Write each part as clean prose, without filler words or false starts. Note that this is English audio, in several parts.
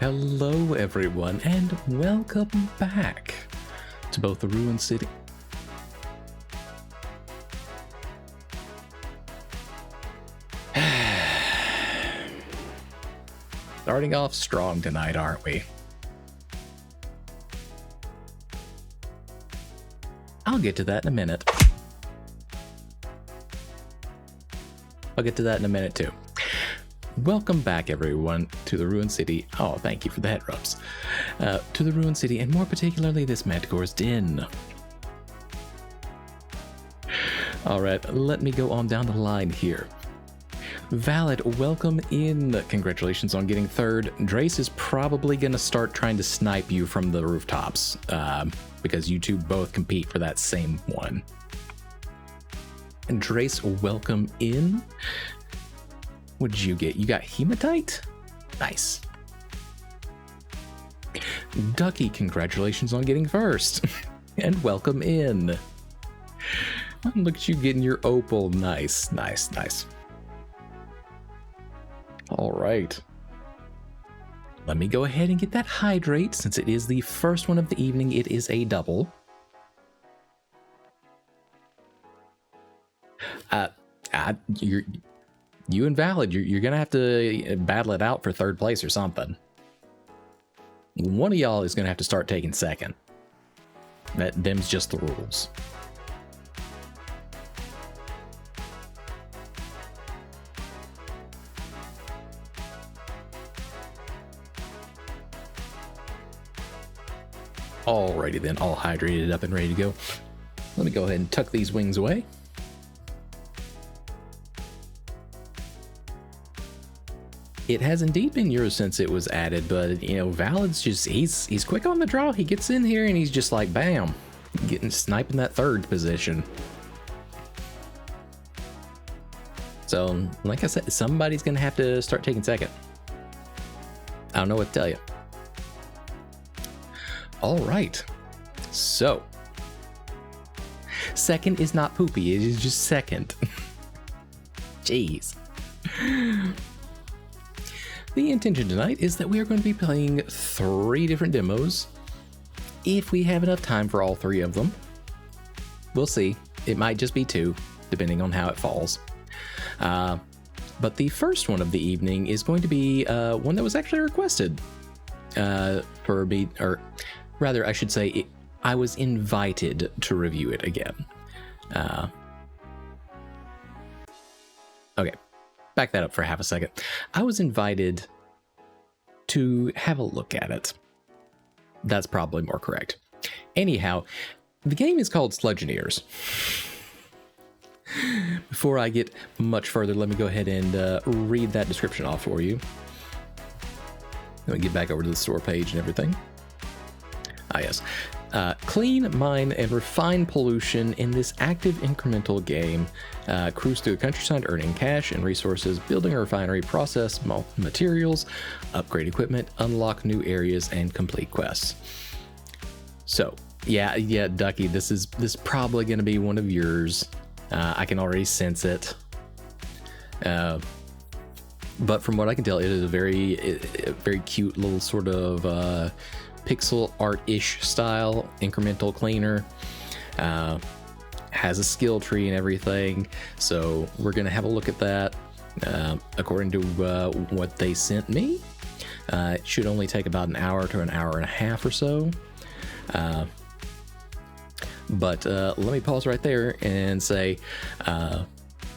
Hello everyone, and welcome back to both the Ruined City starting off strong tonight, aren't we? I'll get to that in a minute. I'll get to that in a minute too. Welcome back, everyone, to the Ruined City. Oh, thank you for the head rubs. To the Ruined City, and more particularly this Manticore's Den. Alright, let me go on down the line here. Valid, welcome in. Congratulations on getting third. Drace is probably going to start trying to snipe you from the rooftops, because you two both compete for that same one. And Drace, welcome in. What did you get? You got hematite? Nice. Ducky, congratulations on getting first. And welcome in. Look at you getting your opal. Nice, nice, nice. All right. Let me go ahead and get that hydrate. Since it is the first one of the evening, it is a double. You and Valid, you're gonna have to battle it out for third place or something. One of y'all is gonna have to start taking second. Them's just the rules. Alrighty then, all hydrated up and ready to go. Let me go ahead and tuck these wings away. It has indeed been years since it was added, but you know, Valid's just he's quick on the draw. He gets in here and he's just like bam, sniping that third position. So, like I said, somebody's gonna have to start taking second. I don't know what to tell you. All right, so second is not poopy. It is just second. Jeez. The intention tonight is that we are going to be playing 3 different demos. If we have enough time for all 3 of them. We'll see. It might just be 2, depending on how it falls. But the first one of the evening is going to be one that was actually requested for me, or rather, I should say, I was invited to review it again. Okay. Back that up for half a second. I was invited to have a look at it. That's probably more correct. Anyhow, the game is called Sludgineers. Before I get much further, let me go ahead and read that description off for you. Let me get back over to the store page and everything. Ah, yes. Clean, mine, and refine pollution in this active incremental game. Cruise through the countryside earning cash and resources, building a refinery, process materials, upgrade equipment, unlock new areas, and complete quests. So, yeah, Ducky, this is probably going to be one of yours. I can already sense it. But from what I can tell, it is a very cute little sort of pixel art-ish style incremental cleaner. Has a skill tree and everything, so we're gonna have a look at that. According to what they sent me, it should only take about an hour to an hour and a half or so. But let me pause right there and say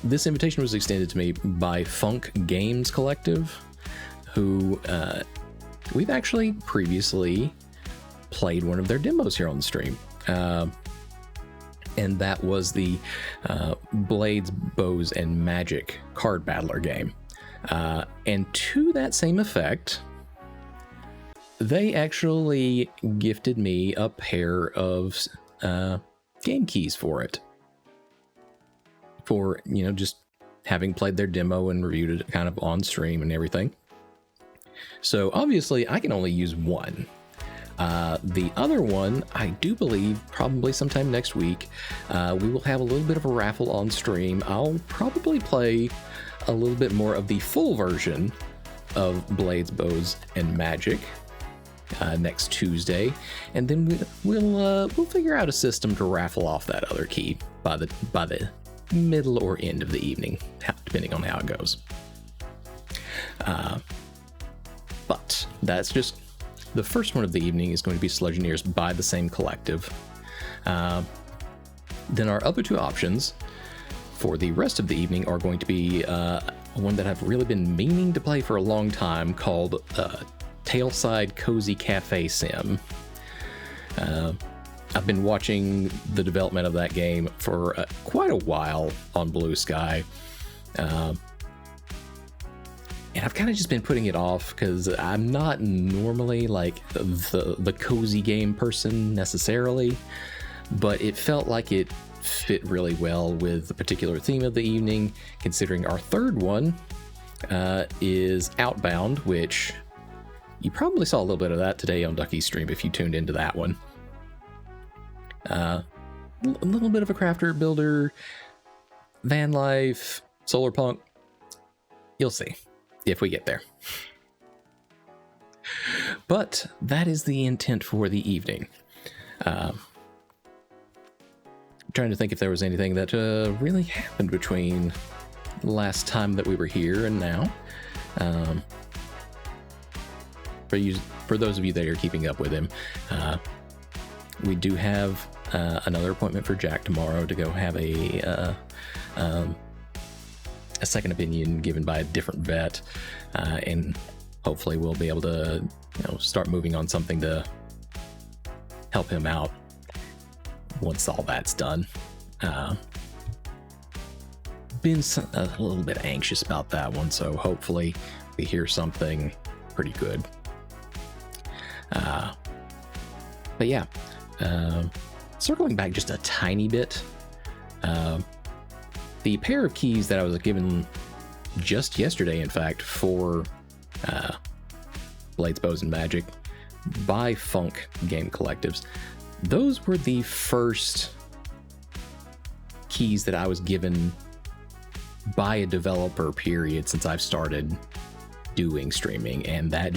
this invitation was extended to me by Funk Games Collective, who we've actually previously played one of their demos here on the stream. And that was the Blades, Bows, and Magic card battler game. And to that same effect, they actually gifted me a pair of game keys for it. For, you know, just having played their demo and reviewed it kind of on stream and everything. So obviously I can only use one. The other one, I do believe probably sometime next week, we will have a little bit of a raffle on stream. I'll probably play a little bit more of the full version of Blades, Bows, and Magic next Tuesday, and then we'll figure out a system to raffle off that other key by the middle or end of the evening, depending on how it goes. But that's just the first one of the evening is going to be Sludgineers by the same collective. Then our other two options for the rest of the evening are going to be one that I've really been meaning to play for a long time, called Tailside Cozy Cafe Sim. I've been watching the development of that game for quite a while on Blue Sky. And I've kind of just been putting it off because I'm not normally like the cozy game person necessarily, but it felt like it fit really well with the particular theme of the evening, considering our third one is Outbound, which you probably saw a little bit of that today on Ducky's stream if you tuned into that one. A little bit of a crafter, builder, van life, solar punk. You'll see if we get there. But that is the intent for the evening. I'm trying to think if there was anything that really happened between last time that we were here and now. For those of you that are keeping up with him, we do have another appointment for Jack tomorrow to go have a second opinion given by a different vet, and hopefully we'll be able to start moving on something to help him out once all that's done. Been a little bit anxious about that one, so hopefully we hear something pretty good. But yeah, circling back just a tiny bit, the pair of keys that I was given just yesterday, in fact, for Blades, Bows, and Magic by Funk Game Collectives, those were the first keys that I was given by a developer, period, since I've started doing streaming, and that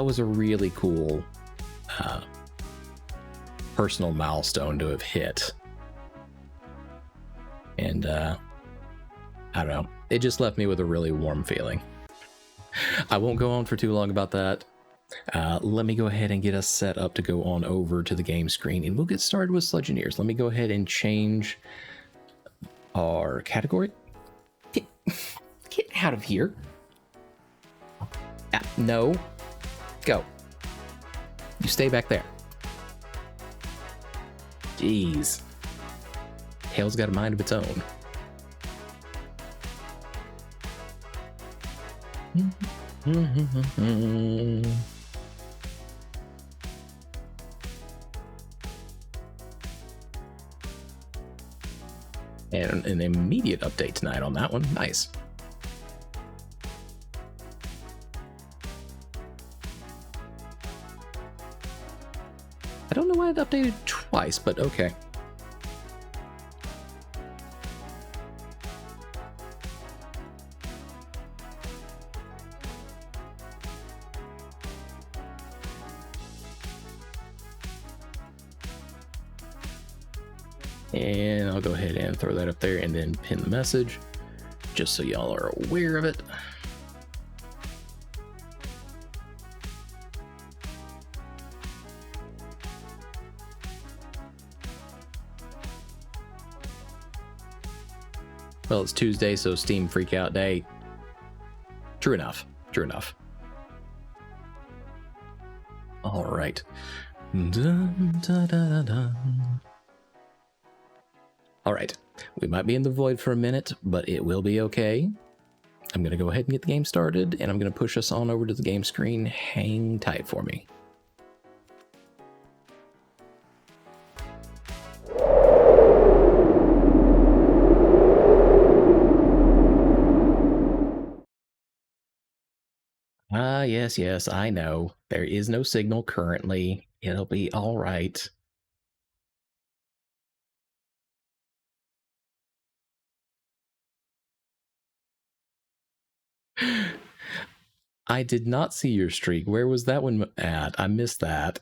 was a really cool personal milestone to have hit. And I don't know, it just left me with a really warm feeling. I won't go on for too long about that. Let me go ahead and get us set up to go on over to the game screen, and we'll get started with Sludgineers. Let me go ahead and change our category. Get out of here. No. Go. You stay back there. Jeez. Hell's got a mind of its own. And an immediate update tonight on that one. Nice. I don't know why it updated twice, but okay. And I'll go ahead and throw that up there and then pin the message, just so y'all are aware of it. Well, it's Tuesday, so Steam Freakout Day. True enough. True enough. All right. Dun, dun, dun, dun. All right. We might be in the void for a minute, but it will be okay. I'm going to go ahead and get the game started, and I'm going to push us on over to the game screen. Hang tight for me. Yes, I know. There is no signal currently. It'll be all right. I did not see your streak. Where was that one at? I missed that.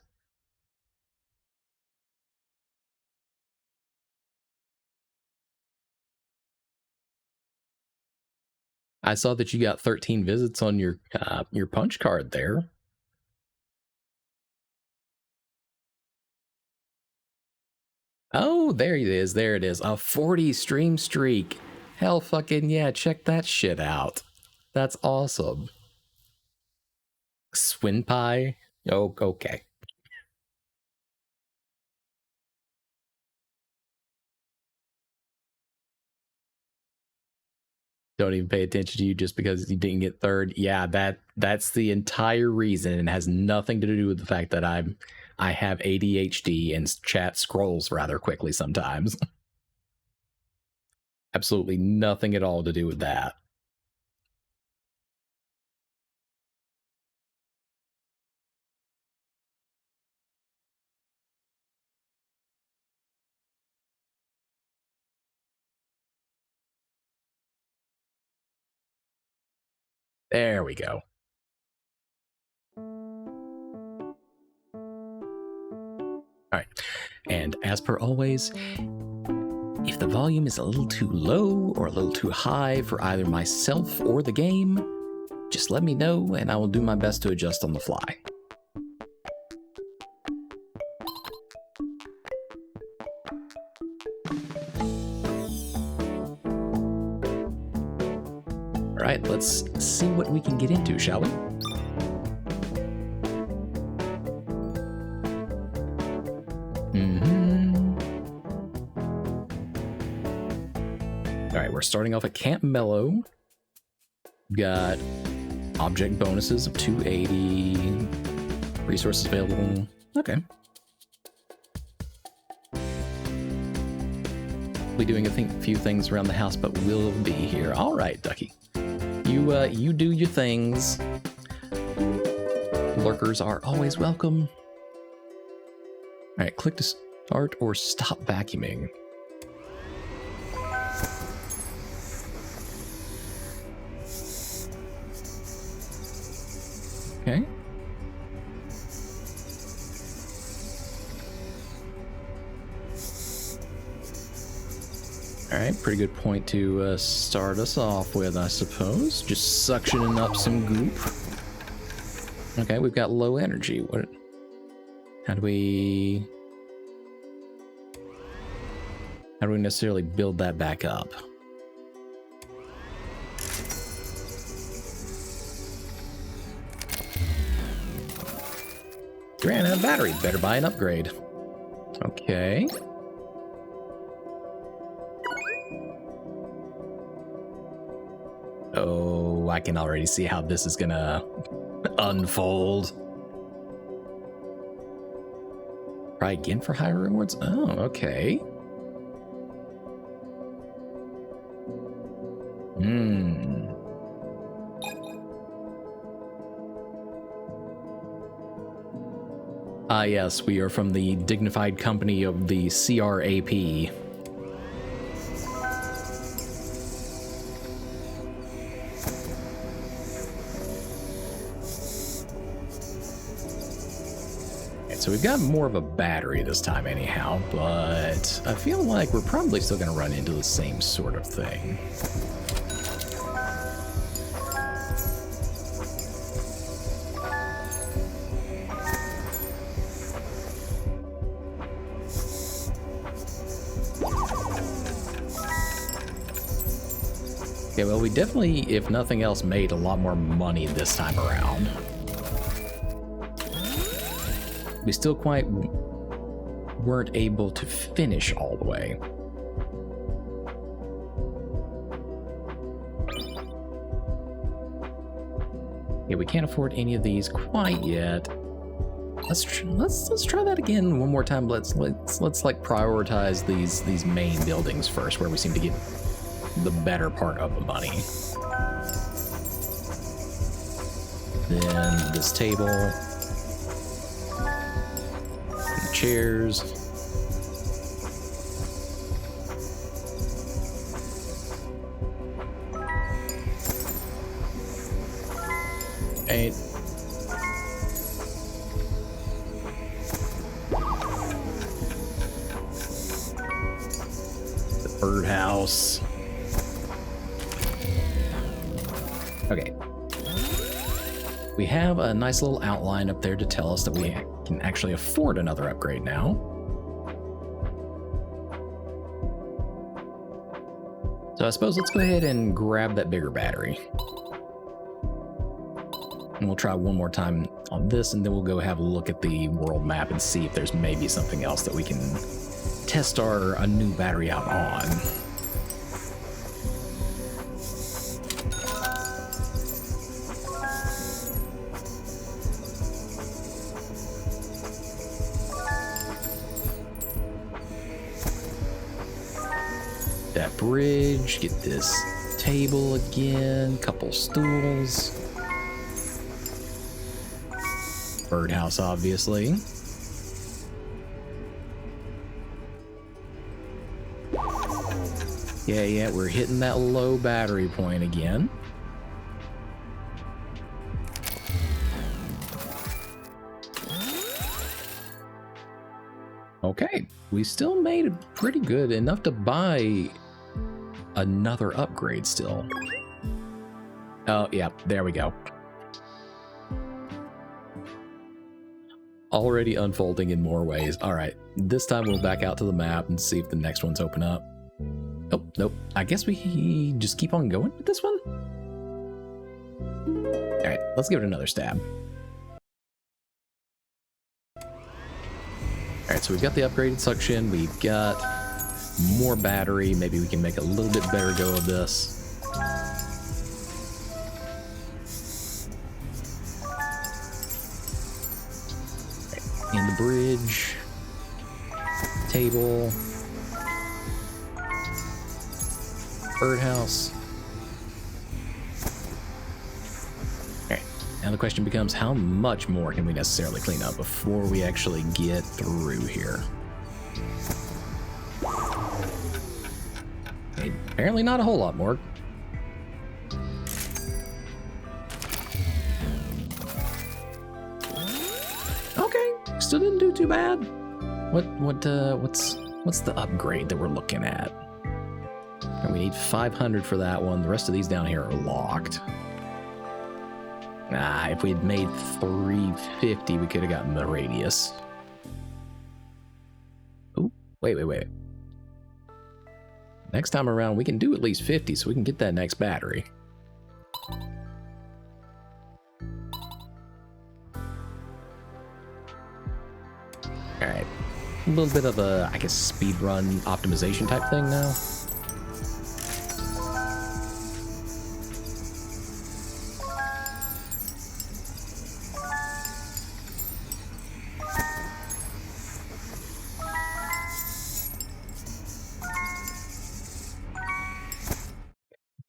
I saw that you got 13 visits on your punch card there. Oh, there it is. There it is. A 40 stream streak. Hell fucking yeah. Check that shit out. That's awesome. Swin pie? Oh, okay. Don't even pay attention to you just because you didn't get third. Yeah, that's the entire reason, and has nothing to do with the fact that I have ADHD and chat scrolls rather quickly sometimes. Absolutely nothing at all to do with that. There we go. All right. And as per always, if the volume is a little too low or a little too high for either myself or the game, just let me know and I will do my best to adjust on the fly. All right, let's see what we can get into, shall we? All right, we're starting off at Camp Mellow. We've got object bonuses of 280, resources available. Okay. We'll be doing a few things around the house, but we'll be here. All right, Ducky. You do your things. Lurkers are always welcome. All right, click to start or stop vacuuming. Okay. All right, pretty good point to start us off with, I suppose. Just suctioning up some goop. Okay, we've got low energy. How do we necessarily build that back up? You ran out of battery. Better buy an upgrade. Okay. Oh, I can already see how this is gonna unfold. Try again for higher rewards? Oh, okay. Ah, yes, we are from the dignified company of the CRAP. So we've got more of a battery this time anyhow, but I feel like we're probably still going to run into the same sort of thing. Okay, well, we definitely, if nothing else, made a lot more money this time around. We still quite weren't able to finish all the way. Yeah, we can't afford any of these quite yet. Let's try that again one more time. Let's like prioritize these main buildings first, where we seem to get the better part of the money. Then this table. Chairs. Alright. The birdhouse. Okay. We have a nice little outline up there to tell us that we can actually afford another upgrade now. So I suppose let's go ahead and grab that bigger battery. And we'll try one more time on this, and then we'll go have a look at the world map and see if there's maybe something else that we can test a new battery out on. That bridge, get this table again, couple stools. Birdhouse, obviously. Yeah, we're hitting that low battery point again. Okay, we still made it pretty good, enough to buy another upgrade still. Oh, yeah, there we go. Already unfolding in more ways. All right, this time we'll back out to the map and see if the next ones open up. Oh, nope. I guess we just keep on going with this one? All right, let's give it another stab. All right, so we've got the upgraded suction. We've got more battery. Maybe we can make a little bit better go of this. And the bridge, table, birdhouse. Okay, now the question becomes, how much more can we necessarily clean up before we actually get through here? Okay, apparently not a whole lot more. Still didn't do too bad. What's the upgrade that we're looking at? And we need 500 for that one. The rest of these down here are locked. If we had made 350, we could have gotten the radius. Oh, wait. Next time around, we can do at least 50, so we can get that next battery. Alright, a little bit of a, I guess, speedrun optimization type thing now.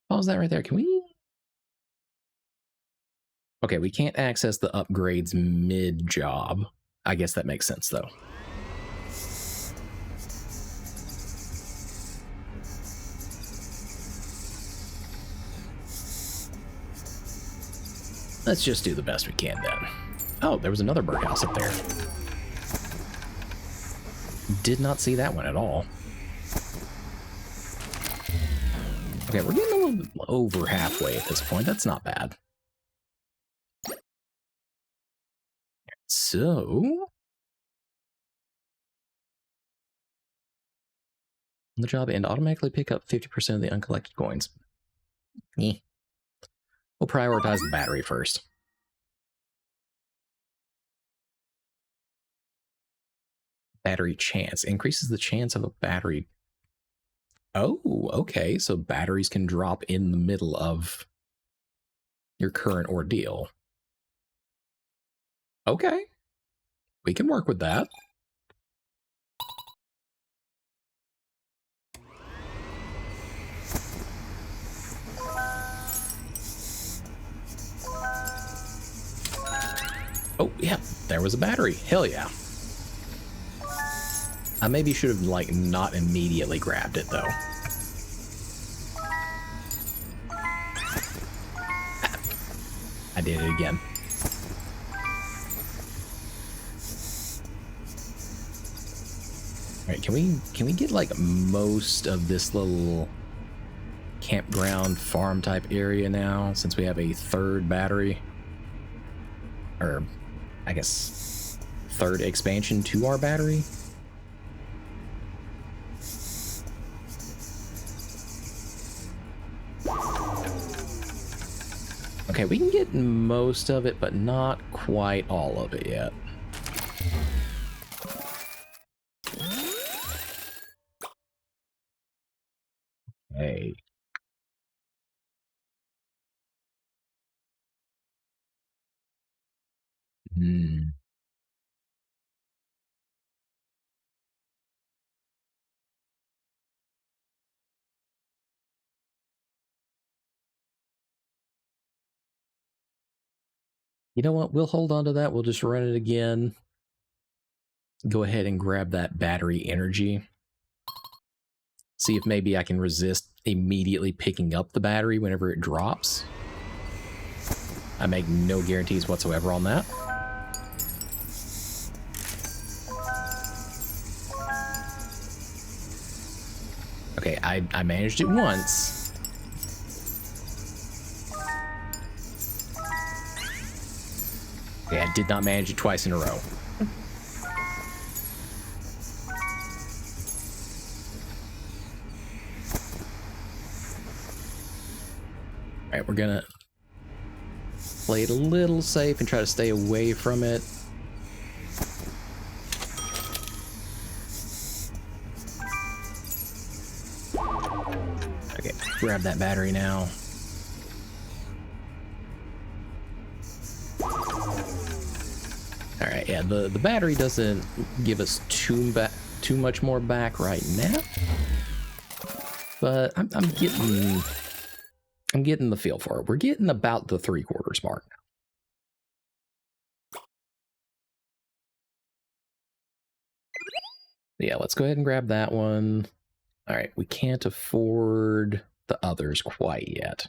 Pause that right there. Can we? Okay, we can't access the upgrades mid-job. I guess that makes sense, though. Let's just do the best we can, then. Oh, there was another birdhouse up there. Did not see that one at all. Okay, we're getting a little bit over halfway at this point. That's not bad. So, on the job and automatically pick up 50% of the uncollected coins. We'll prioritize the battery first. Battery chance increases the chance of a battery. Oh, okay. So batteries can drop in the middle of your current ordeal. Okay, we can work with that. Oh, yeah, there was a battery. Hell yeah. I maybe should have, like, not immediately grabbed it, though. I did it again. right, can we get like most of this little campground farm type area now, since we have a third battery? Or I guess third expansion to our battery? Okay, we can get most of it, but not quite all of it yet. Hey. Hmm. You know what? We'll hold on to that. We'll just run it again. Go ahead and grab that battery energy. See if maybe I can resist immediately picking up the battery whenever it drops. I make no guarantees whatsoever on that. Okay, I managed it once. Okay, I did not manage it twice in a row. Alright, we're gonna play it a little safe and try to stay away from it. Okay, grab that battery now. Alright, yeah, the battery doesn't give us too much more back right now. But I'm getting the feel for it. We're getting about the 3/4 mark now. Yeah, let's go ahead and grab that one. All right, we can't afford the others quite yet.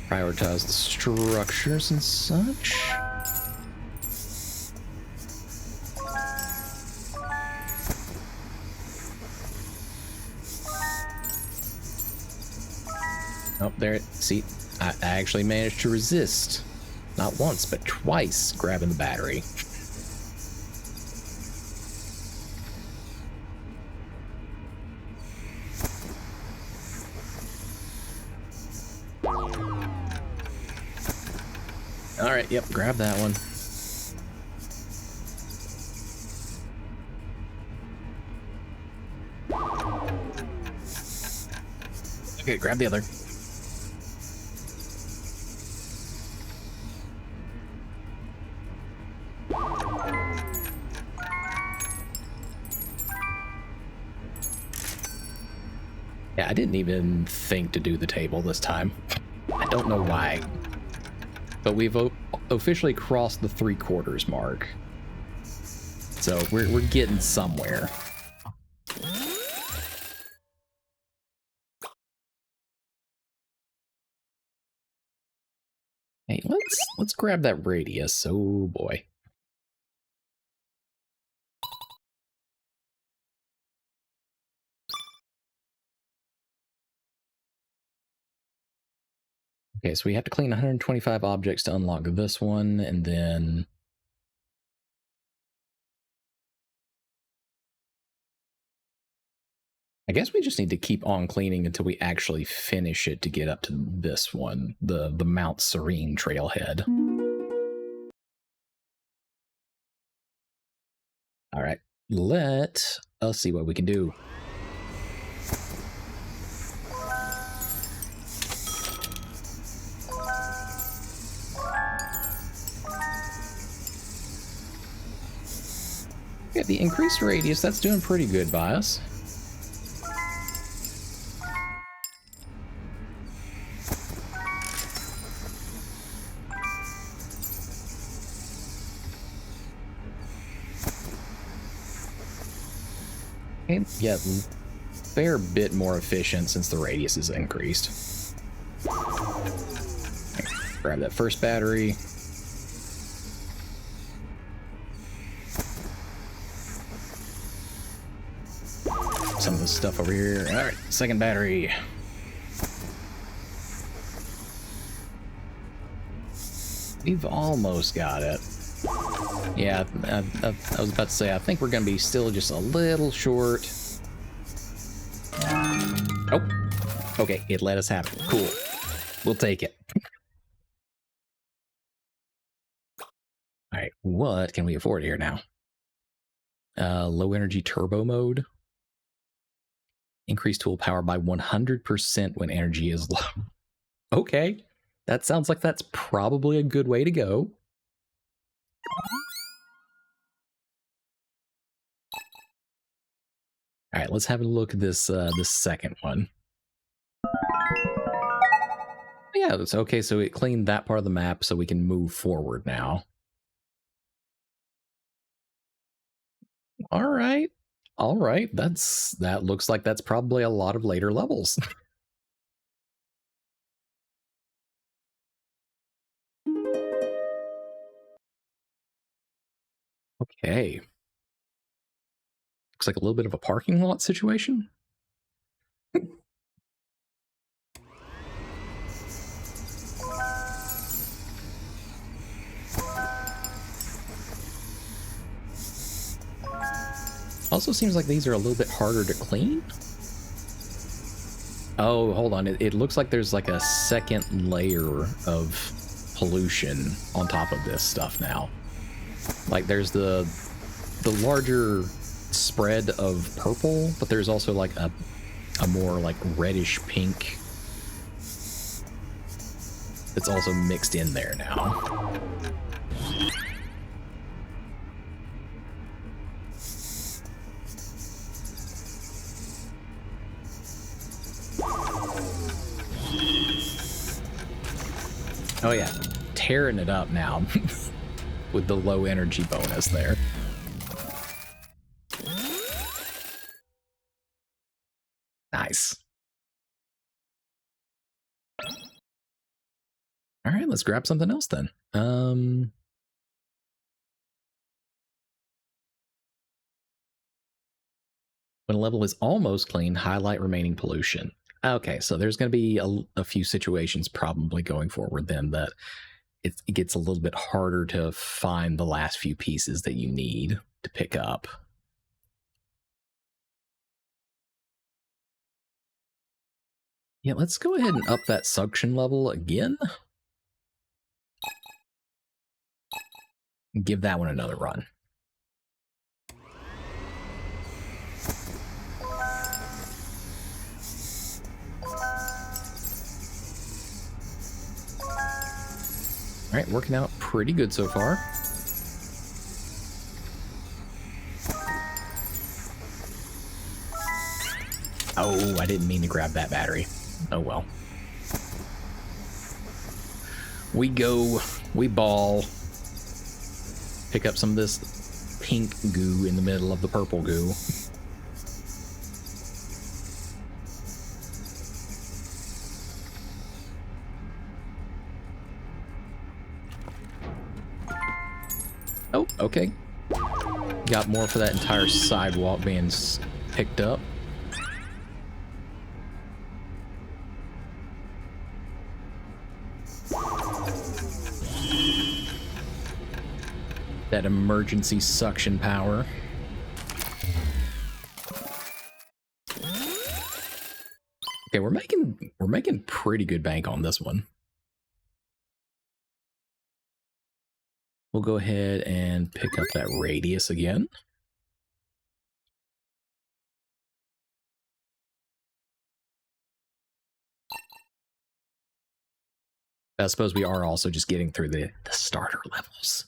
Prioritize the structures and such. Oh, there. See, I actually managed to resist. Not once, but twice grabbing the battery. All right, yep, grab that one. Okay, grab the other. Yeah, I didn't even think to do the table this time. I don't know why. But we've officially crossed the 3/4 mark. So we're getting somewhere. Hey, let's grab that radius. Oh boy. Okay, so we have to clean 125 objects to unlock this one, and then I guess we just need to keep on cleaning until we actually finish it to get up to this one, the Mount Serene trailhead. All right, let us see what we can do. Yeah, the increased radius, that's doing pretty good by us. Okay, yeah, fair bit more efficient since the radius is increased. Grab that first battery. Some of this stuff over here. All right, second battery. We've almost got it. Yeah, I was about to say, I think we're going to be still just a little short. Oh, okay, it let us have it. Cool. We'll take it. All right, what can we afford here now? Low energy turbo mode. Increase tool power by 100% when energy is low. Okay, that sounds like that's probably a good way to go. All right, let's have a look at this this second one. Yeah, that's okay. So it cleaned that part of the map, so we can move forward now. All right, all right. That looks like that's probably a lot of later levels. Okay, looks like a little bit of a parking lot situation. Also seems like these are a little bit harder to clean. Oh, hold on. It looks like there's like a second layer of pollution on top of this stuff now. Like there's the larger spread of purple, but there's also like a more like reddish pink that's also mixed in there now. Oh yeah, tearing it up now with the low energy bonus there. Nice. All right, let's grab something else then. When a level is almost clean, highlight remaining pollution. Okay, so there's going to be a few situations probably going forward then that it gets a little bit harder to find the last few pieces that you need to pick up. Yeah, let's go ahead and up that suction level again. Give that one another run. All right, working out pretty good so far. Oh, I didn't mean to grab that battery. Oh well. We go, we ball. Pick up some of this pink goo in the middle of the purple goo. Oh, okay. Got more for that entire sidewalk being picked up. That emergency suction power. Okay, we're making pretty good bank on this one. We'll go ahead and pick up that radius again. I suppose we are also just getting through the starter levels.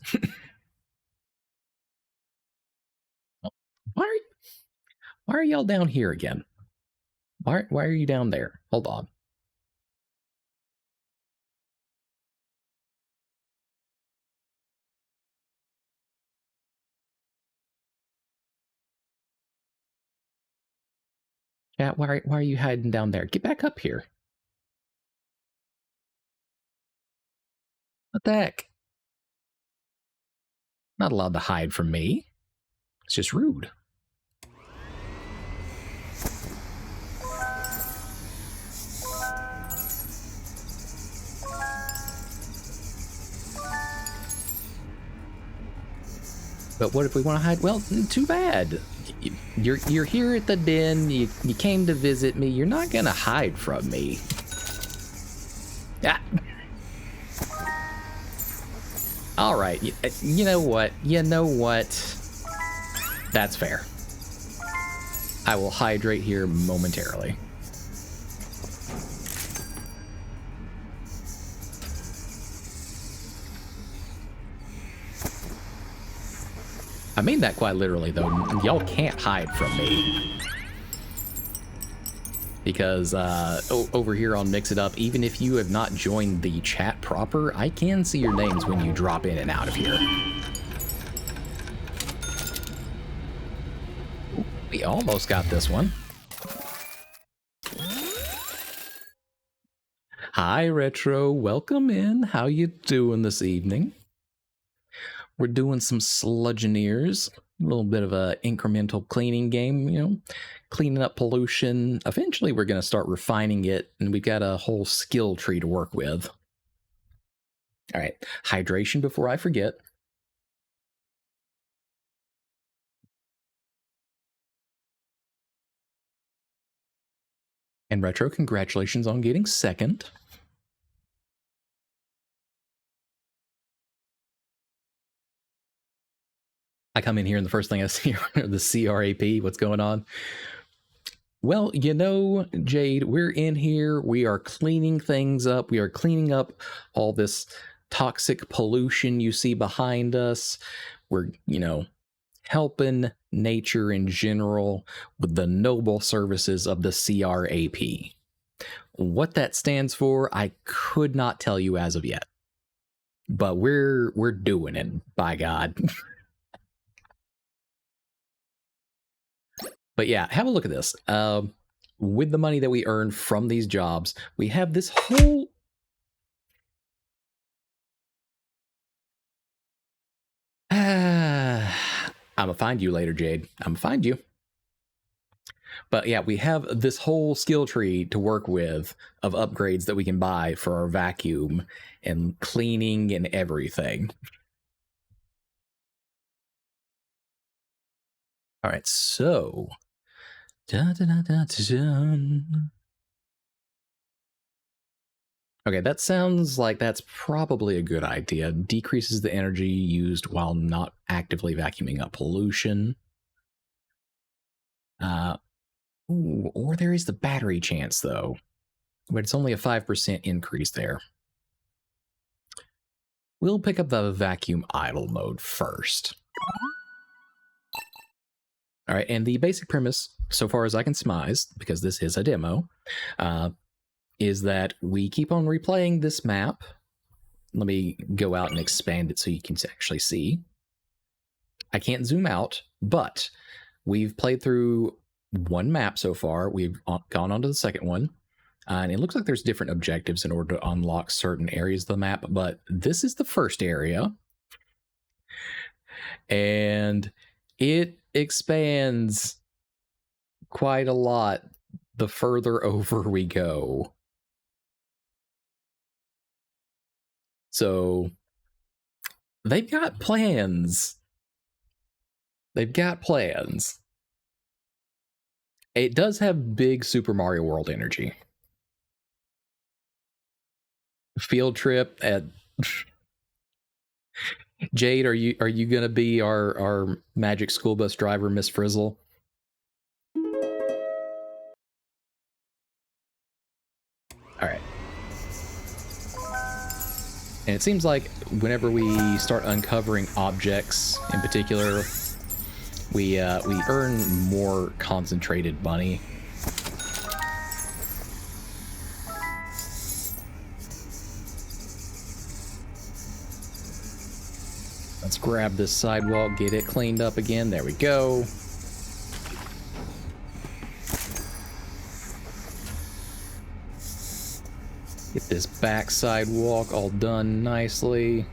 Why are y'all down here again? Why are you down there? Hold on. Chat, why are you hiding down there? Get back up here. What the heck? Not allowed to hide from me. It's just rude. But what if we want to hide? Well, too bad. You're here at the den. You came to visit me. You're not gonna hide from me. Ah. All right. You know what? You know what? That's fair. I will hydrate here momentarily. I mean that quite literally, though. Y'all can't hide from me. Because over here on Mix It Up, even if you have not joined the chat proper, I can see your names when you drop in and out of here. We almost got this one. Hi, Retro. Welcome in. How you doing this evening? We're doing some Sludgineers, a little bit of a incremental cleaning game, you know, cleaning up pollution. Eventually, we're going to start refining it, and we've got a whole skill tree to work with. All right, hydration before I forget. And Retro, congratulations on getting second. I come in here and the first thing I see are the CRAP. What's going on? Well, you know, Jade, we're in here. We are cleaning things up. We are cleaning up all this toxic pollution you see behind us. We're, you know, helping nature in general with the noble services of the CRAP. What that stands for, I could not tell you as of yet. But we're doing it, by God. But yeah, have a look at this. With the money that we earn from these jobs, we have this whole... I'm gonna find you later, Jade. I'm gonna find you. But yeah, we have this whole skill tree to work with of upgrades that we can buy for our vacuum and cleaning and everything. All right, so... Okay, that sounds like that's probably a good idea. Decreases the energy used while not actively vacuuming up pollution. Ooh, or there is the battery chance, though. But it's only a 5% increase there. We'll pick up the vacuum idle mode first. All right, and the basic premise, so far as I can surmise, because this is a demo, is that we keep on replaying this map. Let me go out and expand it so you can actually see. I can't zoom out, but we've played through one map so far. We've gone on to the second one, and it looks like there's different objectives in order to unlock certain areas of the map, but this is the first area, and it expands quite a lot the further over we go. So they've got plans. They've got plans. It does have big Super Mario World energy. Field trip at Jade, are you gonna be our magic school bus driver, Miss Frizzle? All right. And it seems like whenever we start uncovering objects in particular, we earn more concentrated money. Let's grab this sidewalk, get it cleaned up again. There we go. Get Get this back sidewalk all done nicely.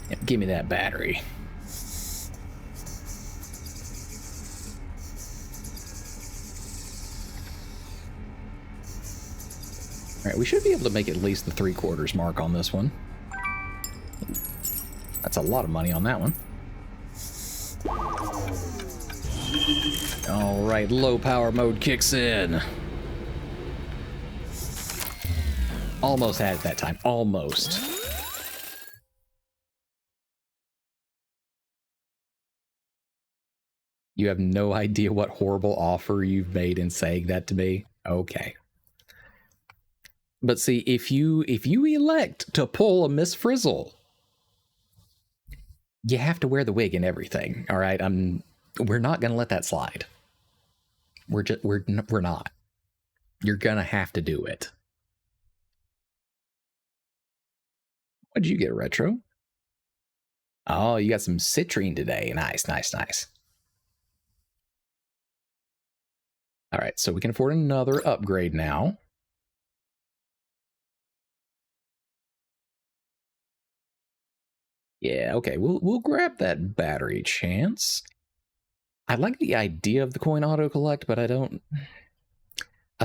Yeah, give me that battery. All right, we should be able to make at least the 3/4 mark on this one. That's a lot of money on that one. All right, low power mode kicks in. Almost had it that time. Almost. You have no idea what horrible offer you've made in saying that to me? Okay. But see, if you elect to pull a Miss Frizzle, you have to wear the wig and everything. All right, we're not gonna let that slide. We're not. You're gonna have to do it. What'd you get, Retro? Oh, you got some citrine today. Nice, nice, nice. All right, so we can afford another upgrade now. Yeah, okay, we'll grab that battery chance. I like the idea of the coin auto collect, but I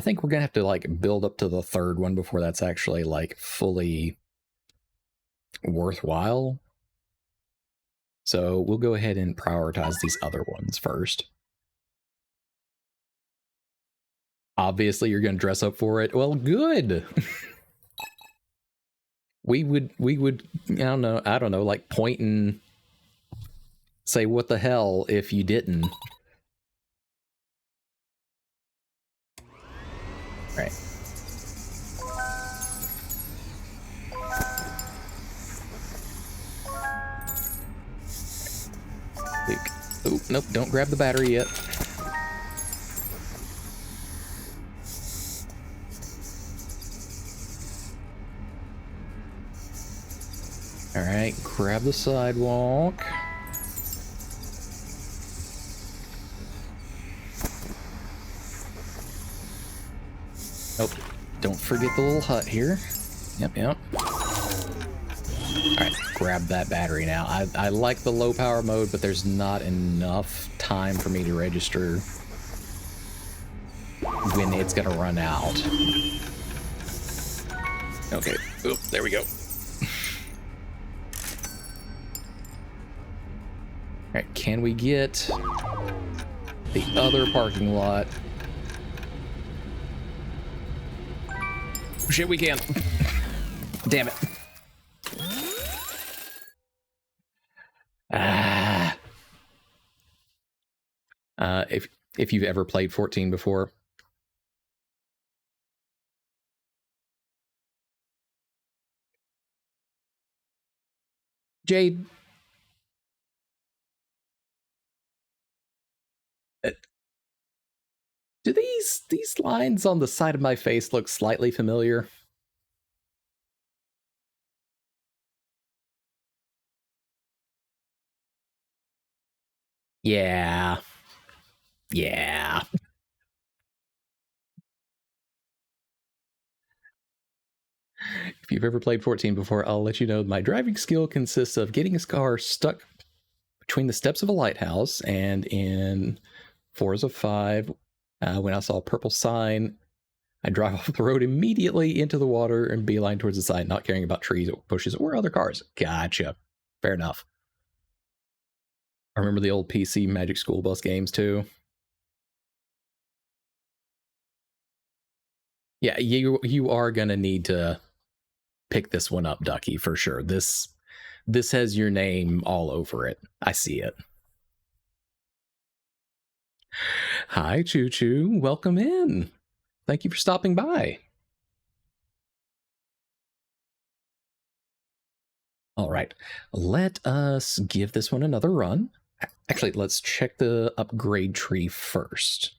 think we're gonna have to like build up to the third one before that's actually like fully worthwhile. So we'll go ahead and prioritize these other ones first. Obviously, you're gonna dress up for it. Well, good. we would I don't know, like point and say what the hell if you didn't. Right. Oh, nope, don't grab the battery yet. All right, grab the sidewalk. Oh, don't forget the little hut here. Yep. All right, grab that battery now. I like the low power mode, but there's not enough time for me to register when it's gonna run out. Okay, oop, there we go. All right, can we get the other parking lot? Shit, we can. Damn it. If you've ever played 14 before. Jade. Do these lines on the side of my face look slightly familiar? Yeah. Yeah. If you've ever played 14 before, I'll let you know my driving skill consists of getting his car stuck between the steps of a lighthouse, and in Forza 5, when I saw a purple sign, I drive off the road immediately into the water and beeline towards the side, not caring about trees or bushes or other cars. Gotcha. Fair enough. I remember the old PC Magic School Bus games too. Yeah, you are gonna need to pick this one up, Ducky, for sure. This has your name all over it. I see it. Hi, Choo Choo. Welcome in. Thank you for stopping by. All right, let us give this one another run. Actually, let's check the upgrade tree first.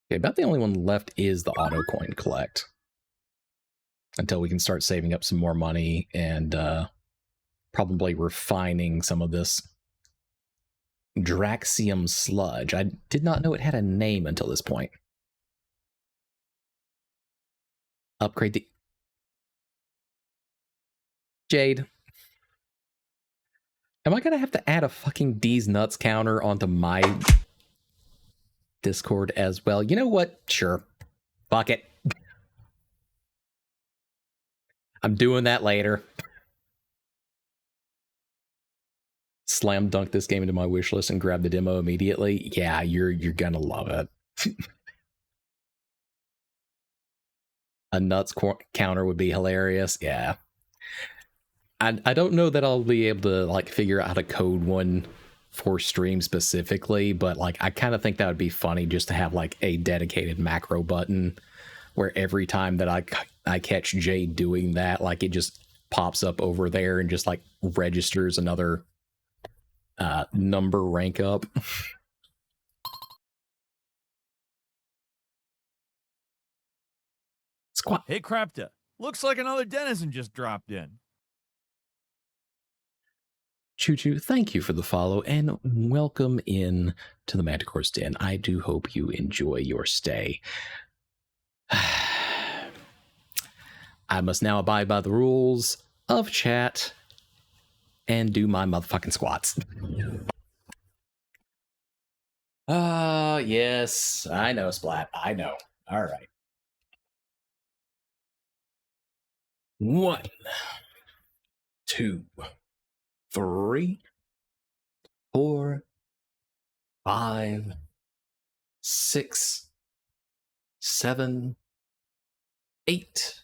Okay, about the only one left is the auto coin collect. Until we can start saving up some more money and probably refining some of this Draxium sludge. I did not know it had a name until this point. upgrade the... Jade. Am I going to have to add a fucking D's nuts counter onto my Discord as well? You know what? Sure. Fuck it. I'm doing that later. Slam dunk this game into my wish list and grab the demo immediately. Yeah, you're gonna love it. A nuts counter would be hilarious. Yeah. I don't know that I'll be able to like figure out how to code one for stream specifically, but like I kind of think that would be funny just to have like a dedicated macro button where every time that I catch Jay doing that, like it just pops up over there and just like registers another number rank up. Squat. Hey, Crapta. Looks like another denizen just dropped in. Choo Choo, thank you for the follow and welcome in to the Manticore's Den. I do hope you enjoy your stay. I must now abide by the rules of chat and do my motherfucking squats. Yes, I know, Splat. I know. All right. 1, 2, 3, 4, 5, 6, 7, 8,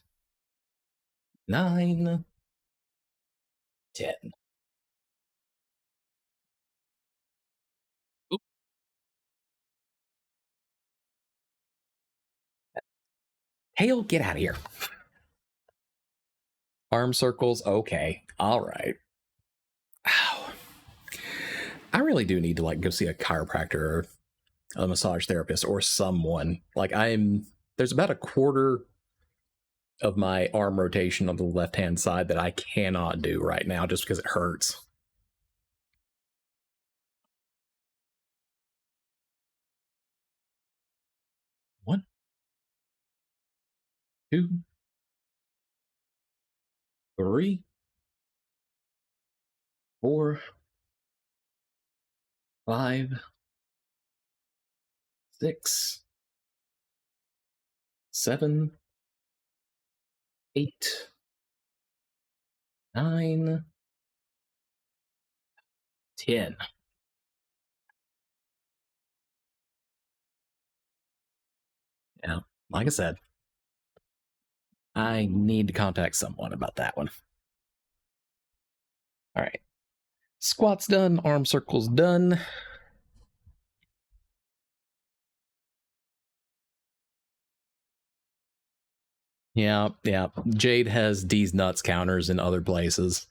9, 10. Oop. Tail, get out of here. Arm circles, okay. All right. Ow. I really do need to like go see a chiropractor or a massage therapist or someone. Like there's about a quarter of my arm rotation on the left-hand side that I cannot do right now just because it hurts. One, 2, 3, 4, 5, 6, 7, 8, 9, 10. Yeah, like I said, I need to contact someone about that one. All right. Squats done, arm circles done. Yeah. Jade has D's nuts counters in other places.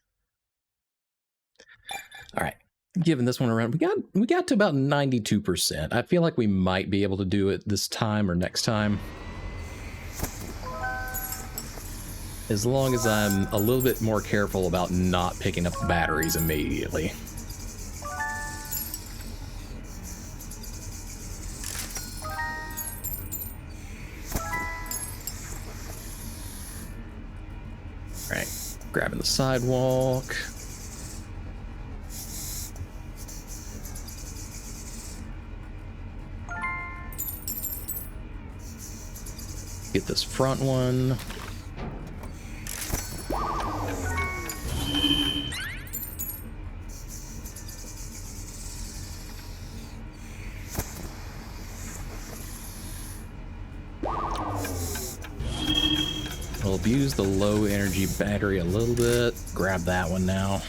All right. Giving this one a run. We got to about 92%. I feel like we might be able to do it this time or next time. As long as I'm a little bit more careful about not picking up the batteries immediately. All right, grabbing the sidewalk. Get this front one. We'll abuse the low energy battery a little bit. Grab that one now.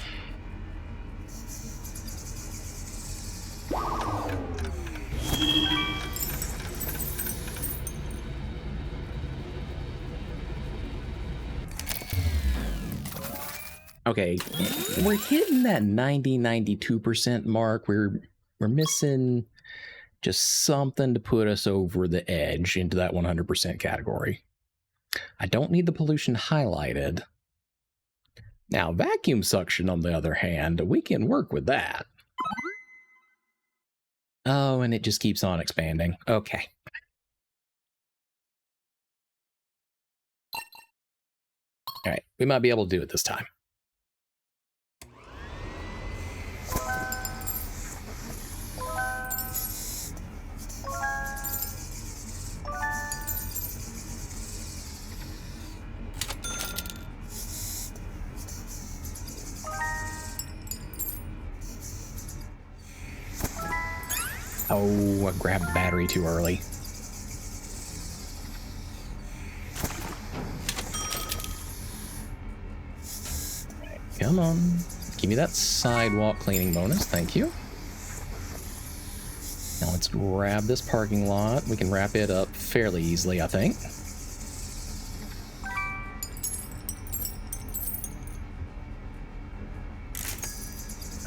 Okay, we're hitting that 92% mark. We're missing just something to put us over the edge into that 100% category. I don't need the pollution highlighted. Now, vacuum suction, on the other hand, we can work with that. Oh, and it just keeps on expanding. Okay. All right, we might be able to do it this time. Oh, I grabbed the battery too early. Right, come on. Give me that sidewalk cleaning bonus. Thank you. Now let's grab this parking lot. We can wrap it up fairly easily, I think.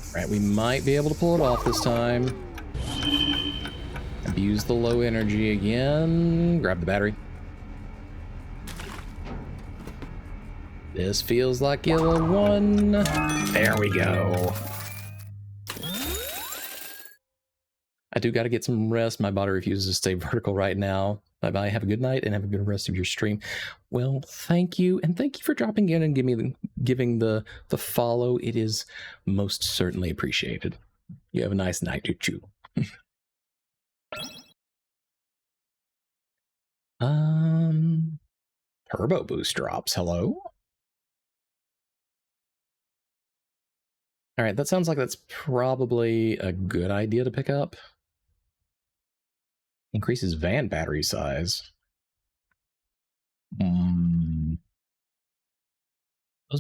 All right, we might be able to pull it off this time. Abuse the low energy again. Grab the battery. This feels like yellow one. There we go. I do got to get some rest. My body refuses to stay vertical right now. Bye-bye. Have a good night and have a good rest of your stream. Well, thank you. And thank you for dropping in and giving the follow. It is most certainly appreciated. You have a nice night, Choo. Turbo boost drops. Hello? All right, that sounds like that's probably a good idea to pick up. Increases van battery size. Those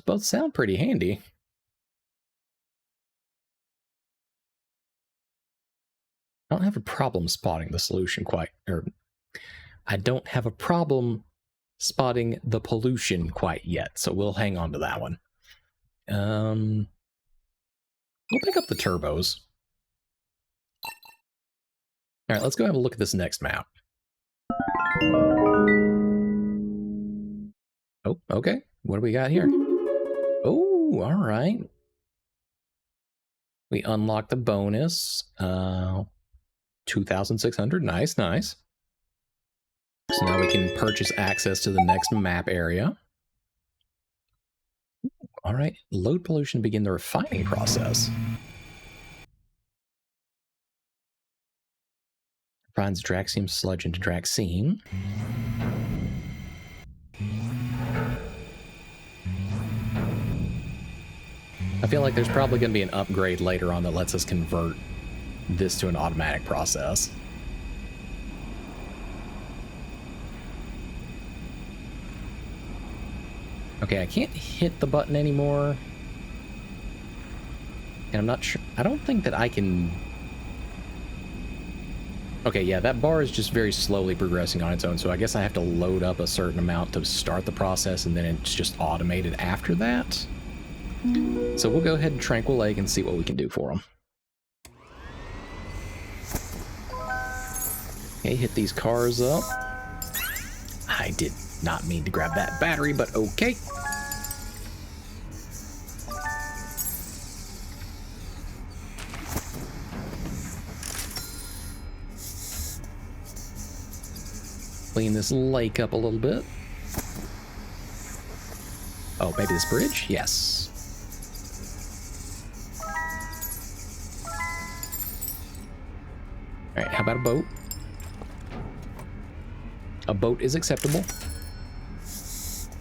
both sound pretty handy. I don't have a problem spotting the solution quite, or I don't have a problem spotting the pollution quite yet, so we'll hang on to that one. We'll pick up the turbos. All right, let's go have a look at this next map. Oh, okay. What do we got here? Oh, all right. We unlocked the bonus. 2,600. Nice, nice. So now we can purchase access to the next map area. All right. Load pollution to begin the refining process. Refines Draxium sludge into Draxine. I feel like there's probably going to be an upgrade later on that lets us convert this to an automatic process. Okay, I can't hit the button anymore. And I'm not sure. I don't think that I can... Okay, yeah, that bar is just very slowly progressing on its own, so I guess I have to load up a certain amount to start the process, and then it's just automated after that. So we'll go ahead and Tranquil Lake and see what we can do for them. Okay, hit these cars up. I did not mean to grab that battery, but okay. Clean this lake up a little bit. Oh, maybe this bridge? Yes. All right, how about a boat? A boat is acceptable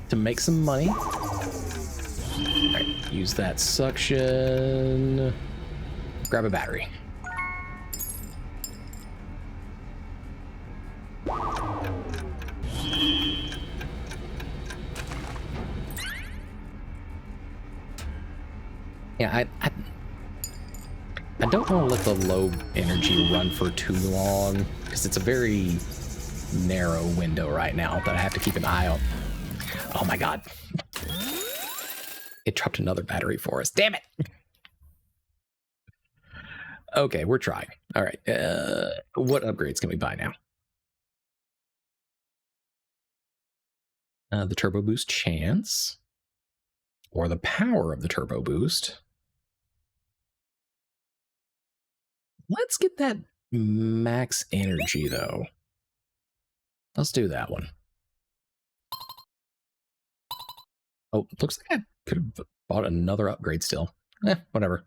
to make some money. All right, use that suction. Grab a battery. Yeah, I don't want to let the low energy run for too long, because it's a very narrow window right now that I have to keep an eye on. Oh my god. It dropped another battery for us. Damn it! Okay, we're trying. All right, what upgrades can we buy now? The turbo boost chance, or the power of the turbo boost. Let's get that max energy, though. Let's do that one. Oh, looks like I could have bought another upgrade still. Whatever.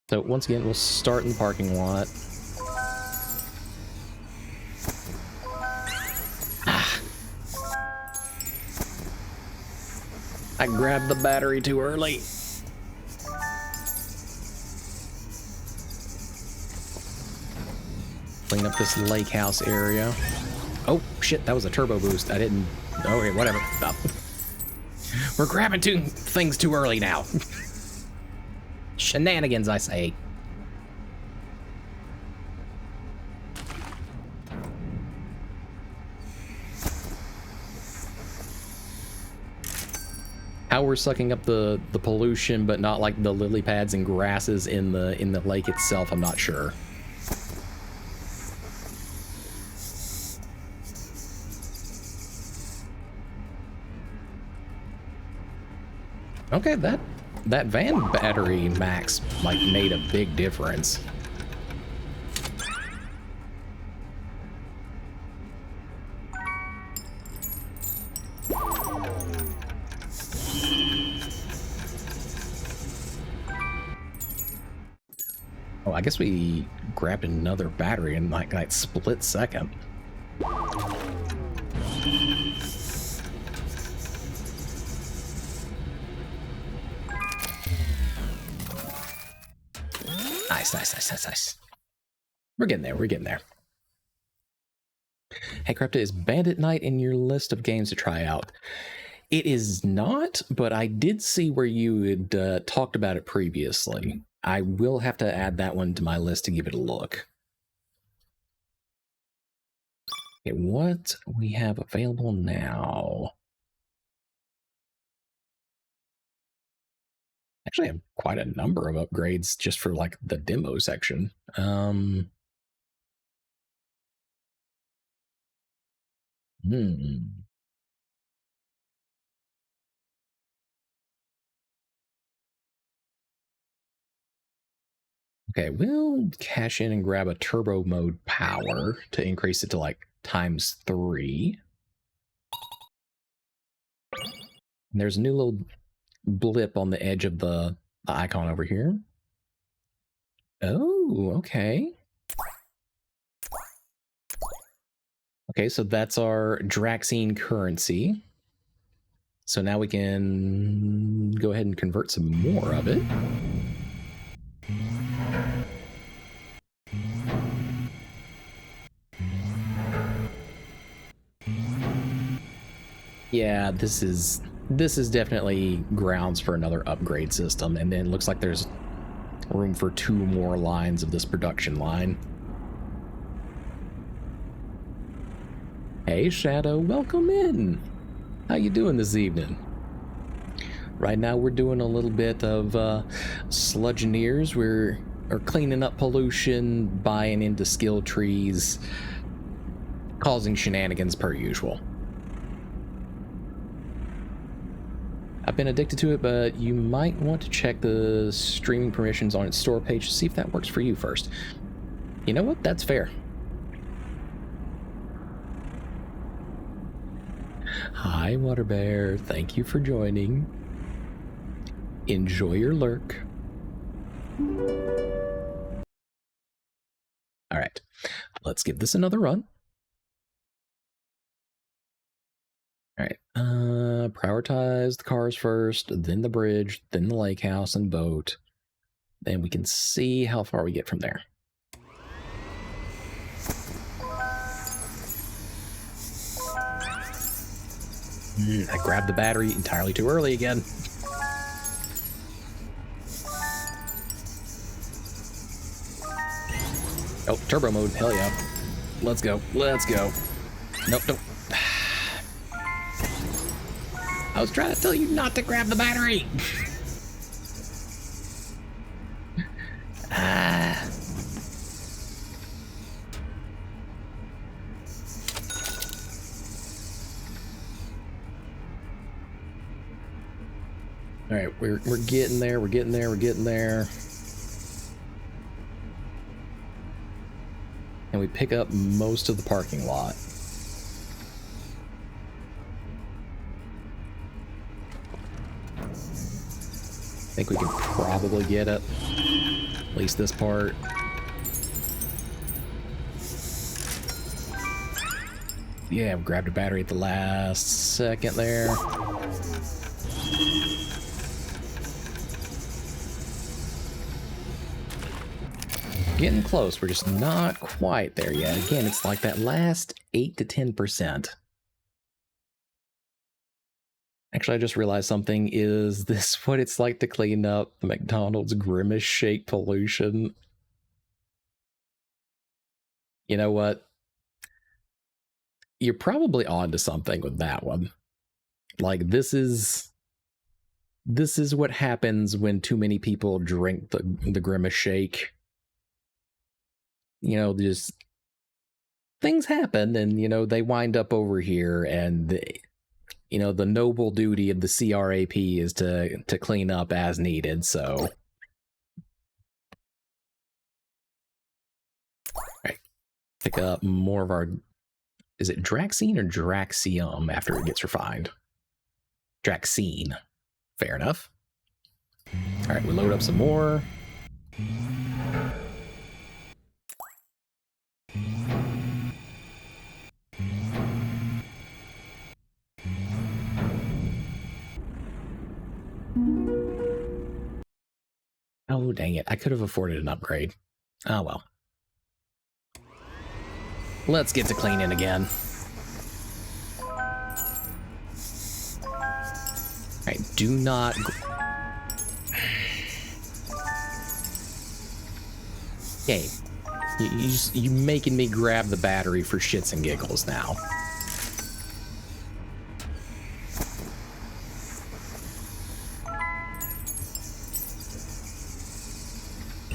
So once again, we'll start in the parking lot. I grabbed the battery too early. Clean up this lake house area. Oh, shit, that was a turbo boost. I didn't... Okay, whatever. Stop. We're grabbing things too early now. Shenanigans, I say. How we're sucking up the pollution, but not like the lily pads and grasses in the lake itself, I'm not sure. Okay, that van battery max like made a big difference. Oh, I guess we grabbed another battery in like that split second. Nice. We're getting there. Hey, Krepta, is Bandit Night in your list of games to try out? It is not, but I did see where you had talked about it previously. I will have to add that one to my list to give it a look. Okay, what we have available now? Actually, I have quite a number of upgrades just for like the demo section. Okay, we'll cash in and grab a turbo mode power to increase it to like ×3. And there's a new little blip on the edge of the icon over here. Oh, okay. Okay, so that's our Draxine currency. So now we can go ahead and convert some more of it. Yeah, this is definitely grounds for another upgrade system, and then it looks like there's room for 2 more lines of this production line. Hey Shadow, welcome in. How you doing this evening? Right now we're doing a little bit of Sludgineers. We're cleaning up pollution, buying into skill trees, causing shenanigans per usual. I've been addicted to it, but you might want to check the streaming permissions on its store page to see if that works for you first. You know what? That's fair. Hi, Water Bear. Thank you for joining. Enjoy your lurk. All right, let's give this another run. All right, prioritize the cars first, then the bridge, then the lake house and boat. Then we can see how far we get from there. I grabbed the battery entirely too early again. Oh, turbo mode, hell yeah. Let's go. Nope. I was trying to tell you not to grab the battery. All right, we're getting there. And we pick up most of the parking lot. think we can probably get it. At least this part. Yeah, we grabbed a battery at the last second there. Getting close. We're just not quite there yet. Again, it's like that last 8 to 10%. Actually, I just realized something. Is this what it's like to clean up the McDonald's Grimace Shake pollution? You know what? You're probably onto something with that one. Like, this is what happens when too many people drink the Grimace Shake. You know, just things happen, and you know they wind up over here, and you know the noble duty of the CRAP is to clean up as needed. So, all right, pick up more of our. Is it Draxine or Draxium after it gets refined? Draxine. Fair enough. All right, we load up some more. Oh, dang it. I could have afforded an upgrade. Oh, well. Let's get to cleaning again. Alright, do not... Okay. You making me grab the battery for shits and giggles now.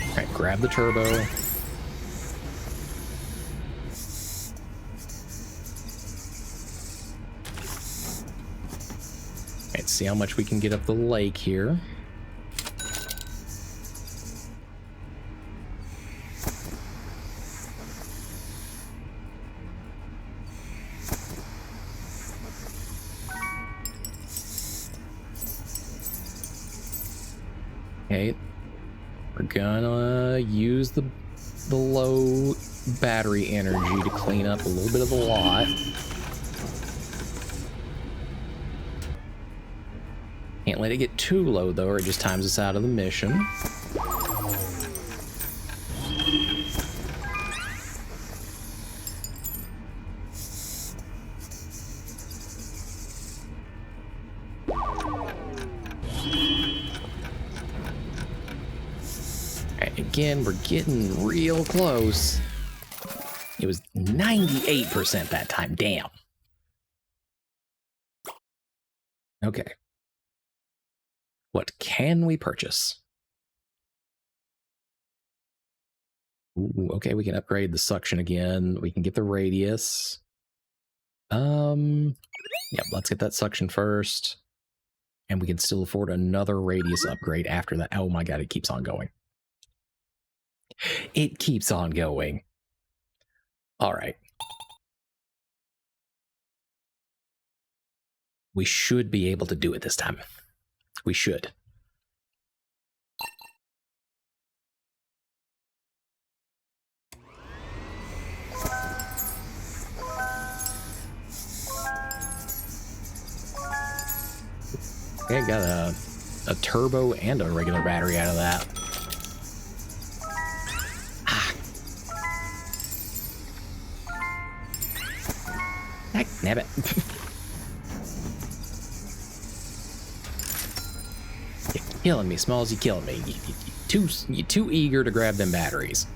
Alright, grab the turbo. Alright, see how much we can get up the lake here. Okay, we're gonna use the low battery energy to clean up a little bit of the lot. Can't let it get too low though, or it just times us out of the mission. Again, we're getting real close. It was 98% that time. Damn. Okay. What can we purchase? Ooh, okay, we can upgrade the suction again. We can get the radius. Yep, let's get that suction first. And we can still afford another radius upgrade after that. Oh my god, it keeps on going. It keeps on going. All right. We should be able to do it this time. We should. Okay, got a turbo and a regular battery out of that. Nab it. You're killing me, Smalls. You're killing me. You're too eager to grab them batteries.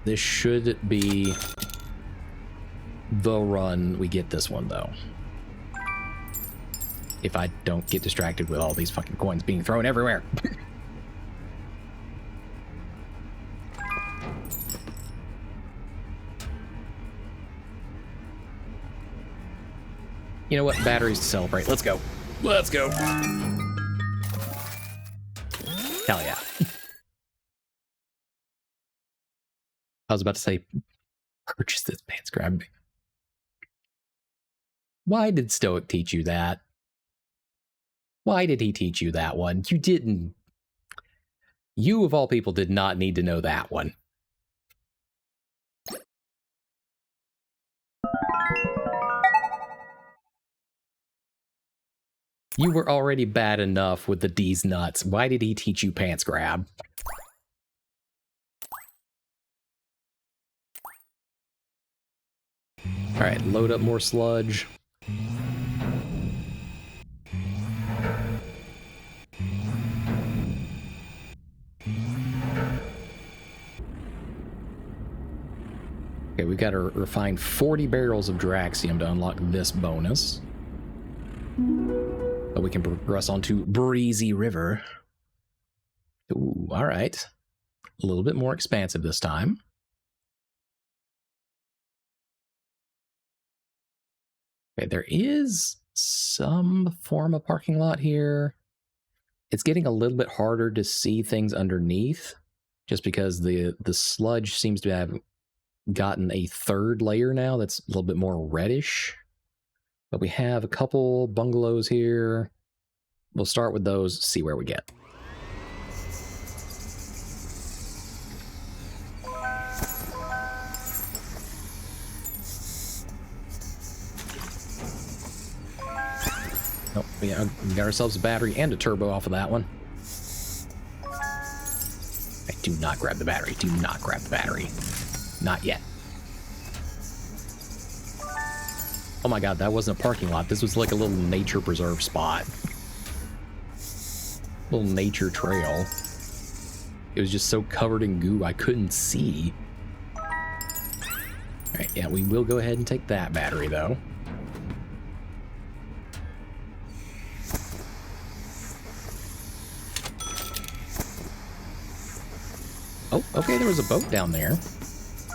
This should be the run. We get this one, though. If I don't get distracted with all these fucking coins being thrown everywhere. You know what? Batteries to celebrate. Let's go. Let's go. Hell yeah. I was about to say, purchase this pants grab. Why did Stoic teach you that? Why did he teach you that one? You didn't. You, of all people, did not need to know that one. You were already bad enough with the D's nuts. Why did he teach you pants grab? All right, load up more sludge. Okay, we got to refine 40 barrels of Draxium to unlock this bonus. But we can progress on to Breezy River. Ooh, all right. A little bit more expansive this time. Okay, there is some form of parking lot here. It's getting a little bit harder to see things underneath, just because the sludge seems to have gotten a third layer now that's a little bit more reddish. But we have a couple bungalows here. We'll start with those, see where we get. Oh, we got ourselves a battery and a turbo off of that one. Hey, do not grab the battery. Do not grab the battery. Not yet. Oh my god, that wasn't a parking lot. This was like a little nature preserve spot. Little nature trail. It was just so covered in goo I couldn't see. Alright, yeah, we will go ahead and take that battery though. Oh, okay, there was a boat down there.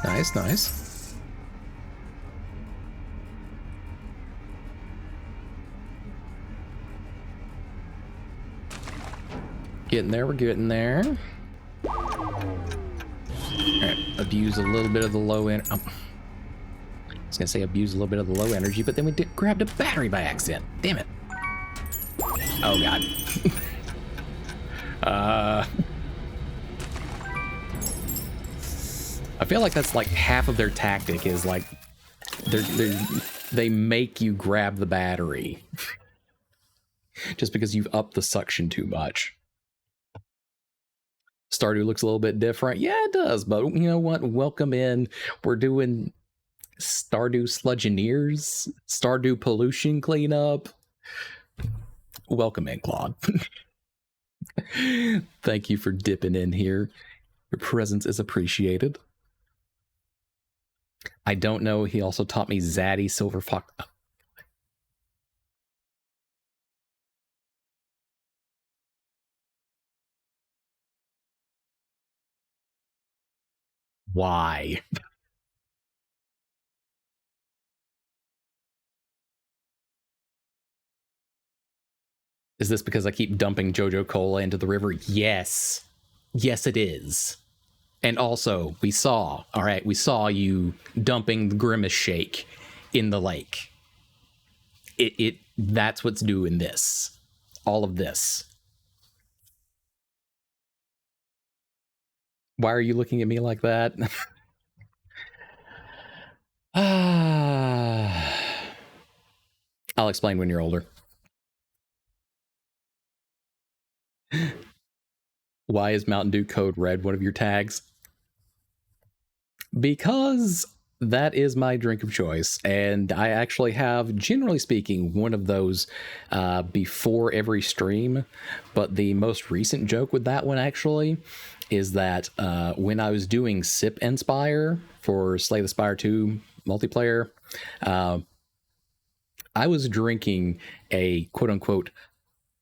Nice, nice. Getting there, we're getting there. Alright, abuse a little bit of the low energy. Oh. I was gonna say abuse a little bit of the low energy, but then we grabbed a battery by accident. Damn it. Oh god. I feel like that's like half of their tactic is like they make you grab the battery just because you've upped the suction too much. Stardew looks a little bit different. Yeah, it does, but you know what? Welcome in. We're doing Stardew Sludgineers, Stardew pollution cleanup. Welcome in, Claude. Thank you for dipping in here. Your presence is appreciated. I don't know. He also taught me Zaddy Silver Fox. Why? Is this because I keep dumping Jojo Cola into the river? Yes. Yes, it is. And also, we saw you dumping the Grimace Shake in the lake. That's what's doing this. All of this. Why are you looking at me like that? I'll explain when you're older. Why is Mountain Dew Code Red one of your tags? Because that is my drink of choice, and I actually have, generally speaking, one of those before every stream. But the most recent joke with that one actually is that when I was doing Sip and Spire for Slay the Spire 2 multiplayer, I was drinking a quote-unquote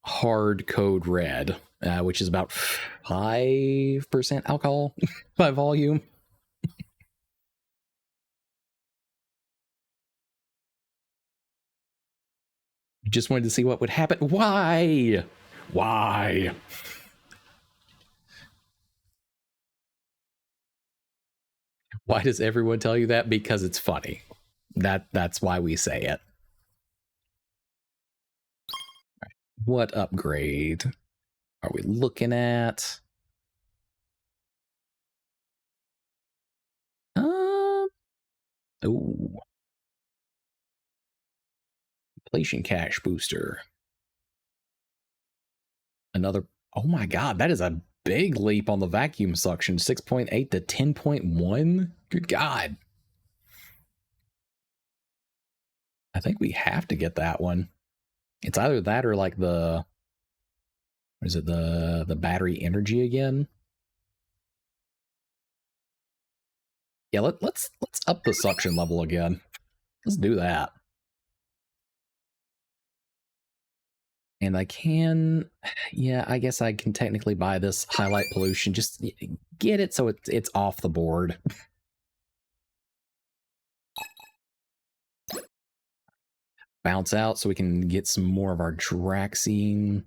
hard Code Red, which is about 5% alcohol by volume. Just wanted to see what would happen. Why? Why? Why does everyone tell you that? Because it's funny. That's why we say it. What upgrade are we looking at? Oh, inflation cash booster. Another. Oh my god, that is a big leap on the vacuum suction. 6.8 to 10.1. Good god. I think we have to get that one. It's either that or like the. What is it? The battery energy again? Yeah, let's up the suction level again. Let's do that. And I can, yeah, I guess I can technically buy this highlight pollution. Just get it so it's off the board. Bounce out so we can get some more of our Draxiate.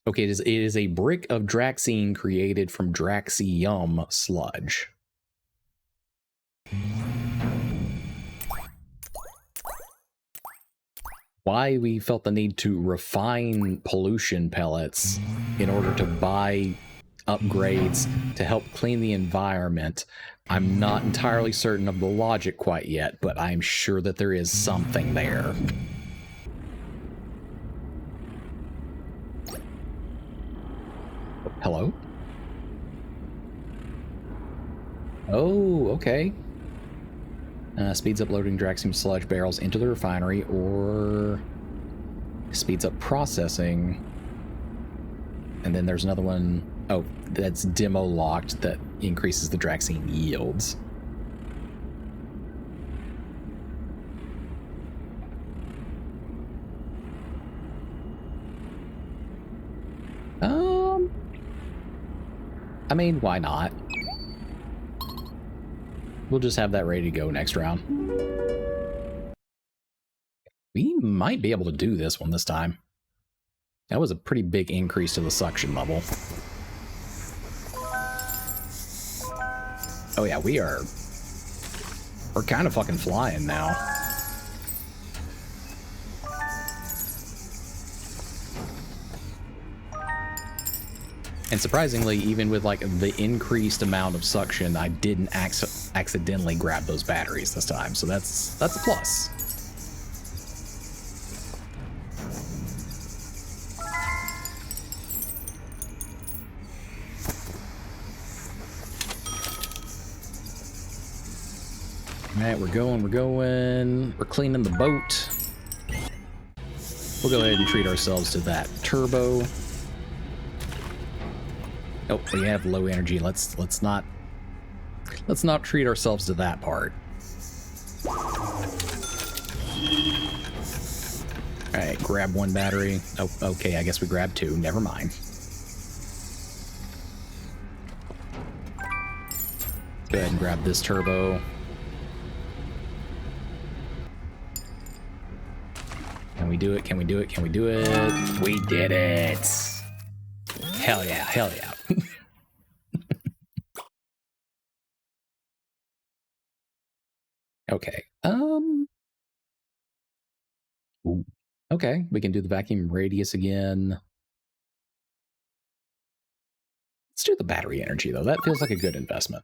Okay, it is a brick of Draxine created from Draxium sludge. Why we felt the need to refine pollution pellets in order to buy upgrades to help clean the environment, I'm not entirely certain of the logic quite yet, but I'm sure that there is something there. Hello? Oh, okay. Speeds up loading Draxium sludge barrels into the refinery, or speeds up processing. And then there's another one. Oh, that's demo locked, that increases the Draxine yields. I mean, why not? We'll just have that ready to go next round. We might be able to do this one this time. That was a pretty big increase to the suction level. Oh yeah, we're kind of fucking flying now. And surprisingly, even with like the increased amount of suction, I didn't accidentally grab those batteries this time. So that's a plus. All right, we're going. We're cleaning the boat. We'll go ahead and treat ourselves to that turbo. Oh, we have low energy. Let's not treat ourselves to that part. All right, grab one battery. Oh, okay, I guess we grabbed two. Never mind. Go ahead and grab this turbo. Can we do it? Can we do it? Can we do it? We did it! Hell yeah, hell yeah. Okay. Ooh. Okay, we can do the vacuum radius again. Let's do the battery energy, though. That feels like a good investment.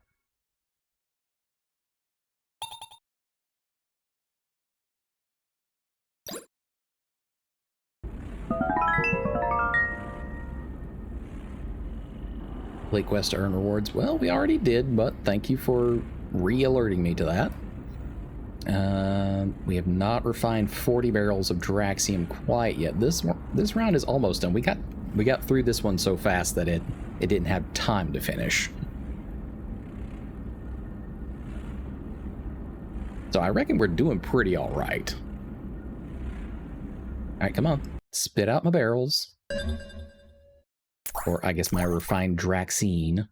Complete quest to earn rewards. Well, we already did, but thank you for re-alerting me to that. We have not refined 40 barrels of Draxium quite yet. This round is almost done. We got through this one so fast that it didn't have time to finish. So I reckon we're doing pretty all right. All right, come on. Spit out my barrels. Or I guess my refined Draxine.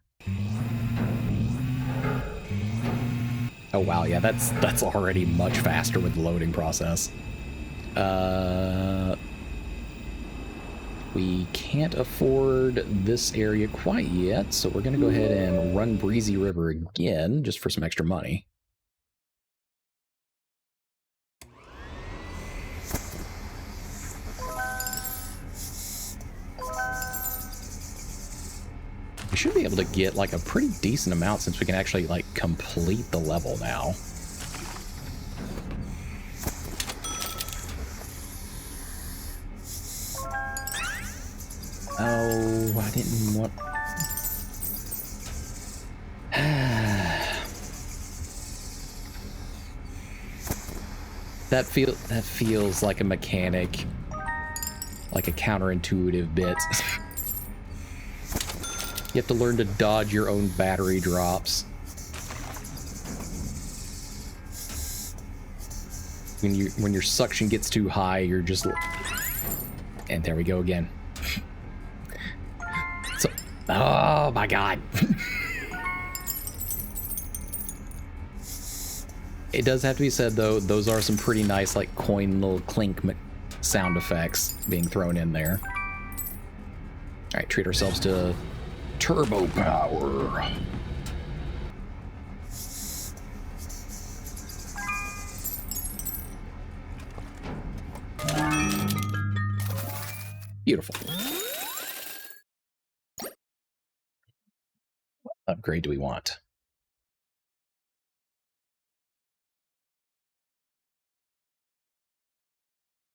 Oh wow, yeah, that's already much faster with the loading process. We can't afford this area quite yet, so we're going to go ahead and run Breezy River again, just for some extra money. We should be able to get like a pretty decent amount since we can actually like complete the level now. Oh, I didn't want... That feels like a mechanic, like a counterintuitive bit. You have to learn to dodge your own battery drops. When your suction gets too high, you're just... And there we go again. So, oh my god. It does have to be said though, those are some pretty nice like coin little clink sound effects being thrown in there. Alright, treat ourselves to turbo power. Beautiful. What upgrade do we want?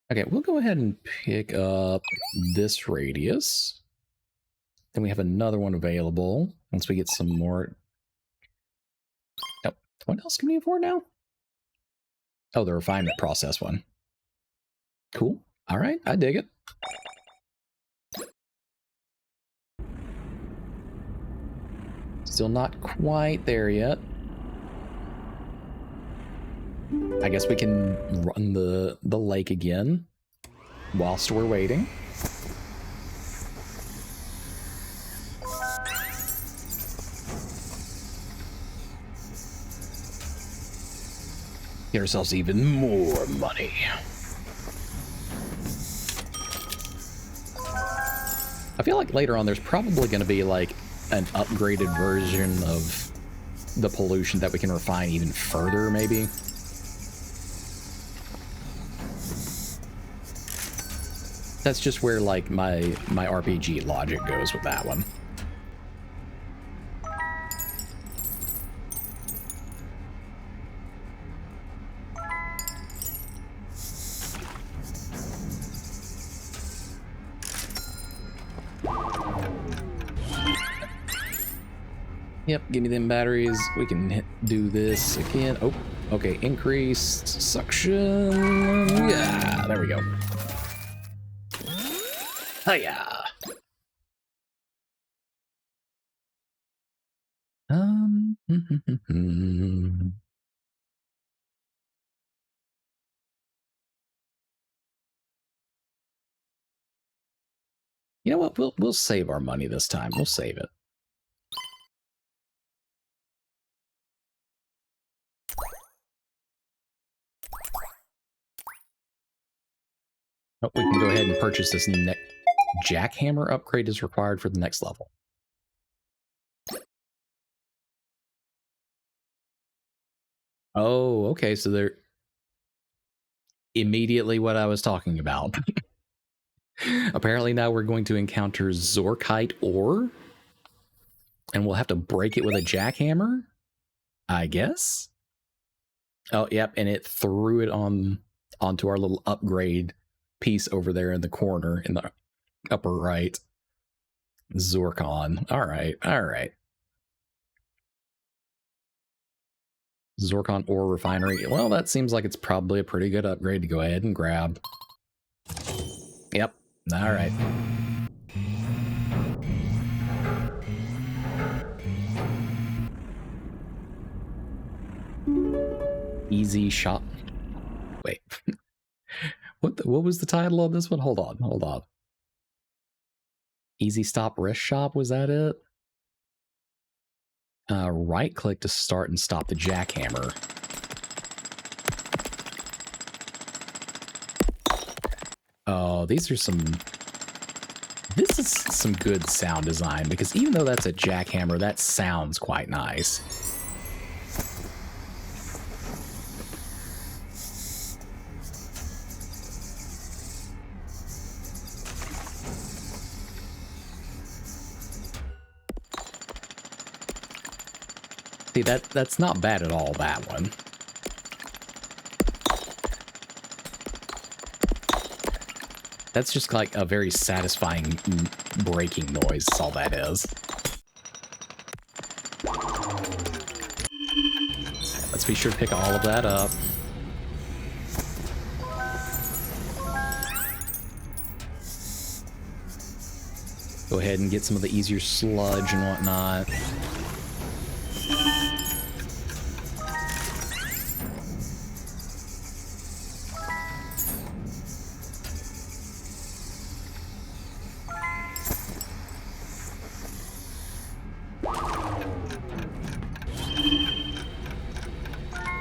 Okay, we'll go ahead and pick up this radius. Then we have another one available once we get some more. Oh, what else can we afford now? Oh, the refinement process one. Cool. All right, I dig it. Still not quite there yet. I guess we can run the lake again whilst we're waiting. Get ourselves even more money. I feel like later on there's probably going to be like an upgraded version of the pollution that we can refine even further, maybe. That's just where like my RPG logic goes with that one. Yep, give me them batteries. We can do this again. Oh, okay. Increased suction. Yeah, there we go. Hiya. You know what? We'll save our money this time. We'll save it. Oh, we can go ahead and purchase this next jackhammer upgrade is required for the next level. Oh, okay, so they're immediately what I was talking about. Apparently now we're going to encounter Zorkite ore, and we'll have to break it with a jackhammer, I guess. Oh, yep, and it threw it onto our little upgrade piece over there in the corner in the upper right. Zorkon. All right, all right. Zorkon ore refinery. Well, that seems like it's probably a pretty good upgrade to go ahead and grab. Yep. All right. Easy shop. Wait. What was the title of this one? Hold on, hold on. Easy stop rest shop, was that it? Right click to start and stop the jackhammer. Oh, these are some This is some good sound design, because even though that's a jackhammer, that sounds quite nice. See, that's not bad at all, that one. That's just like a very satisfying breaking noise, that's all that is. Let's be sure to pick all of that up. Go ahead and get some of the easier sludge and whatnot.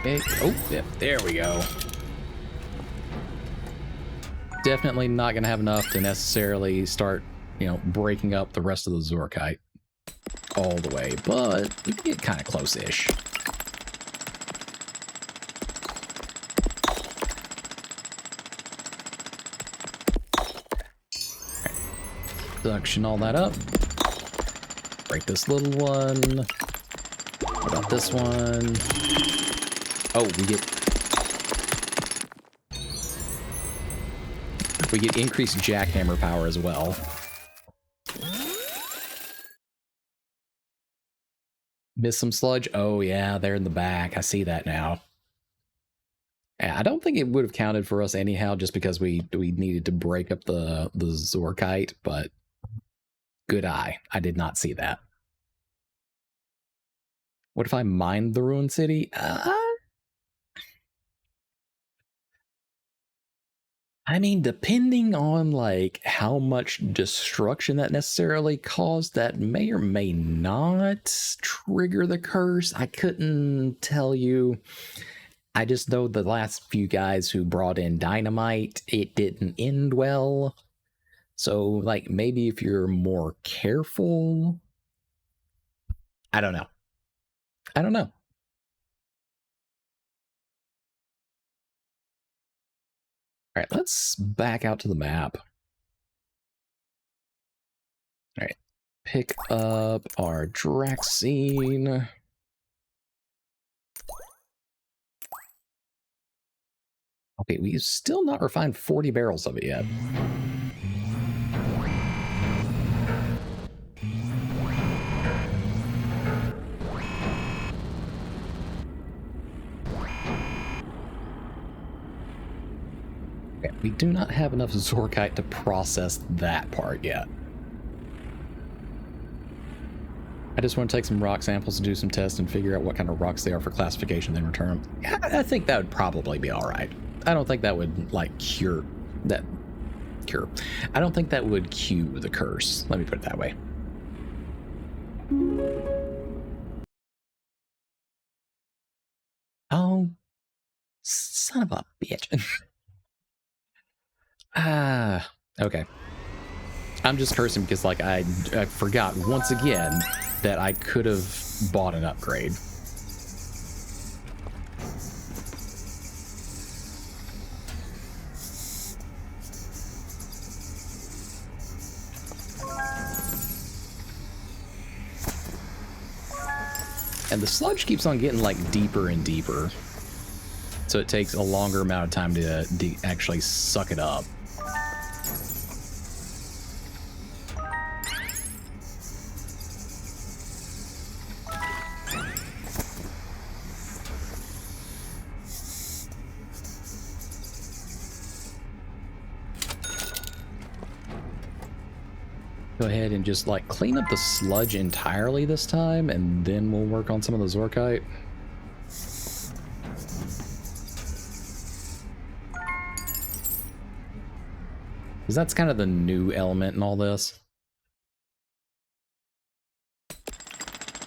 Okay. Oh, yeah, there we go. Definitely not going to have enough to necessarily start, you know, breaking up the rest of the Zorkite all the way, but we can get kind of close-ish. Suction all that up. Break this little one. What about this one? Oh, we get increased jackhammer power as well. Miss some sludge? Oh yeah, they're in the back. I see that now. Yeah, I don't think it would have counted for us anyhow, just because we needed to break up the Zorkite, but good eye. I did not see that. What if I mined the ruined city? I mean, depending on like how much destruction that necessarily caused, that may or may not trigger the curse. I couldn't tell you. I just know the last few guys who brought in dynamite, it didn't end well. So like maybe if you're more careful, I don't know. I don't know. All right, let's back out to the map. All right, pick up our Draxine. Okay, we've still not refined 40 barrels of it yet. Okay, we do not have enough Zorkite to process that part yet. I just want to take some rock samples to do some tests and figure out what kind of rocks they are for classification, then return them. Yeah, I think that would probably be all right. I don't think that would, like, cure. I don't think that would cue the curse. Let me put it that way. Oh, son of a bitch. Okay. I'm just cursing because, like, I forgot once again that I could have bought an upgrade. And the sludge keeps on getting, like, deeper and deeper. So it takes a longer amount of time to actually suck it up. Go ahead and just, like, clean up the sludge entirely this time, and then we'll work on some of the Zorkite. Because that's kind of the new element in all this.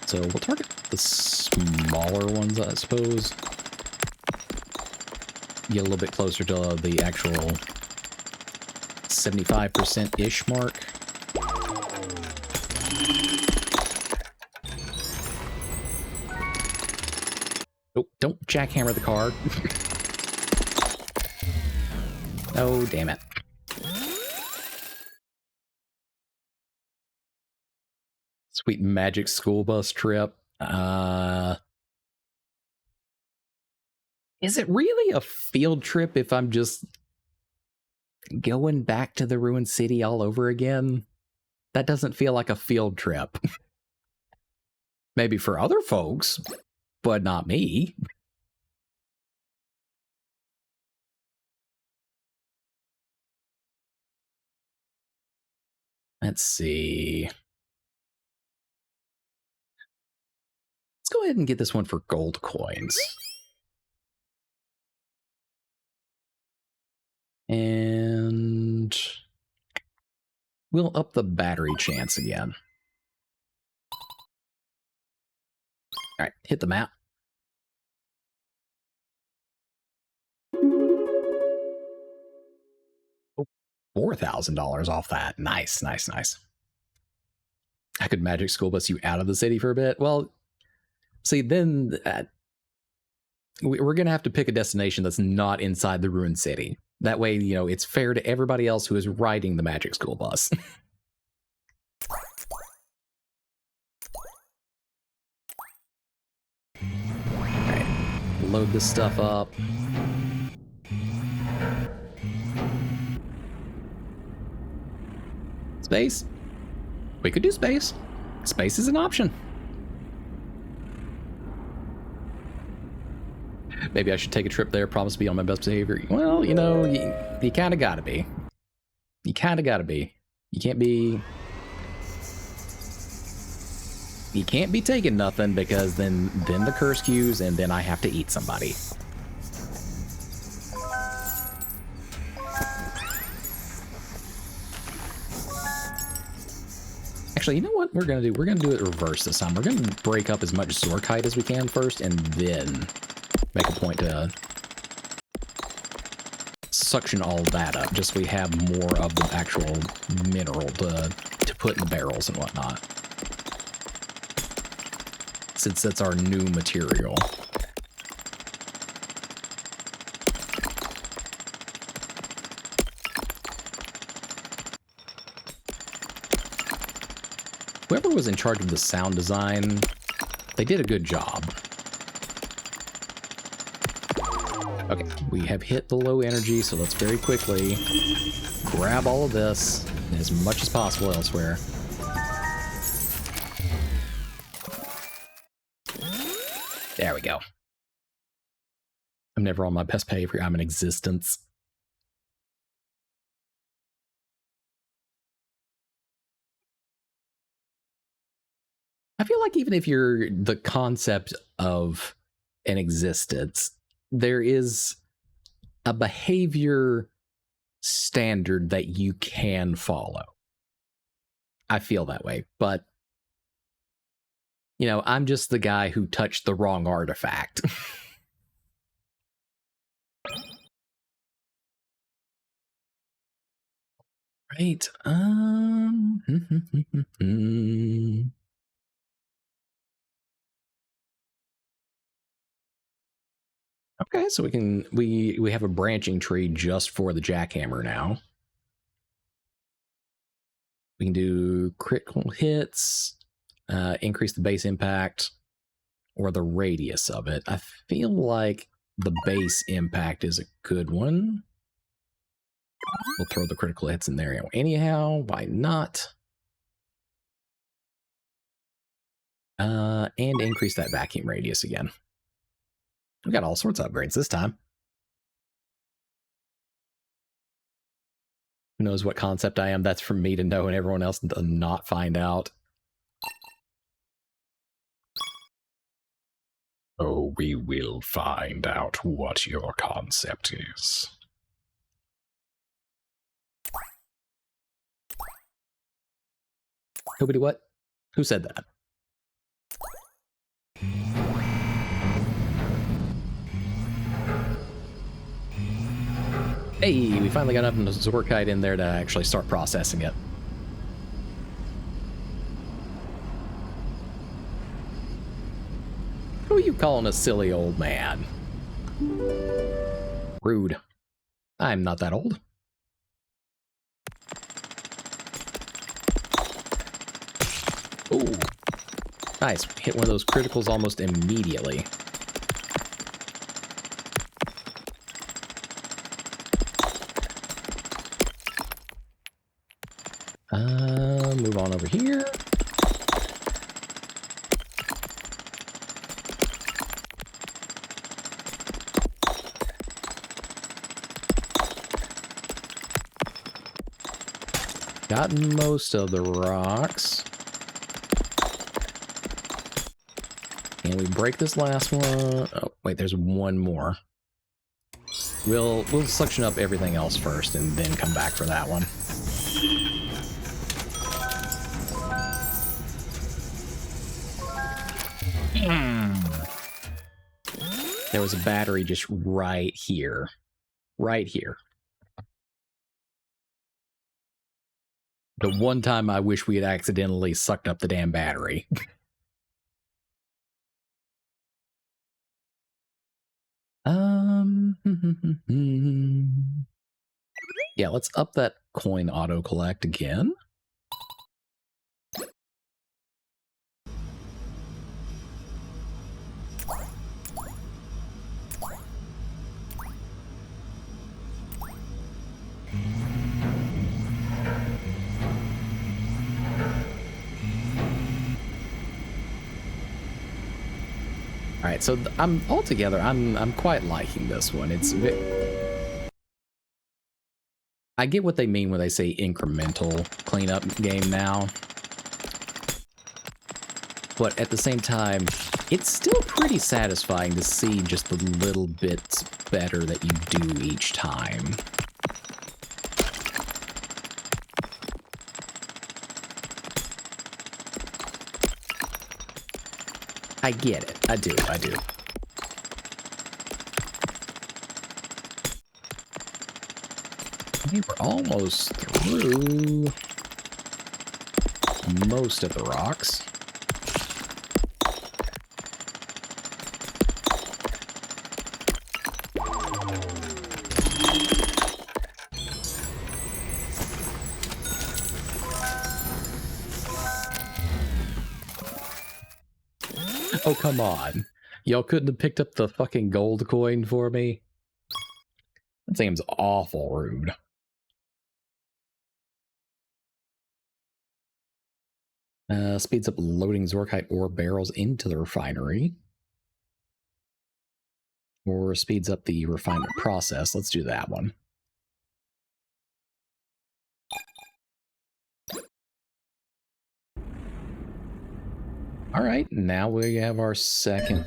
So we'll target the smaller ones, I suppose. Get a little bit closer to the actual 75%-ish mark. Don't jackhammer the car. Oh, damn it. Sweet magic school bus trip. Is it really a field trip if I'm just going back to the ruined city all over again? That doesn't feel like a field trip. Maybe for other folks, but not me. Let's see. Let's go ahead and get this one for gold coins. And we'll up the battery chance again. All right, hit the map. Oh, $4,000 off that. Nice, nice, nice. I could magic school bus you out of the city for a bit. Well, see, then we're going to have to pick a destination that's not inside the ruined city. That way, you know, it's fair to everybody else who is riding the magic school bus. Alright, load this stuff up. Space? We could do space. Space is an option. Maybe I should take a trip there, promise to be on my best behavior. Well, you know, you kind of gotta be. You kind of gotta be. You can't be... You can't be taking nothing, because then the curse cues, and then I have to eat somebody. Actually, you know what we're gonna do? We're gonna do it reverse this time. We're gonna break up as much Zorkite as we can first, and then make a point to suction all that up, just so we have more of the actual mineral to put in the barrels and whatnot. Since that's our new material. Whoever was in charge of the sound design, they did a good job. Okay, we have hit the low energy, so let's very quickly grab all of this as much as possible elsewhere. There we go. I'm never on my best behavior. I'm in existence. I feel like even if you're the concept of an existence, there is a behavior standard that you can follow. I feel that way, but you know, I'm just the guy who touched the wrong artifact. Right. Okay, so we have a branching tree just for the jackhammer now. We can do critical hits, increase the base impact, or the radius of it. I feel like the base impact is a good one. We'll throw the critical hits in there anyhow. Why not? And increase that vacuum radius again. We got all sorts of upgrades this time. Who knows what concept I am? That's for me to know and everyone else to not find out. Oh, we will find out what your concept is. Nobody what? Who said that? Hey, we finally got enough Zorkite in there to actually start processing it. are you calling a silly old man? Rude. I'm not that old. Ooh. Nice. Hit one of those criticals almost immediately. Move on over here. Got most of the rocks. Can we break this last one? Oh, wait, there's one more. We'll suction up everything else first and then come back for that one. There was a battery just right here. Right here. The one time I wish we had accidentally sucked up the damn battery. Yeah, let's up that coin auto collect again. All right, so I'm quite liking this one. I get what they mean when they say incremental cleanup game now. But at the same time, it's still pretty satisfying to see just the little bits better that you do each time. I get it. I do. Okay, we're almost through most of the rocks. Oh, come on. Y'all couldn't have picked up the fucking gold coin for me? That seems awful rude. Speeds up loading Zorkite ore barrels into the refinery. Or speeds up the refinement process. Let's do that one. All right, now we have our second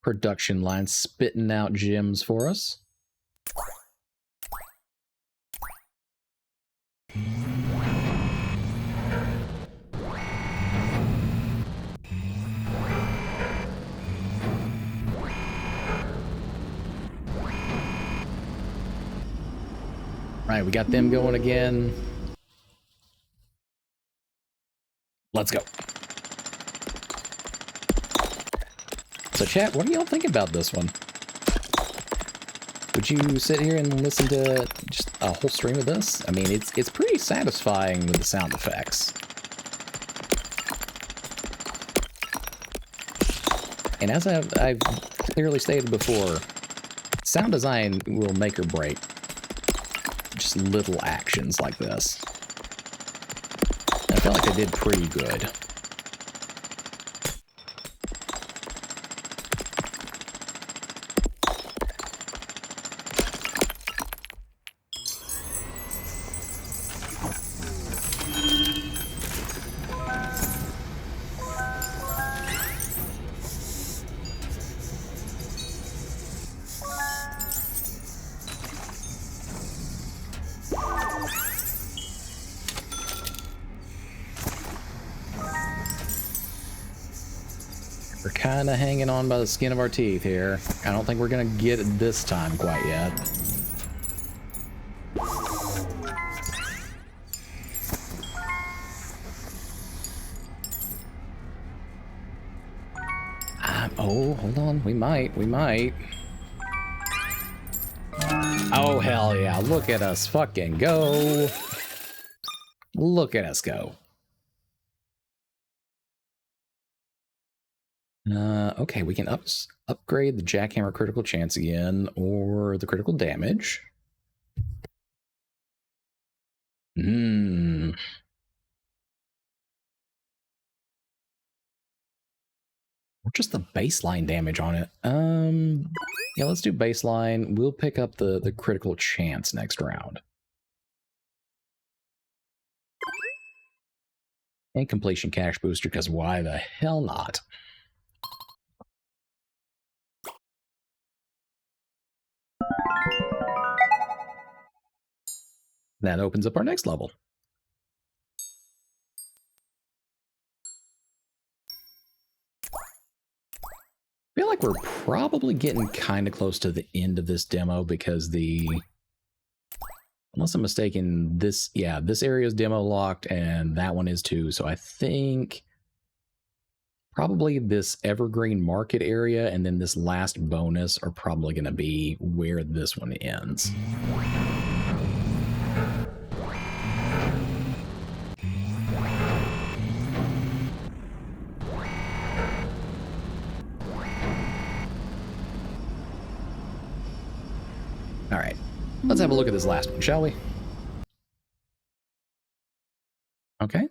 production line spitting out gems for us. Right, we got them going again. Let's go. So chat, what do y'all think about this one? Would you sit here and listen to just a whole stream of this? I mean, it's pretty satisfying with the sound effects. And as I've clearly stated before, sound design will make or break just little actions like this. I felt like they did pretty good. Kind of hanging on by the skin of our teeth here. I don't think we're gonna get it this time quite yet. Oh, hold on. We might. Oh, hell yeah. Look at us fucking go. Look at us go. Okay, we can upgrade the jackhammer critical chance again, or the critical damage. Or just the baseline damage on it. Yeah, let's do baseline. We'll pick up the critical chance next round. And completion cash booster, because why the hell not? That opens up our next level. I feel like we're probably getting kind of close to the end of this demo because unless I'm mistaken, this area is demo locked and that one is too. So I think probably this Evergreen Market area and then this last bonus are probably going to be where this one ends. All right, let's have a look at this last one, shall we? Okay.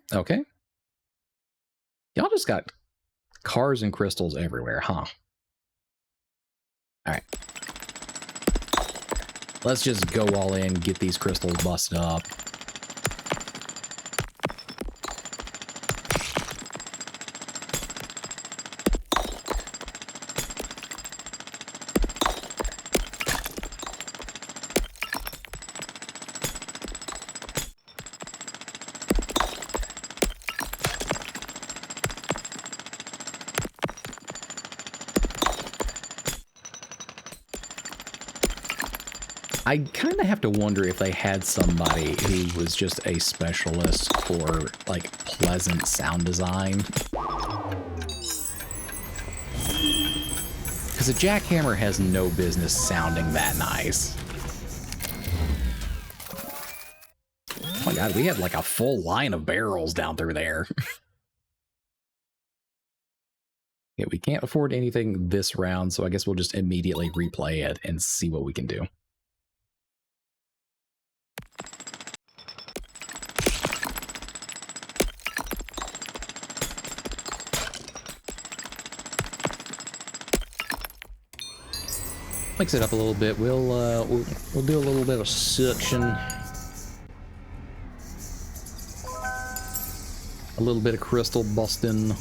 Y'all just got cars and crystals everywhere, huh? All right. Let's just go all in, get these crystals busted up. I kind of have to wonder if they had somebody who was just a specialist for, like, pleasant sound design. Because a jackhammer has no business sounding that nice. Oh my god, we had like a full line of barrels down through there. Yeah, we can't afford anything this round, so I guess we'll just immediately replay it and see what we can do. Mix it up a little bit. We'll do a little bit of suction, a little bit of crystal busting.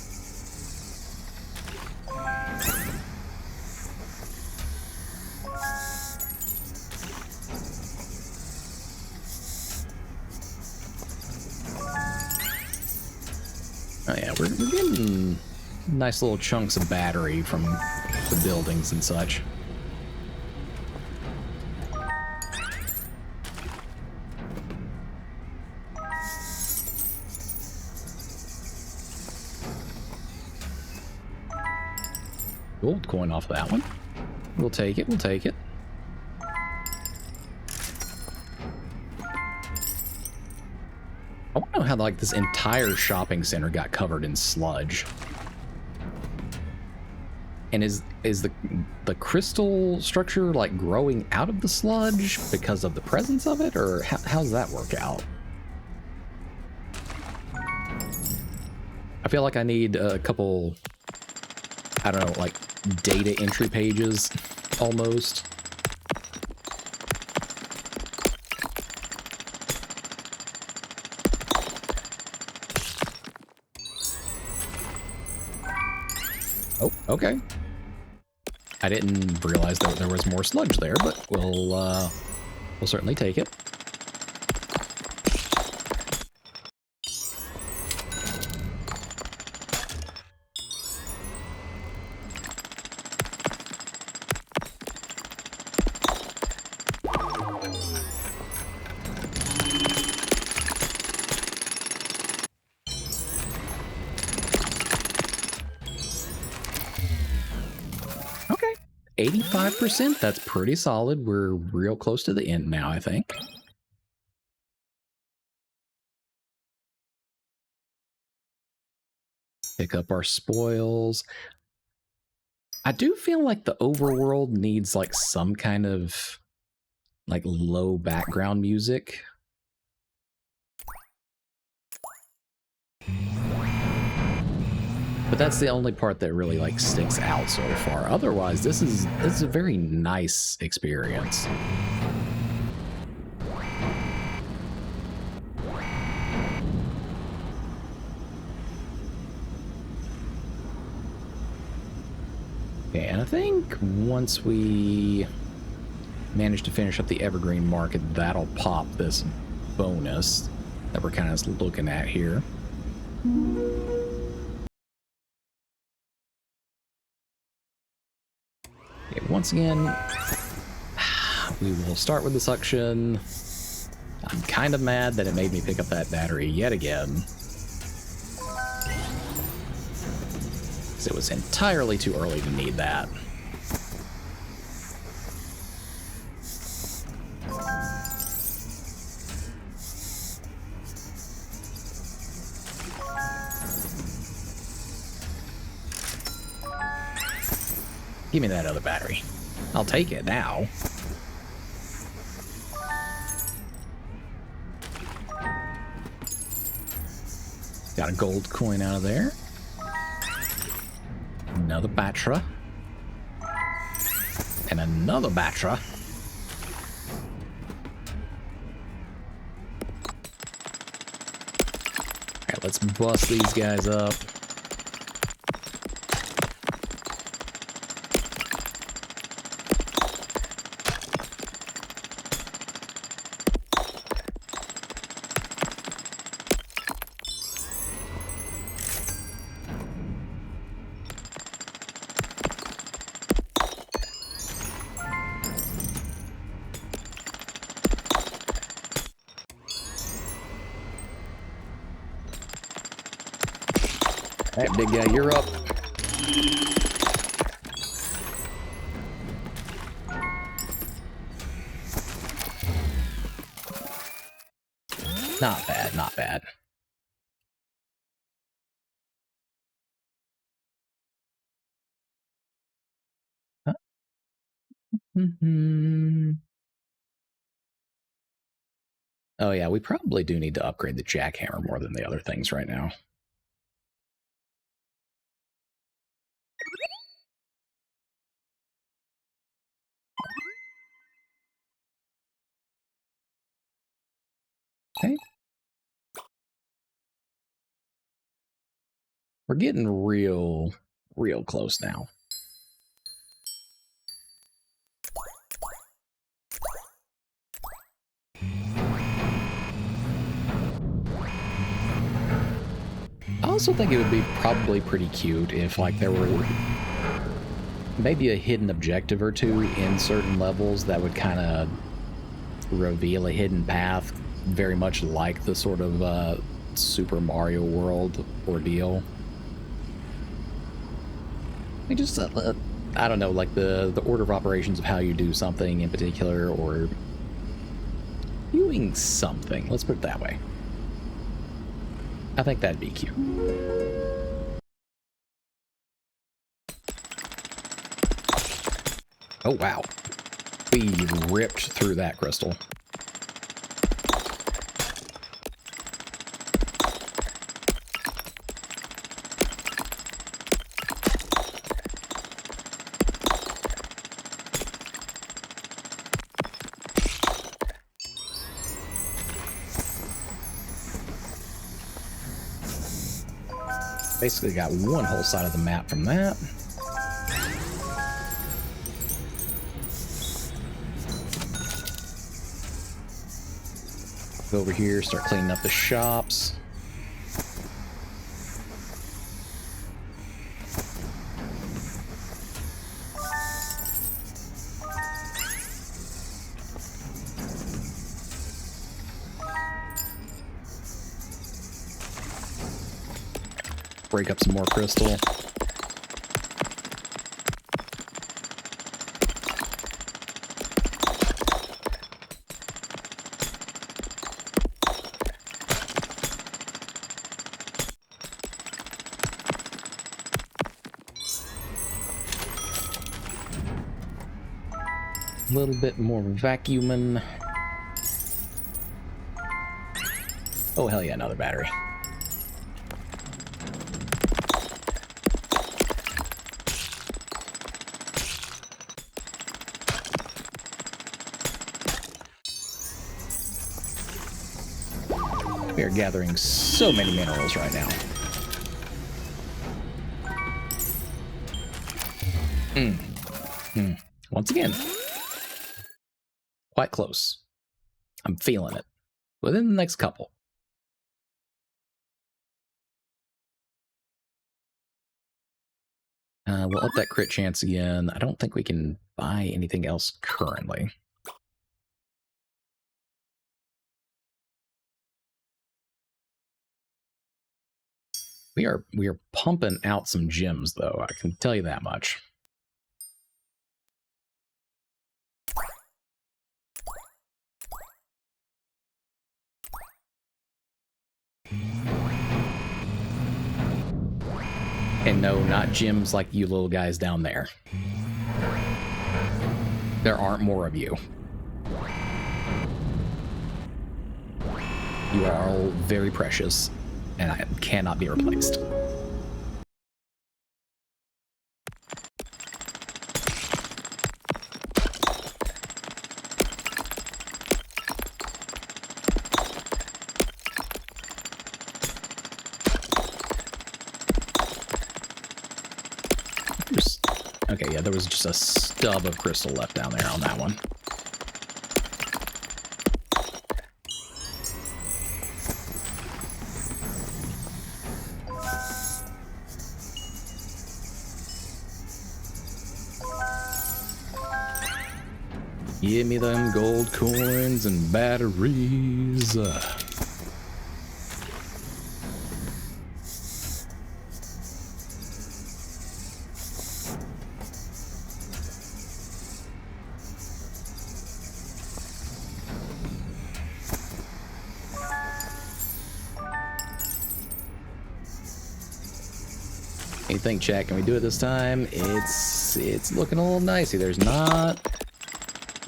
Oh yeah, we're getting nice little chunks of battery from the buildings and such. Gold coin off that one. We'll take it, we'll take it. I want to know how, like, this entire shopping center got covered in sludge. And is the crystal structure, like, growing out of the sludge because of the presence of it? Or how's that work out? I feel like I need a couple, I don't know, like, data entry pages, almost. Oh, okay. I didn't realize that there was more sludge there, but we'll certainly take it. 85%, that's pretty solid. We're real close to the end now, I think. Pick up our spoils. I do feel like the overworld needs like some kind of like low background music. But that's the only part that really like sticks out so far. Otherwise, this is a very nice experience. Okay, and I think once we manage to finish up the Evergreen Market, that'll pop this bonus that we're kind of looking at here. Okay, once again, we will start with the suction. I'm kind of mad that it made me pick up that battery yet again. Because it was entirely too early to need that. Give me that other battery. I'll take it now. Got a gold coin out of there. Another Batra. And another Batra. Alright, let's bust these guys up. All right, big guy, you're up. Not bad, not bad. Huh? Oh yeah, we probably do need to upgrade the jackhammer more than the other things right now. Okay. We're getting real close now. I also think it would be probably pretty cute if like there were maybe a hidden objective or two in certain levels that would kind of reveal a hidden path, very much like the sort of Super Mario World ordeal. I just, I don't know, like the order of operations of how you do something in particular, or doing something. Let's put it that way. I think that'd be cute. Oh, wow. We ripped through that crystal. Basically got one whole side of the map from that. Go over here, start cleaning up the shops. Break up some more crystal. A little bit more vacuuming. Oh, hell yeah, another battery. We are gathering so many minerals right now. Once again, quite close. I'm feeling it. Within the next couple. We'll up that crit chance again. I don't think we can buy anything else currently. We are pumping out some gems, though. I can tell you that much. And no, not gems like you little guys down there. There aren't more of you. You are all very precious, and I cannot be replaced. Okay, yeah, there was just a stub of crystal left down there on that one. Give me them gold coins and batteries. You think, chat, can we do it this time? It's looking a little nicey. There's not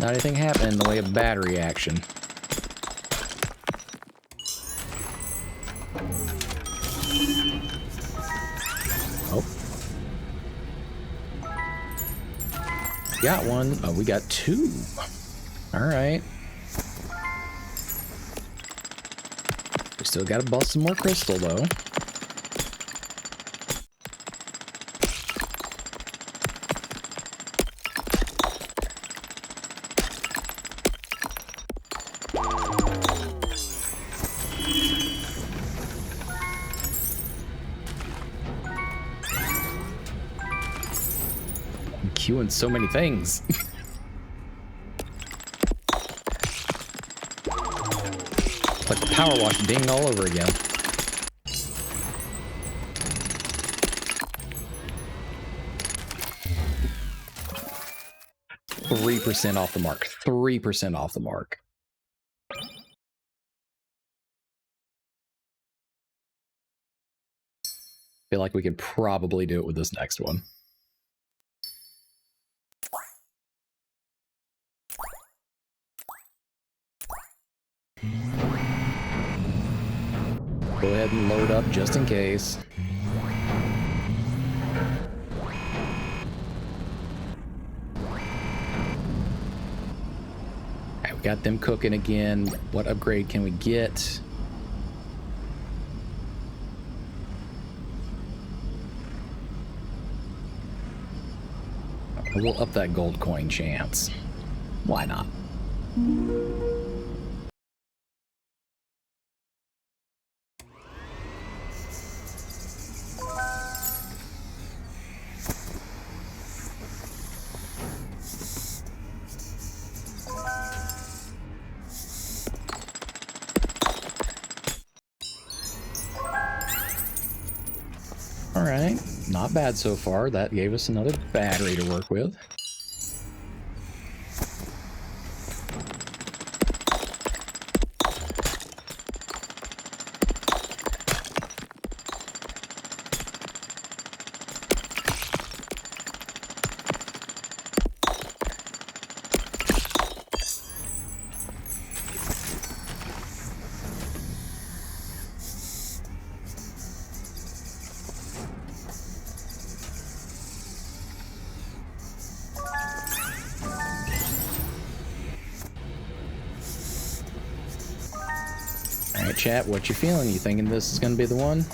anything happening in the way of battery action. Oh. Got one. Oh, we got two. All right. We still got to bust some more crystal, though. Queuing so many things. It's like the power wash dinged all over again. %3 off the mark. 3% off the mark. Feel like we could probably do it with this next one. Go ahead and load up just in case. Alright, we got them cooking again. What upgrade can we get? We'll up that gold coin chance. Why not? Alright, not bad so far. That gave us another battery to work with. Alright, chat, what you feeling? You thinking this is gonna be the one?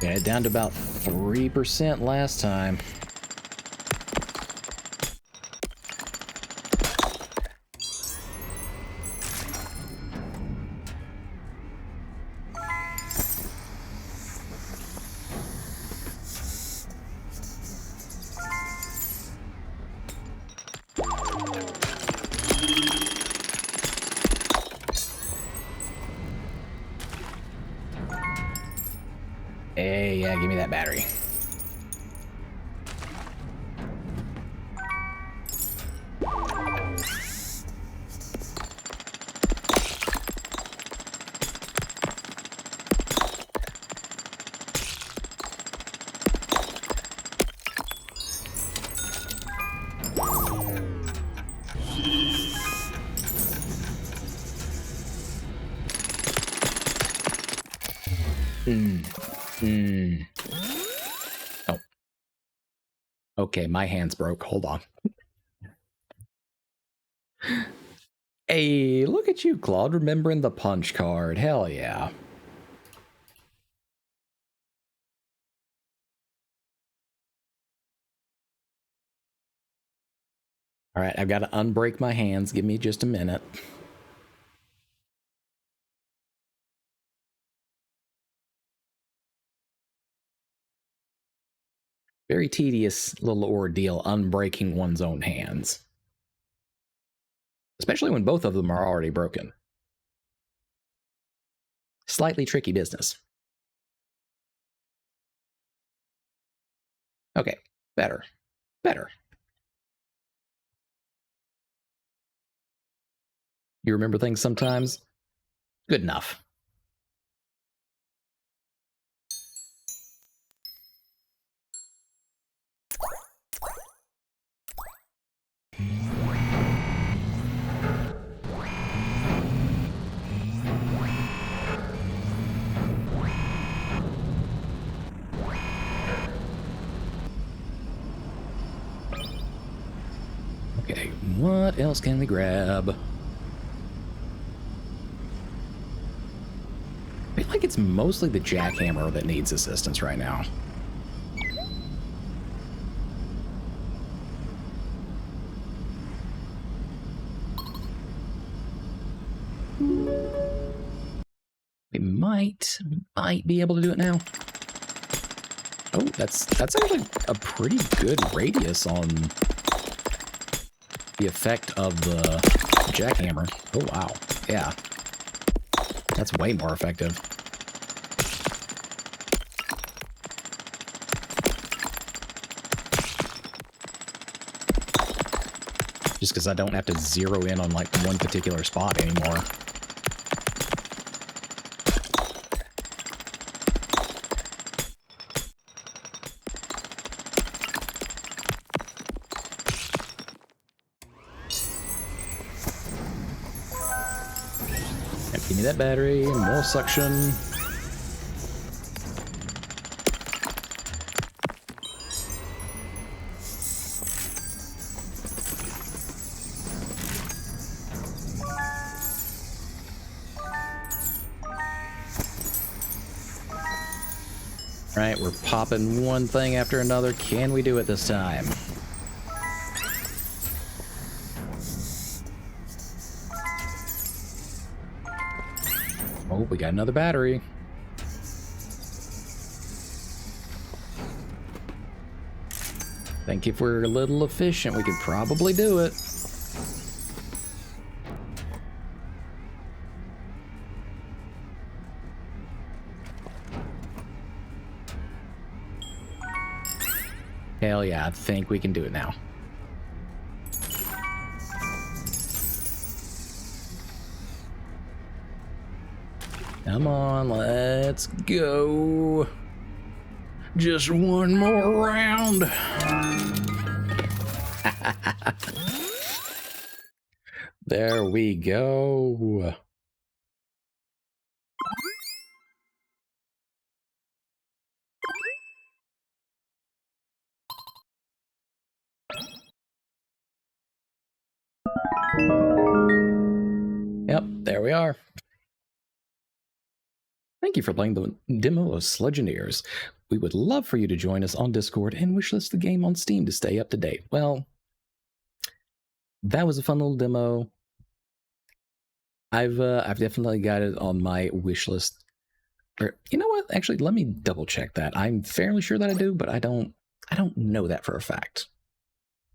Yeah, down to about 3% last time. Hey, yeah, give me that battery. Oh. Okay, my hands broke. Hold on. Hey, look at you, Claude, remembering the punch card. Hell yeah. All right, I've got to unbreak my hands. Give me just a minute. Very tedious little ordeal unbreaking one's own hands. Especially when both of them are already broken. Slightly tricky business. Okay, better. Better. You remember things sometimes? Good enough. Okay, what else can we grab? I feel like it's mostly the jackhammer that needs assistance right now. We might be able to do it now. Oh, that's actually a pretty good radius on the effect of the jackhammer. Oh, wow. Yeah. That's way more effective. Just because I don't have to zero in on like one particular spot anymore. Give me that battery, more suction. Right, we're popping one thing after another. Can we do it this time? Oh, we got another battery. Think if we're a little efficient, we could probably do it. Hell yeah, I think we can do it now. Come on, let's go. Just one more round. There we go. There we are. Thank you for playing the demo of Sludgineers. We would love for you to join us on Discord and wishlist the game on Steam to stay up to date. Well, that was a fun little demo. I've definitely got it on my wish list. Or, you know what? Actually, let me double check that. I'm fairly sure that I do, but I don't know that for a fact.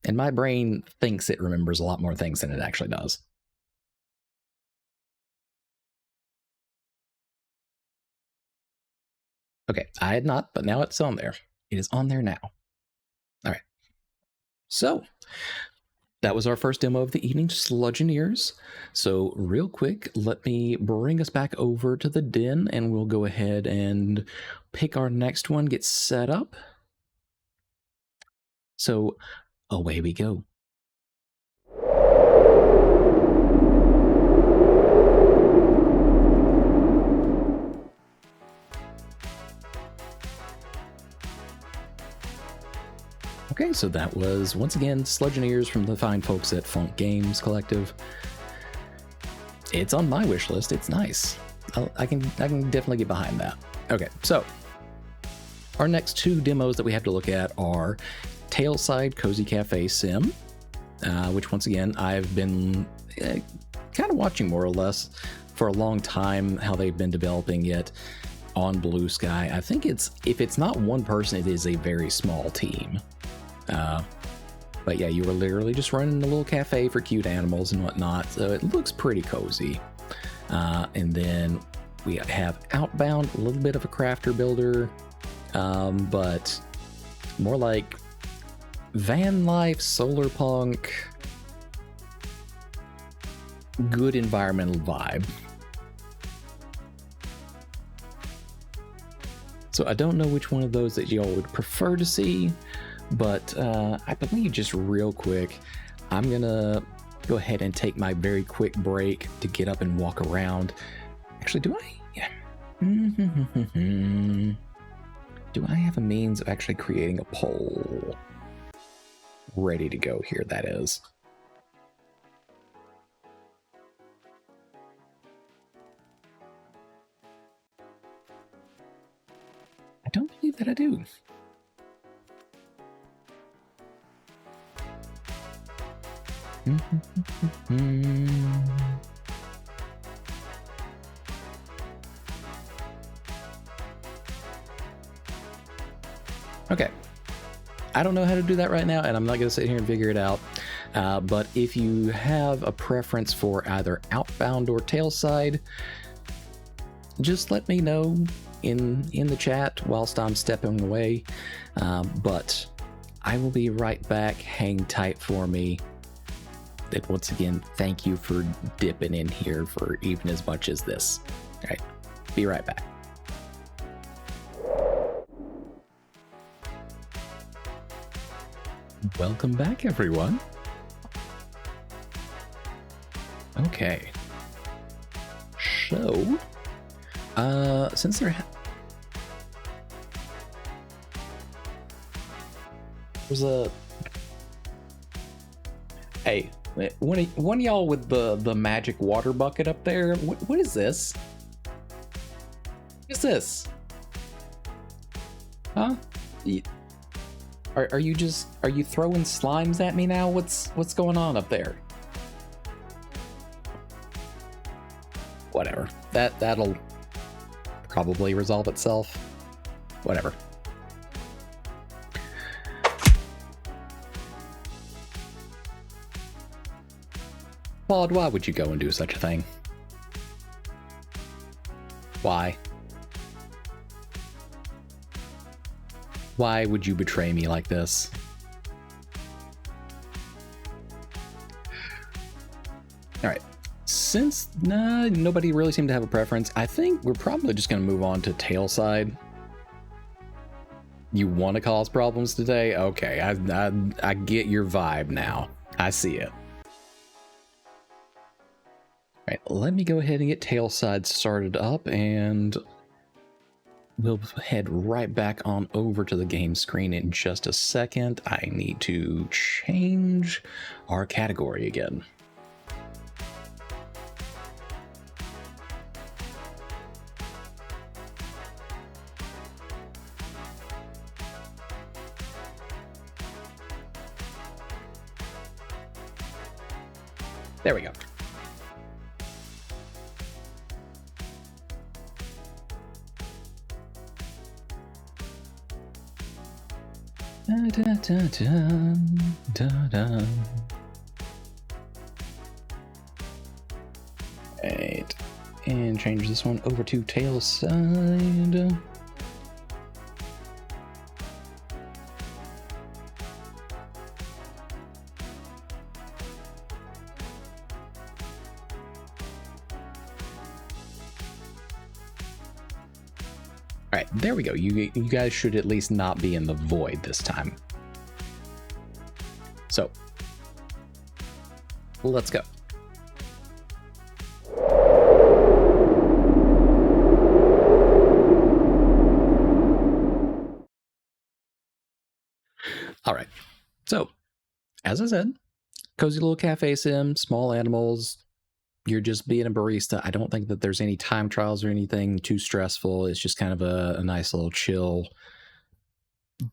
And my brain thinks it remembers a lot more things than it actually does. Okay, I had not, but now it's on there. It is on there now. All right. So, that was our first demo of the evening, Sludgineers. So real quick, let me bring us back over to the den and we'll go ahead and pick our next one, get set up. So away we go. Okay, so that was, once again, Sludgineers from the fine folks at Funk Games Collective. It's on my wish list. It's nice. I can definitely get behind that. Okay, so our next two demos that we have to look at are Tailside Cozy Cafe Sim, which once again, I've been kind of watching more or less for a long time how they've been developing it on Blue Sky. I think if it's not one person, it is a very small team. But yeah, you were literally just running a little cafe for cute animals and whatnot, so it looks pretty cozy. And then we have Outbound, a little bit of a crafter builder, but more like van life, solar punk, good environmental vibe. So I don't know which one of those that y'all would prefer to see, but I believe just real quick, I'm gonna go ahead and take my very quick break to get up and walk around. Actually, do I? Yeah. Do I have a means of actually creating a poll? Ready to go here, that is. I don't believe that I do. Okay. I don't know how to do that right now, and I'm not going to sit here and figure it out. But if you have a preference for either Outbound or Tailside, just let me know in the chat whilst I'm stepping away. But I will be right back. Hang tight for me. And once again, thank you for dipping in here for even as much as this. All right, be right back. Welcome back, everyone. Okay. So, since there's a... Hey, one of y'all with the magic water bucket up there, what is this? What is this? Huh? Are you throwing slimes at me now? What's going on up there? Whatever. That'll probably resolve itself. Whatever. Claude, why would you go and do such a thing? Why? Why would you betray me like this? All right. Since nobody really seemed to have a preference, I think we're probably just going to move on to Tailside. You want to cause problems today? Okay, I get your vibe now. I see it. All right, let me go ahead and get Tailside started up, and we'll head right back on over to the game screen in just a second. I need to change our category again. There we go. Da, da, da, da, da. Right. And change this one over to Tailside. Alright, there we go. You guys should at least not be in the void this time. So, let's go. Alright, so, as I said, cozy little cafe sim, small animals. You're just being a barista. I don't think that there's any time trials or anything too stressful. It's just kind of a nice little chill,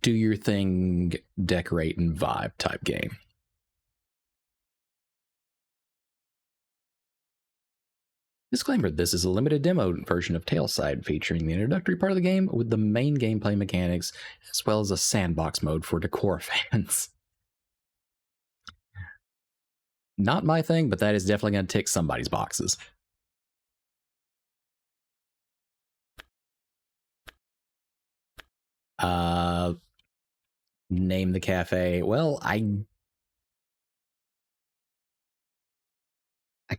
do your thing, decorate, and vibe type game. Disclaimer, this is a limited demo version of Tailside featuring the introductory part of the game with the main gameplay mechanics, as well as a sandbox mode for decor fans. Not my thing, but that is definitely going to tick somebody's boxes. Name the cafe. Well, I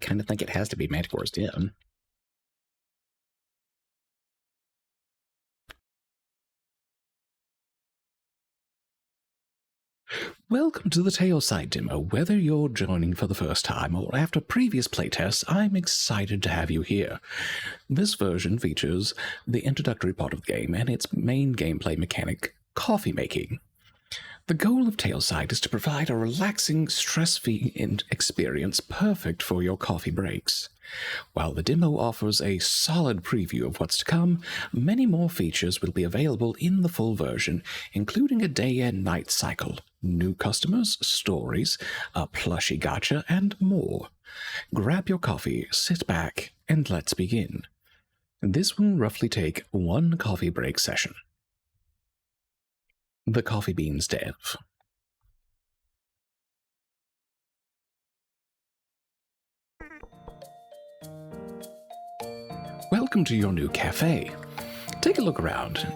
kind of think it has to be Manticore's Den. Welcome to the Tailside demo. Whether you're joining for the first time or after previous playtests, I'm excited to have you here. This version features the introductory part of the game and its main gameplay mechanic, coffee making. The goal of Tailside is to provide a relaxing, stress-free experience perfect for your coffee breaks. While the demo offers a solid preview of what's to come, many more features will be available in the full version, including a day and night cycle, new customers, stories, a plushie gacha, and more. Grab your coffee, sit back, and let's begin. This will roughly take one coffee break session. The Coffee Beans Dev. Welcome to your new cafe. Take a look around.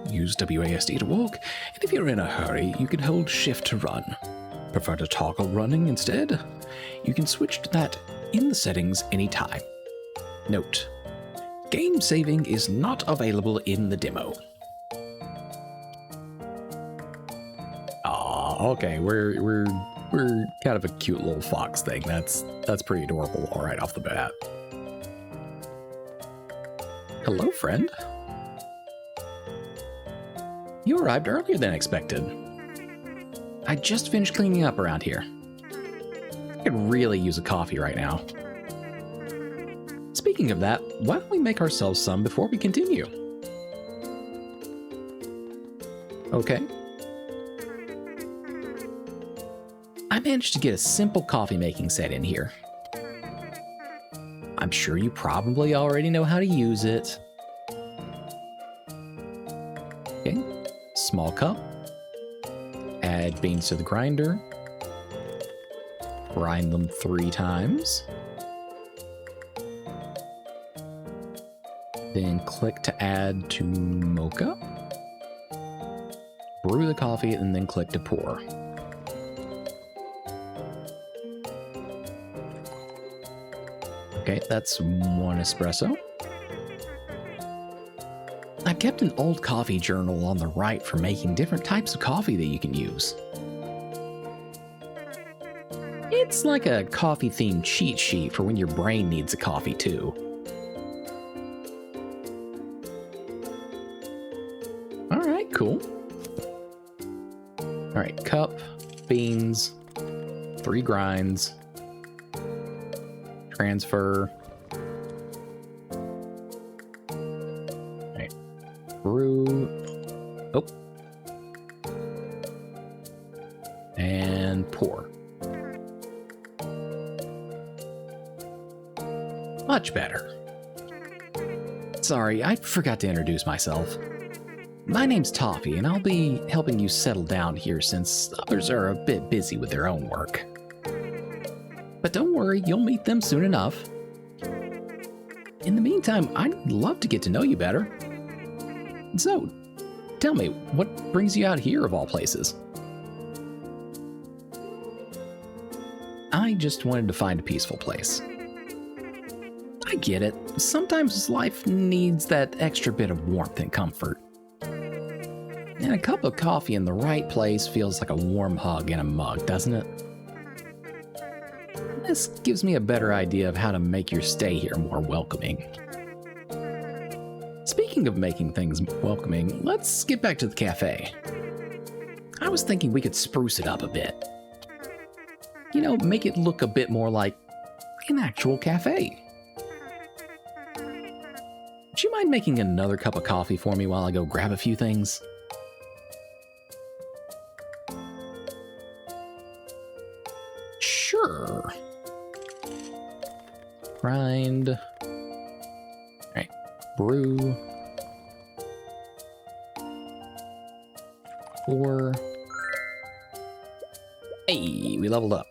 Use WASD to walk, and if you're in a hurry, you can hold shift to run. Prefer to toggle running instead? You can switch to that in the settings anytime. Note: game saving is not available in the demo. Okay, we're kind of a cute little fox thing. That's pretty adorable, all right off the bat. Hello, friend. You arrived earlier than expected. I just finished cleaning up around here. I could really use a coffee right now. Speaking of that, why don't we make ourselves some before we continue? Okay. I managed to get a simple coffee making set in here. I'm sure you probably already know how to use it. Okay, small cup. Add beans to the grinder. Grind them 3 times. Then click to add to mocha. Brew the coffee and then click to pour. Okay, that's 1 espresso. I've kept an old coffee journal on the right for making different types of coffee that you can use. It's like a coffee-themed cheat sheet for when your brain needs a coffee too. Alright, cool. Alright, cup, beans, 3 grinds. Transfer. Right. Brew. Oh. And pour. Much better. Sorry, I forgot to introduce myself. My name's Toffee, and I'll be helping you settle down here since others are a bit busy with their own work. But don't worry, you'll meet them soon enough. In the meantime, I'd love to get to know you better. So, tell me, what brings you out here of all places? I just wanted to find a peaceful place. I get it. Sometimes life needs that extra bit of warmth and comfort. And a cup of coffee in the right place feels like a warm hug in a mug, doesn't it? This gives me a better idea of how to make your stay here more welcoming. Speaking of making things welcoming, let's get back to the cafe. I was thinking we could spruce it up a bit. You know, make it look a bit more like an actual cafe. Would you mind making another cup of coffee for me while I go grab a few things? Sure. Grind. Alright. Brew. 4. Hey, we leveled up.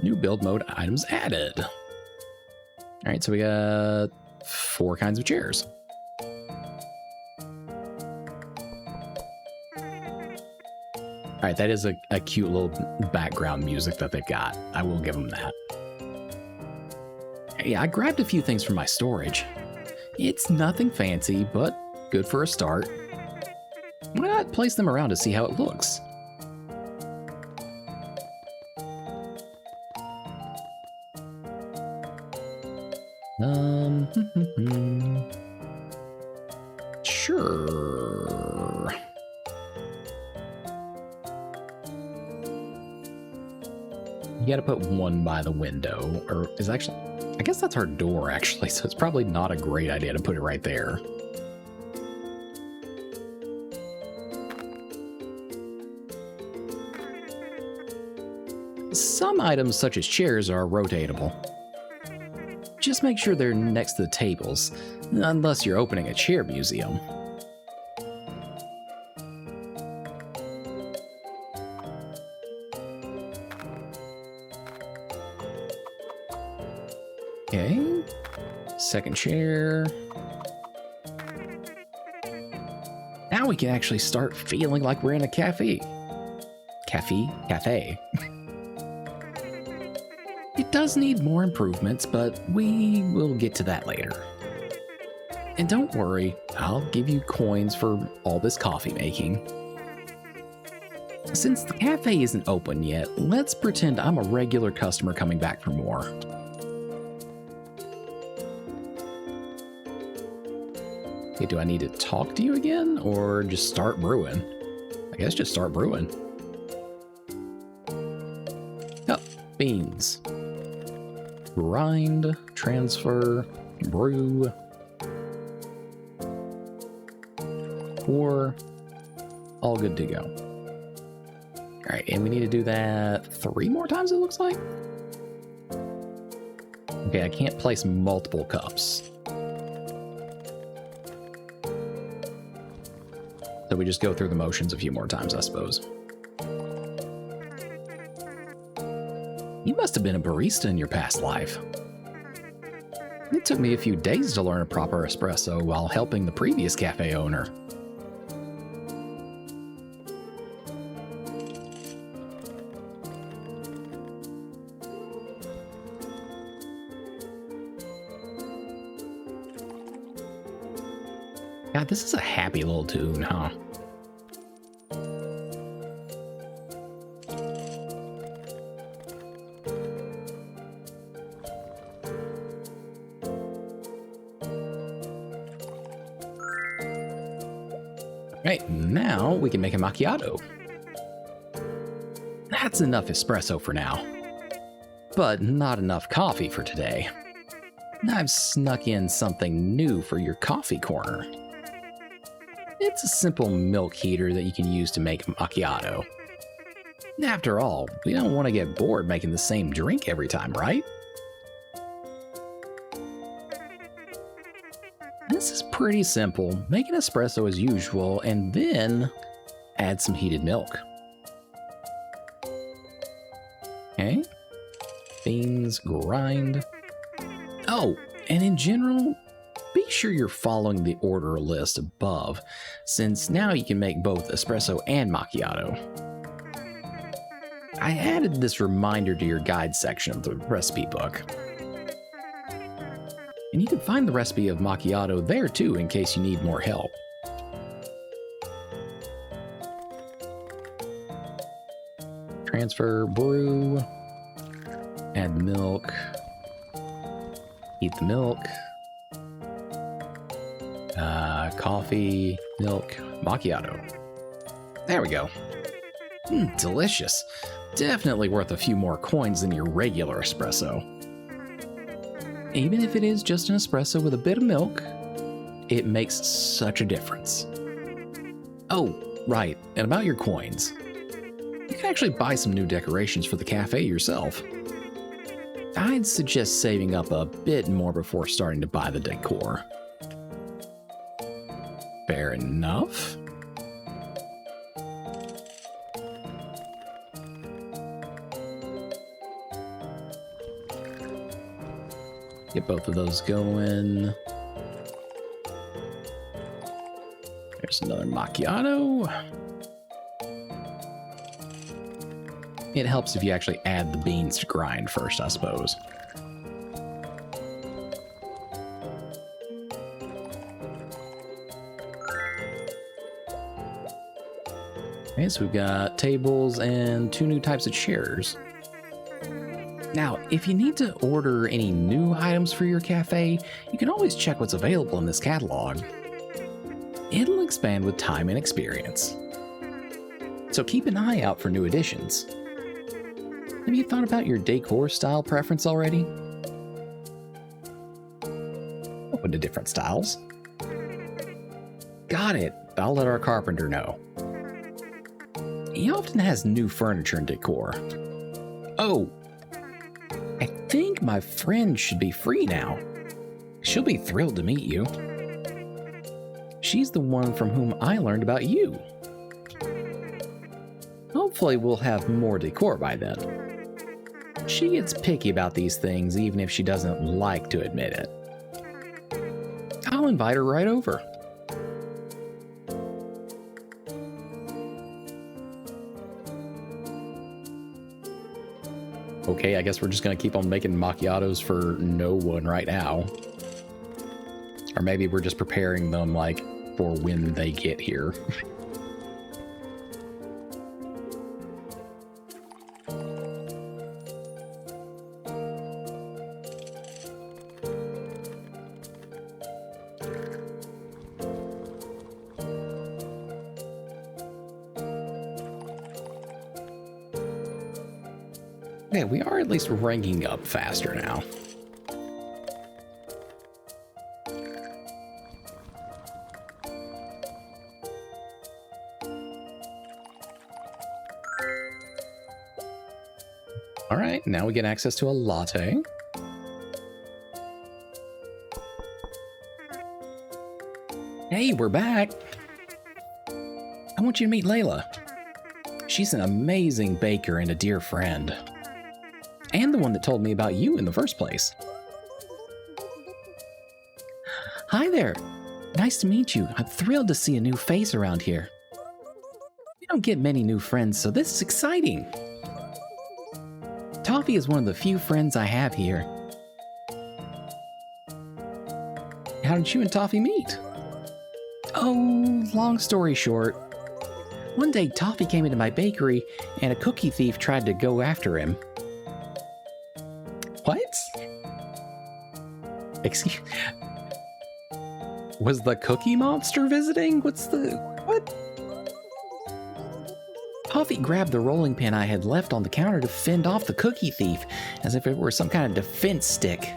New build mode items added. Alright, so we got 4 kinds of chairs. Alright, that is a cute little background music that they've got. I will give them that. Yeah, I grabbed a few things from my storage. It's nothing fancy, but good for a start. Why not place them around to see how it looks? Sure. You gotta put one by the window, or is actually, I guess that's our door actually, so it's probably not a great idea to put it right there. Some items, such as chairs, are rotatable. Just make sure they're next to the tables, unless you're opening a chair museum. Okay, second chair. Now we can actually start feeling like we're in a cafe. Cafe. It does need more improvements, but we will get to that later. And don't worry, I'll give you coins for all this coffee making. Since the cafe isn't open yet, let's pretend I'm a regular customer coming back for more. Okay, do I need to talk to you again, or just start brewing? I guess just start brewing. Oh, beans. Grind, transfer, brew. 4. All good to go. Alright, and we need to do that 3 more times, it looks like? Okay, I can't place multiple cups. So we just go through the motions a few more times, I suppose. You must have been a barista in your past life. It took me a few days to learn a proper espresso while helping the previous cafe owner. God, this is a happy little tune, huh? Right, now we can make a macchiato. That's enough espresso for now. But not enough coffee for today. I've snuck in something new for your coffee corner. It's a simple milk heater that you can use to make macchiato. After all, we don't want to get bored making the same drink every time, right? pretty simple. Make an espresso as usual, and then add some heated milk. Okay. Beans, grind. Oh, and in general, be sure you're following the order list above, since now you can make both espresso and macchiato. I added this reminder to your guide section of the recipe book. And you can find the recipe of macchiato there too in case you need more help. Transfer, brew, add the milk, heat the milk, coffee, milk, macchiato. There we go. Delicious. Definitely worth a few more coins than your regular espresso. Even if it is just an espresso with a bit of milk, it makes such a difference. Oh, right, and about your coins. You can actually buy some new decorations for the cafe yourself. I'd suggest saving up a bit more before starting to buy the decor. Fair enough. Get both of those going. There's another macchiato. It helps if you actually add the beans to grind first, I suppose. Okay, so we've got tables and 2 new types of chairs. Now, if you need to order any new items for your cafe, you can always check what's available in this catalog. It'll expand with time and experience. So keep an eye out for new additions. Have you thought about your decor style preference already? Open to different styles. Got it. I'll let our carpenter know. He often has new furniture and decor. Oh, I think my friend should be free now. She'll be thrilled to meet you. She's the one from whom I learned about you. Hopefully we'll have more decor by then. She gets picky about these things even if she doesn't like to admit it. I'll invite her right over. Okay, I guess we're just gonna keep on making macchiatos for no one right now. Or maybe we're just preparing them, like, for when they get here. Okay, we are at least ranking up faster now. All right, now we get access to a latte. Hey, we're back. I want you to meet Layla. She's an amazing baker and a dear friend. And the one that told me about you in the first place. Hi there. Nice to meet you. I'm thrilled to see a new face around here. We don't get many new friends, so this is exciting. Toffee is one of the few friends I have here. How did you and Toffee meet? Oh, long story short. One day, Toffee came into my bakery, and a cookie thief tried to go after him. What? Excuse... Was the Cookie Monster visiting? What? Toffee grabbed the rolling pin I had left on the counter to fend off the cookie thief, as if it were some kind of defense stick.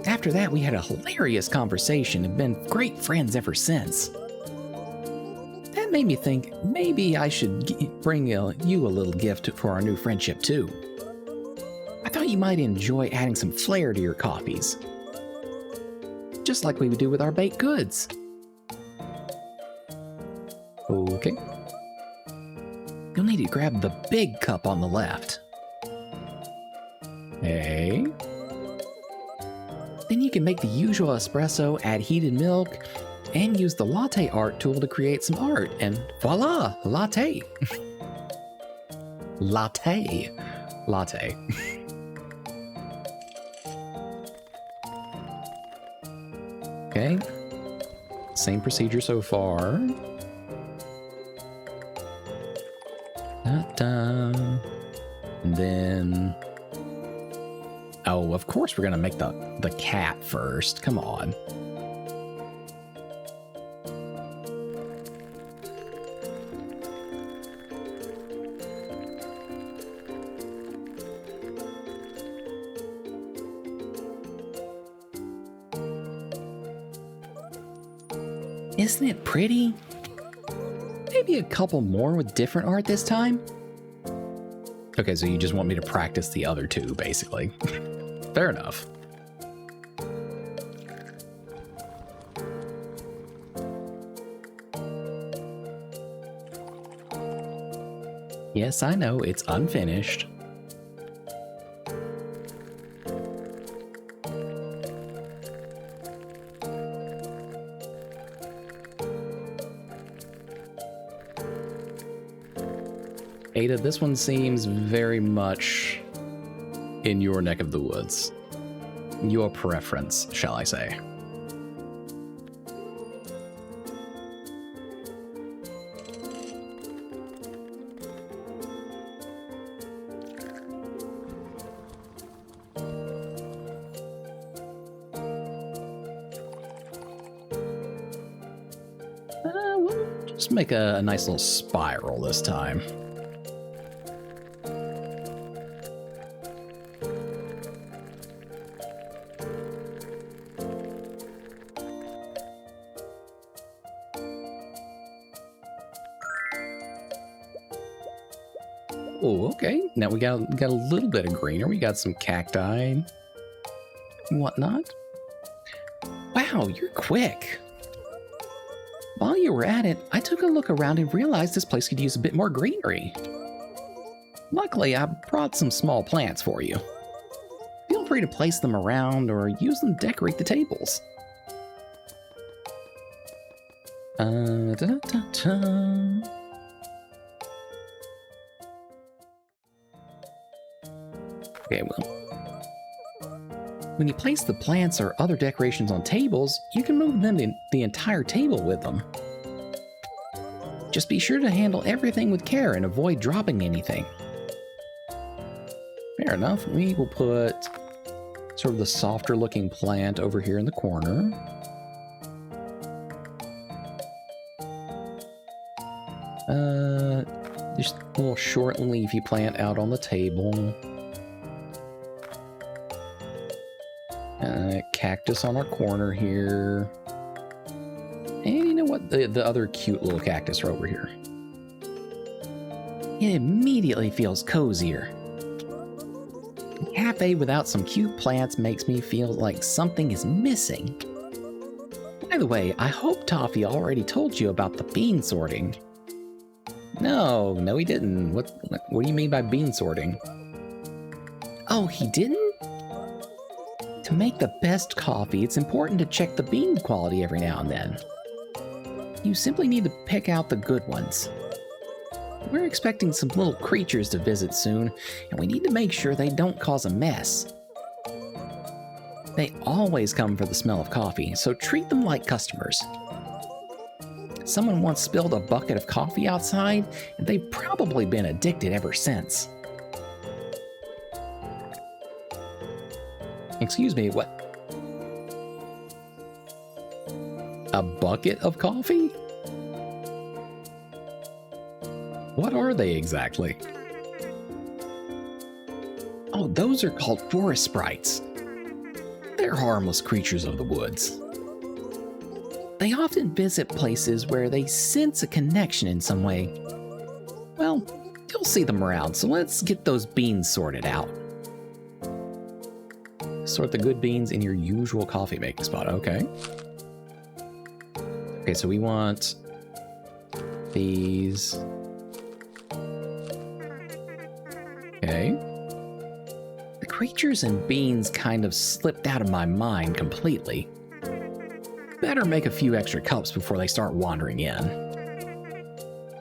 After that, we had a hilarious conversation and been great friends ever since. That made me think maybe I should bring you a little gift for our new friendship too. I thought you might enjoy adding some flair to your coffees. just like we would do with our baked goods. Okay. You'll need to grab the big cup on the left. Okay. Then you can make the usual espresso, add heated milk, and use the latte art tool to create some art, and voila, latte. Latte. Okay. Same procedure so far. Ta-da. And then... Oh, of course we're gonna make the cat first. Come on. Isn't it pretty? Maybe a couple more with different art this time? Okay, so you just want me to practice the other two, basically. Fair enough. Yes, I know, it's unfinished. Ada, this one seems very much in your neck of the woods. Your preference, shall I say. We'll just make a nice little spiral this time. Oh, okay. Now we got a little bit of greenery. We got some cacti and whatnot. Wow, you're quick. While you were at it, I took a look around and realized this place could use a bit more greenery. Luckily, I brought some small plants for you. Feel free to place them around or use them to decorate the tables. Okay, well, when you place the plants or other decorations on tables, you can move them in the entire table with them. Just be sure to handle everything with care and avoid dropping anything. Fair enough. We will put sort of the softer looking plant over here in the corner. Just a little short and leafy plant out on the table. Cactus on our corner here. And you know what? The other cute little cactus are over here. It immediately feels cozier. A cafe without some cute plants makes me feel like something is missing. By the way, I hope Toffee already told you about the bean sorting. No, he didn't. What do you mean by bean sorting? Oh, he didn't? To make the best coffee, it's important to check the bean quality every now and then. You simply need to pick out the good ones. We're expecting some little creatures to visit soon, and we need to make sure they don't cause a mess. They always come for the smell of coffee, so treat them like customers. Someone once spilled a bucket of coffee outside, and they've probably been addicted ever since. Excuse me, what? A bucket of coffee? What are they exactly? Oh, those are called forest sprites. They're harmless creatures of the woods. They often visit places where they sense a connection in some way. Well, you'll see them around, so let's get those beans sorted out. sort the good beans in your usual coffee making spot. Okay. Okay, so we want these. Okay. The creatures and beans kind of slipped out of my mind completely. Better make a few extra cups before they start wandering in.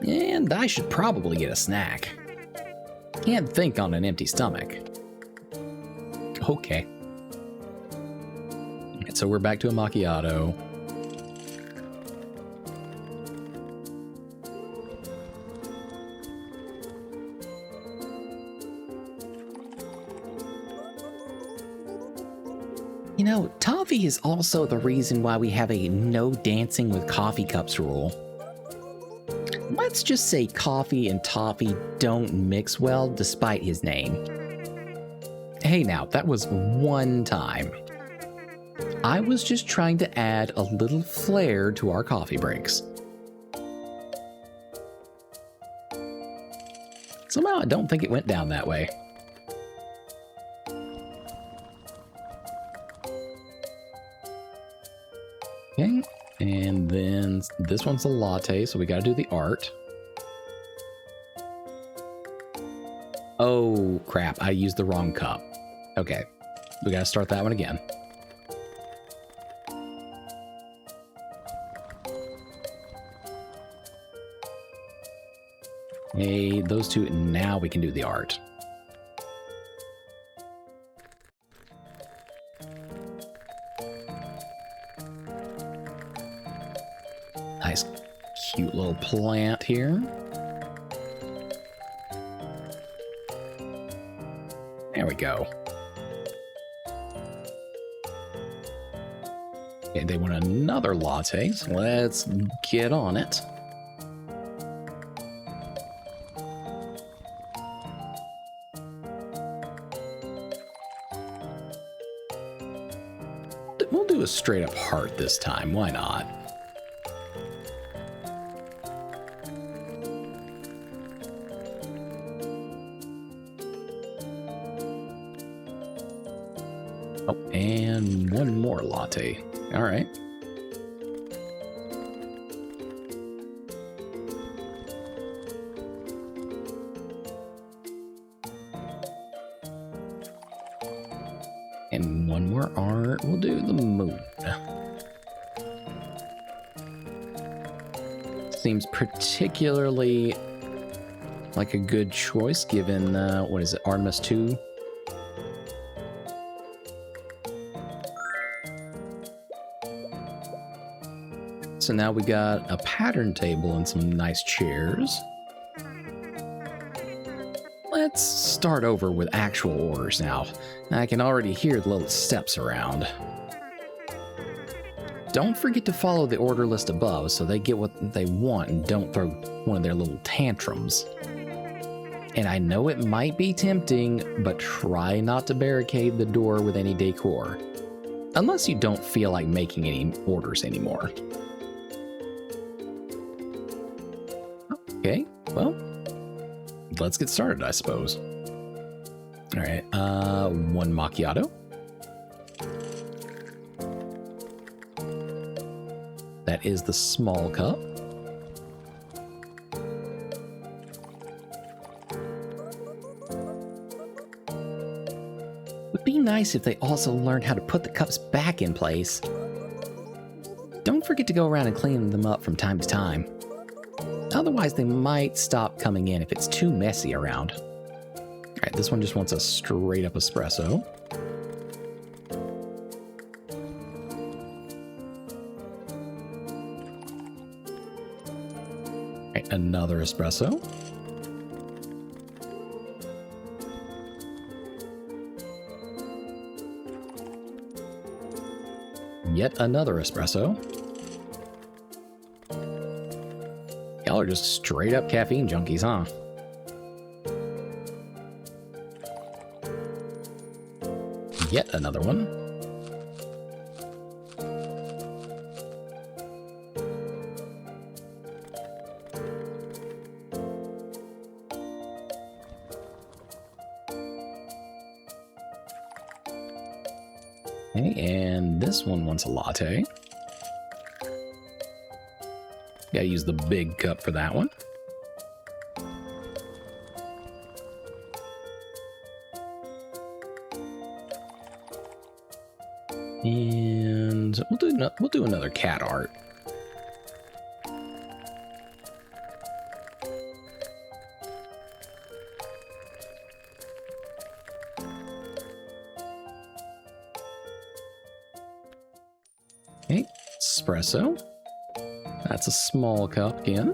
And I should probably get a snack. Can't think on an empty stomach. Okay. So we're back to a macchiato. You know, toffee is also the reason why we have a no dancing with coffee cups rule. Let's just say coffee and toffee don't mix well despite his name. Hey now, that was one time. I was just trying to add a little flair to our coffee breaks. Somehow I don't think it went down that way. Okay, and then this one's a latte, so we gotta do the art. Oh, crap, I used the wrong cup. Okay, we gotta start that one again. Hey, those two, now we can do the art. Nice, cute little plant here. There we go. Okay, they want another latte, so let's get on it. We'll do a straight up heart this time, why not? Oh, and one more latte. All right. And one more art. We'll do the moon. Seems particularly like a good choice given, what is it, Artemis 2? So now we got a pattern table and some nice chairs. Let's start over with actual orders now. I can already hear the little steps around. Don't forget to follow the order list above so they get what they want and don't throw one of their little tantrums. And I know it might be tempting, but try not to barricade the door with any decor. Unless you don't feel like making any orders anymore. Okay, well, let's get started, I suppose. All right, one macchiato. That is the small cup. Would be nice if they also learned how to put the cups back in place. Don't forget to go around and clean them up from time to time. Otherwise, they might stop coming in if it's too messy around. All right, this one just wants a straight up espresso. All right, another espresso. Yet another espresso. Y'all are just straight up caffeine junkies, huh? Yet another one. Okay, and this one wants a latte. Gotta use the big cup for that one. And we'll do another cat art. Okay, espresso. That's a small cup again.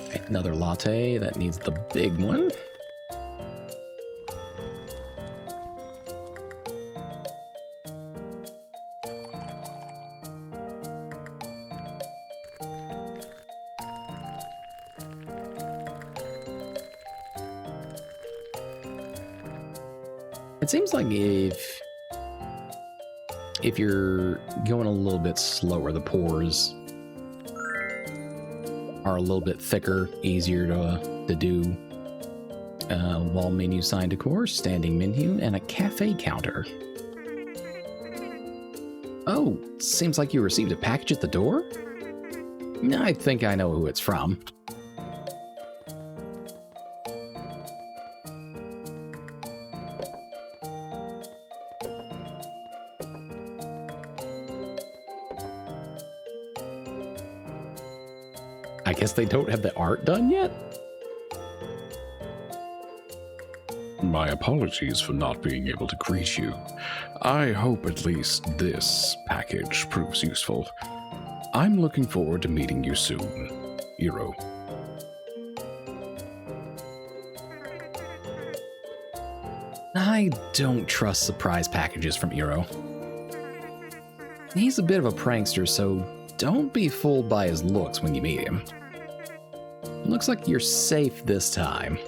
Okay, another latte. That needs the big one. It seems like if you're going a little bit slower, the pours are a little bit thicker, easier to do. Wall menu sign decor, standing menu, and a cafe counter. Oh, seems like you received a package at the door? I think I know who it's from. I guess they don't have the art done yet? My apologies for not being able to greet you. I hope at least this package proves useful. I'm looking forward to meeting you soon, Hiro. I don't trust surprise packages from Hiro. He's a bit of a prankster, so don't be fooled by his looks when you meet him. Looks like you're safe this time.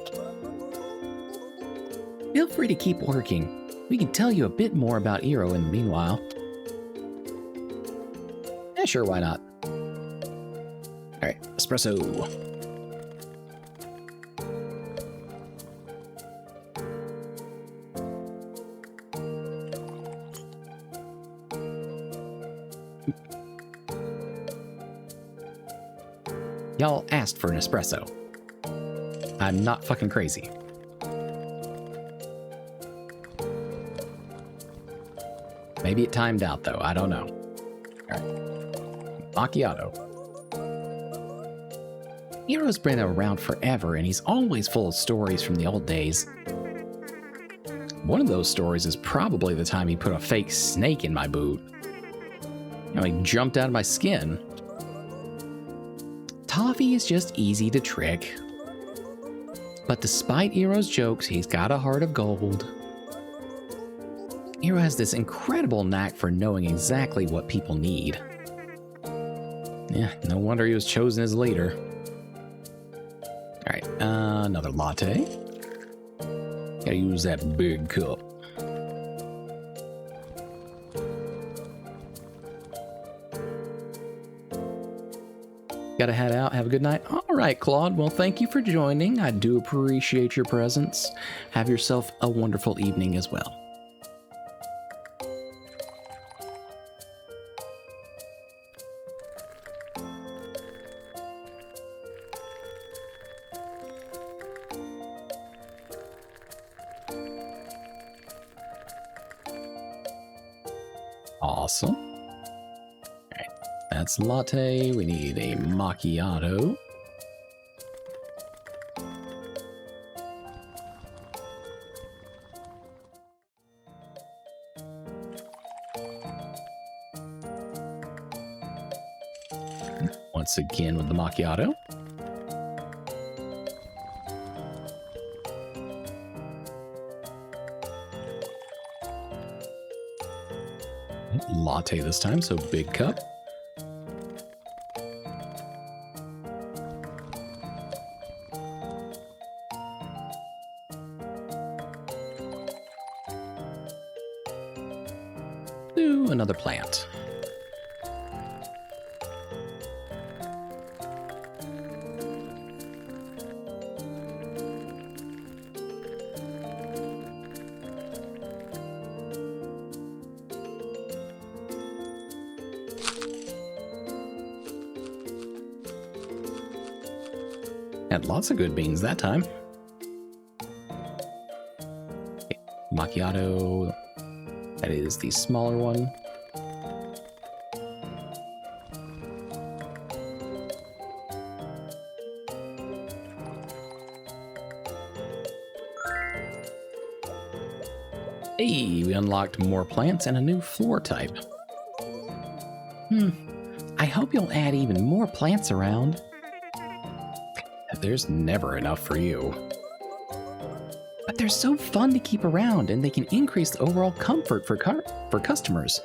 Feel free to keep working. We can tell you a bit more about Hiro in the meanwhile. Yeah, sure, why not? Alright, espresso. Y'all asked for an espresso. I'm not fucking crazy. Maybe it timed out though, I don't know. Alright. Macchiato. Hiro's been around forever and he's always full of stories from the old days. One of those stories is probably the time he put a fake snake in my boot. He jumped out of my skin. Toffee is just easy to trick. But despite Hiro's jokes, he's got a heart of gold. Hiro has this incredible knack for knowing exactly what people need. Yeah, no wonder he was chosen as leader. Alright, another latte. Gotta use that big cup. Gotta head out. Have a good night. All right, Claude. Well, thank you for joining. I do appreciate your presence. Have yourself a wonderful evening as well. Awesome. That's latte. We need a macchiato. Once again with the macchiato. Latte this time, so big cup. Another plant. Had lots of good beans that time. Okay, macchiato. That is the smaller one. Hey, we unlocked more plants and a new floor type. I hope you'll add even more plants around. There's never enough for you. But they're so fun to keep around, and they can increase the overall comfort for customers.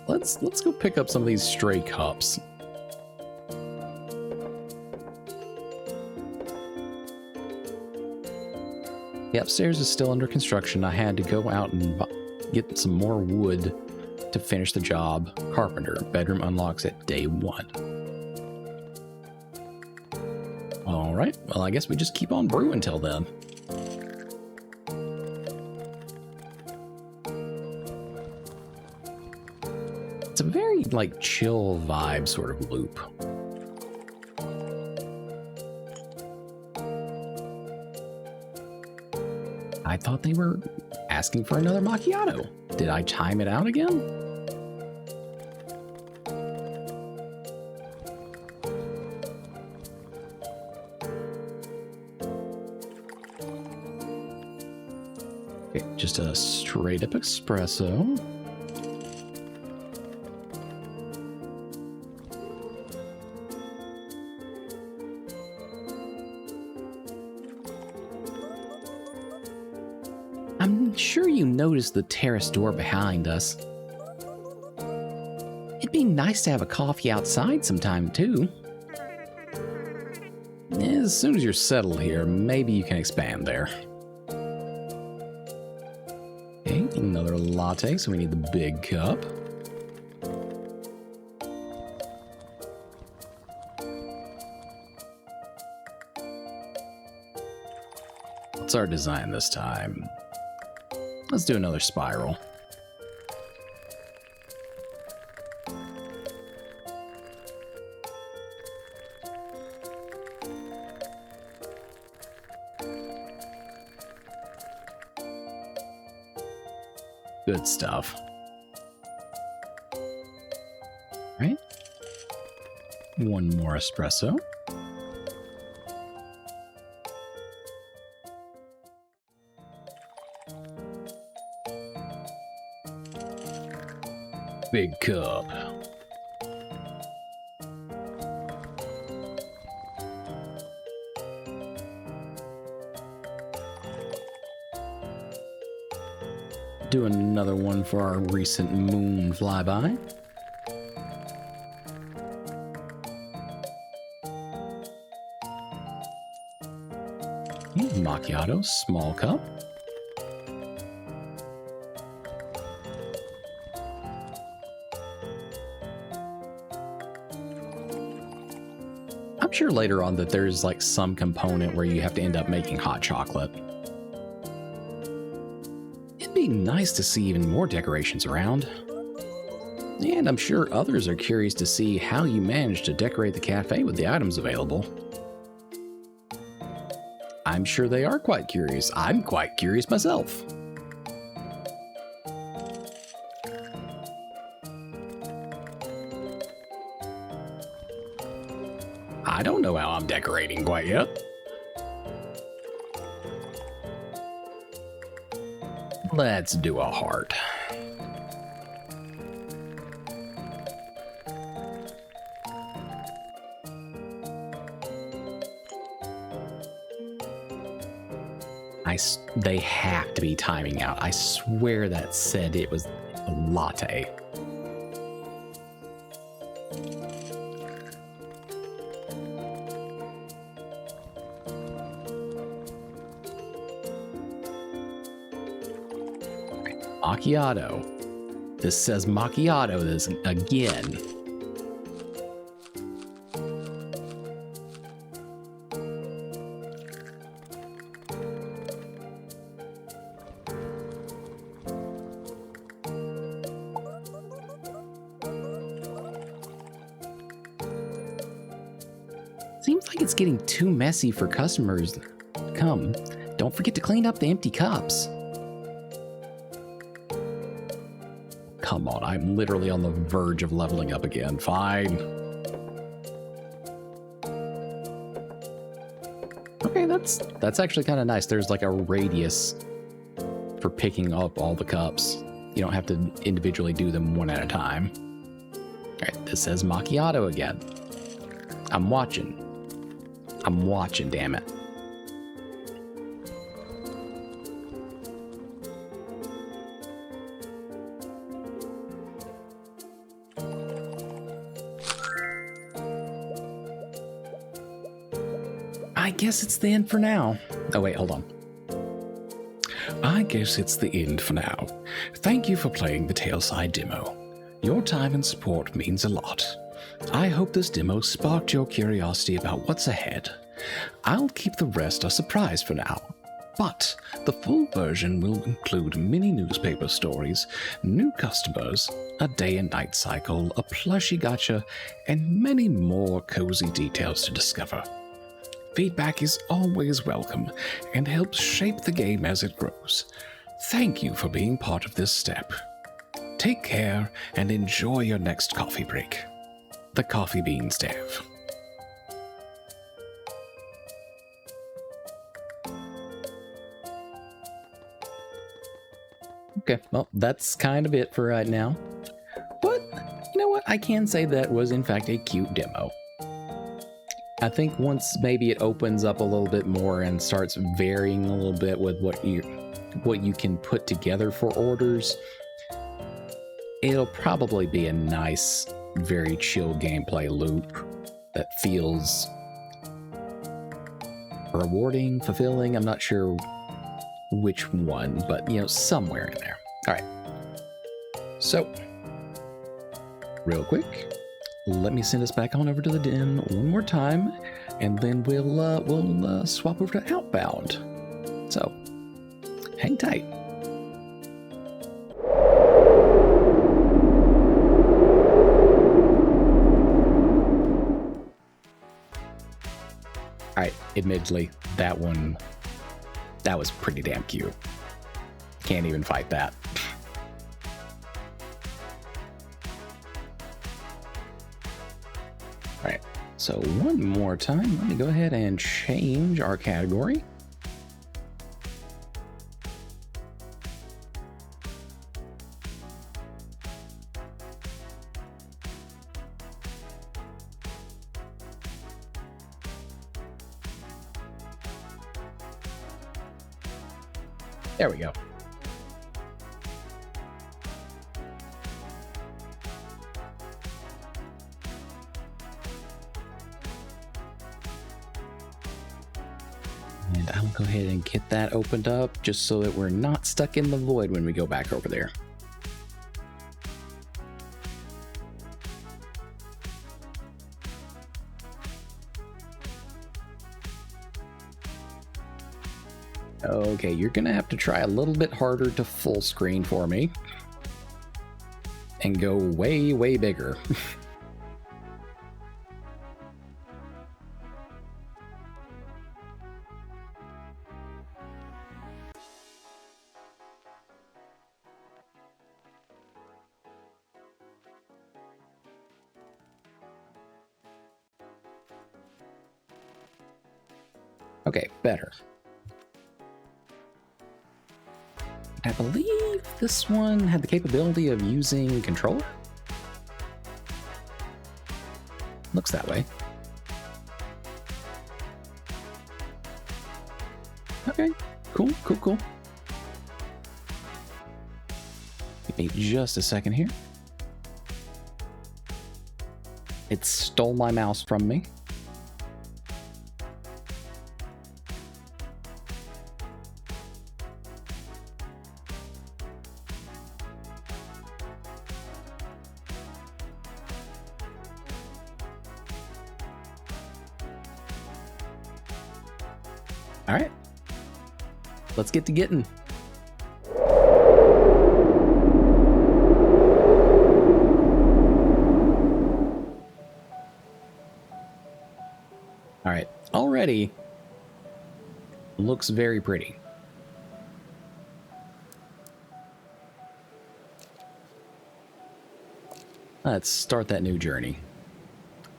Let's go pick up some of these stray cups. The upstairs is still under construction. I had to go out and get some more wood to finish the job. Carpenter. Bedroom unlocks at day 1. Alright, well I guess we just keep on brewing until then. It's a very, like, chill vibe sort of loop. I thought they were asking for another macchiato. Did I time it out again? Okay, just a straight up espresso. I'm sure you noticed the terrace door behind us. It'd be nice to have a coffee outside sometime, too. As soon as you're settled here, maybe you can expand there. Okay, another latte, so we need the big cup. What's our design this time? Let's do another spiral. Good stuff. Right? One more espresso. Big cup. Do another one for our recent moon flyby. Macchiato, small cup. I'm sure later on that there's like some component where you have to end up making hot chocolate. It'd be nice to see even more decorations around. And I'm sure others are curious to see how you managed to decorate the cafe with the items available. I'm sure they are quite curious. I'm quite curious myself. I don't know how I'm decorating quite yet. Let's do a heart. They have to be timing out. I swear that said it was a latte. Macchiato. This says macchiato this again. seems like it's getting too messy for customers. Come, don't forget to clean up the empty cups. Come on, I'm literally on the verge of leveling up again. Fine. Okay, that's actually kind of nice. There's like a radius for picking up all the cups. You don't have to individually do them one at a time. All right, this says macchiato again. I'm watching, damn it. I guess it's the end for now. Oh wait, hold on. I guess it's the end for now. Thank you for playing the Tailside demo. Your time and support means a lot. I hope this demo sparked your curiosity about what's ahead. I'll keep the rest a surprise for now, but the full version will include mini newspaper stories, new customers, a day and night cycle, a plushie gacha, and many more cozy details to discover. Feedback is always welcome and helps shape the game as it grows. Thank you for being part of this step. Take care and enjoy your next coffee break. The Coffee Beans Dev. Okay, well, that's kind of it for right now. But, you know what? I can say that was, in fact, a cute demo. I think once maybe it opens up a little bit more and starts varying a little bit with what you can put together for orders, it'll probably be a nice, very chill gameplay loop that feels rewarding, fulfilling. I'm not sure which one, but somewhere in there. All right. So, real quick, let me send us back on over to the den one more time, and then we'll swap over to Outbound. So, hang tight. All right, admittedly, that was pretty damn cute. Can't even fight that. All right, so one more time, let me go ahead and change our category. There we go. And I'll go ahead and get that opened up just so that we're not stuck in the void when we go back over there. Okay, you're gonna have to try a little bit harder to full screen for me and go way, way bigger. Okay, better. I believe this one had the capability of using controller. Looks that way. Okay, cool. Give me just a second here. It stole my mouse from me. All right, let's get to getting. All right, already looks very pretty. Let's start that new journey.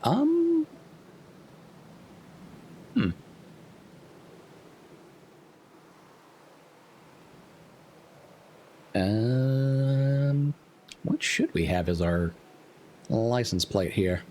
Hmm. What should we have as our license plate here?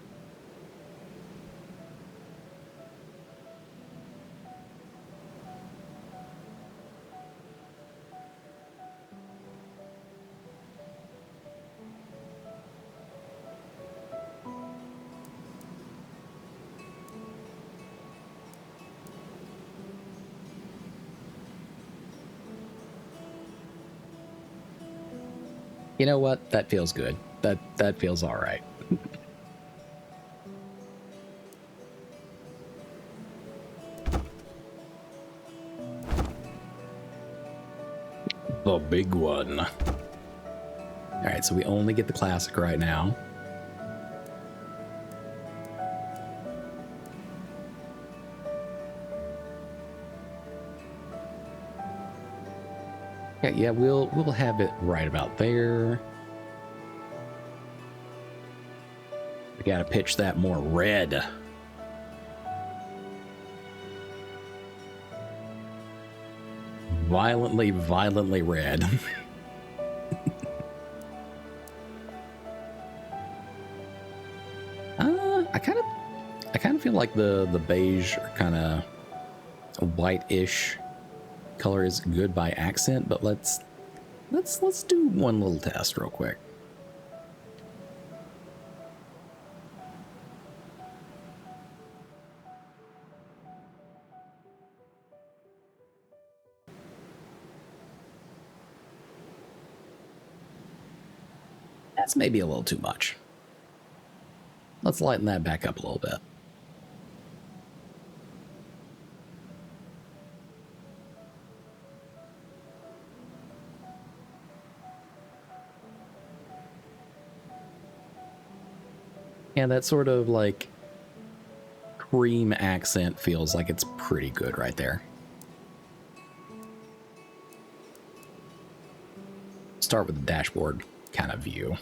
You know what? That feels good. That feels all right. The big one. All right, so we only get the classic right now. Yeah, we'll have it right about there. We gotta pitch that more red. Violently red. I kind of feel like the beige or kind of white-ish color is good by accent, but let's do one little test real quick. That's maybe a little too much. Let's lighten that back up a little bit. Yeah, that sort of like cream accent feels like it's pretty good right there. Start with the dashboard kind of view.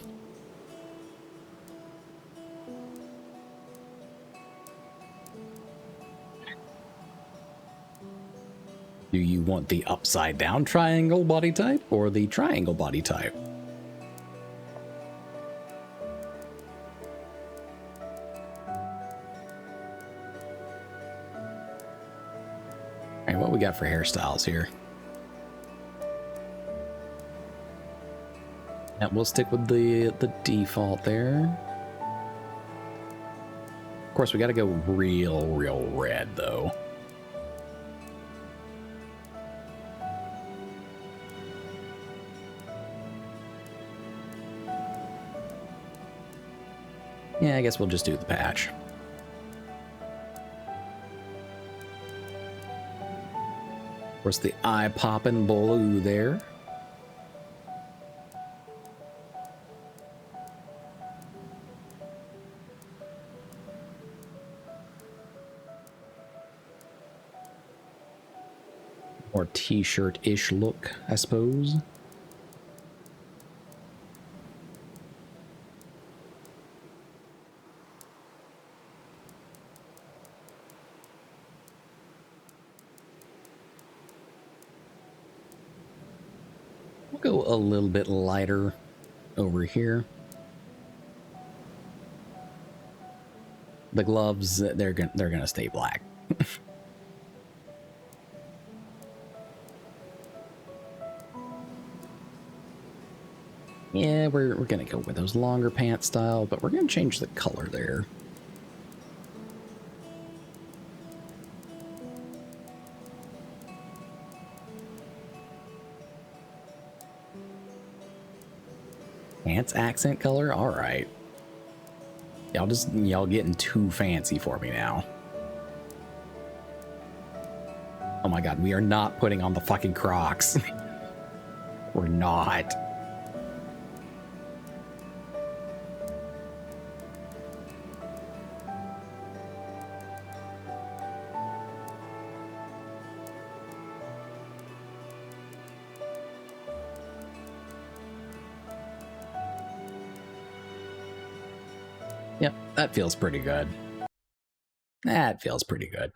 Do you want the upside down triangle body type or the triangle body type? All right, what we got for hairstyles here? Yeah, we'll stick with the default there. Of course, we got to go real red though. Yeah, I guess we'll just do the patch. Of course, the eye-popping blue there. More t-shirt-ish look, I suppose. We'll go a little bit lighter over here. The gloves, they're gonna stay black. Yeah, we're gonna go with those longer pants style, but we're gonna change the color there. Pants accent color? All right. Y'all getting too fancy for me now. Oh my god, we are not putting on the fucking Crocs. We're not. Yep, that feels pretty good. That feels pretty good.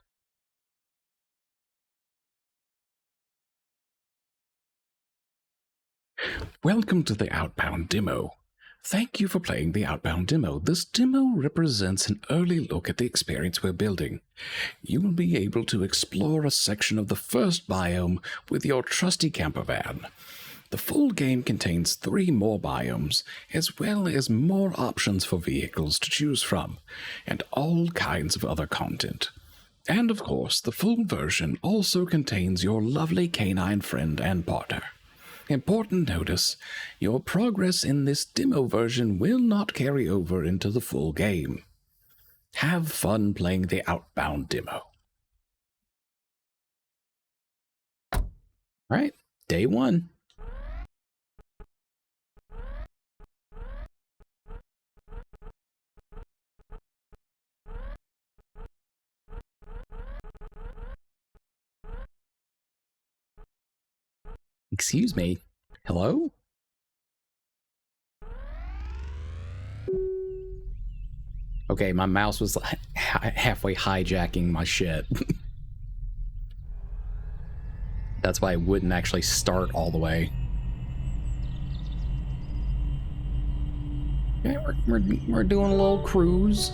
Welcome to the Outbound demo. Thank you for playing the Outbound demo. This demo represents an early look at the experience we're building. You will be able to explore a section of the first biome with your trusty camper van. The full game contains 3 more biomes, as well as more options for vehicles to choose from, and all kinds of other content. And of course, the full version also contains your lovely canine friend and partner. Important notice, your progress in this demo version will not carry over into the full game. Have fun playing the Outbound demo. All right, day 1. Excuse me. Hello? Okay, my mouse was halfway hijacking my shit. That's why it wouldn't actually start all the way. Okay, we're doing a little cruise.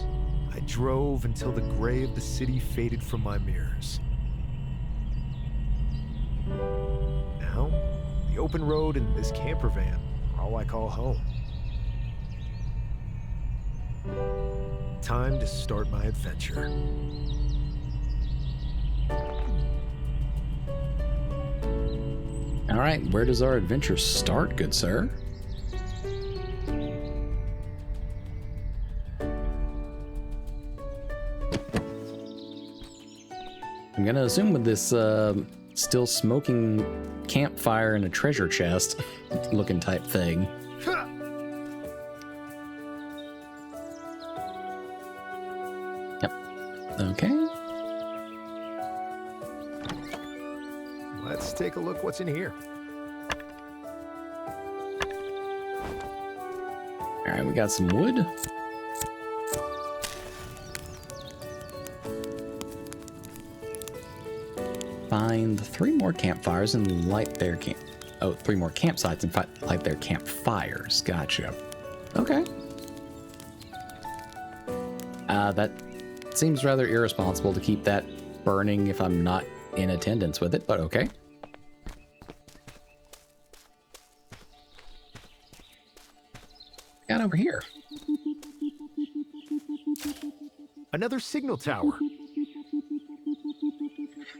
I drove until the gray of the city faded from my mirrors. Now, the open road and this camper van are all I call home. Time to start my adventure. All right, where does our adventure start, good sir? I'm gonna assume with this still smoking campfire and a treasure chest looking type thing. Yep. Okay. Let's take a look what's in here. All right, we got some wood. Find 3 more campfires and light their 3 more campsites and light their campfires. Gotcha. Okay. That seems rather irresponsible to keep that burning if I'm not in attendance with it, but okay. Got over here. Another signal tower.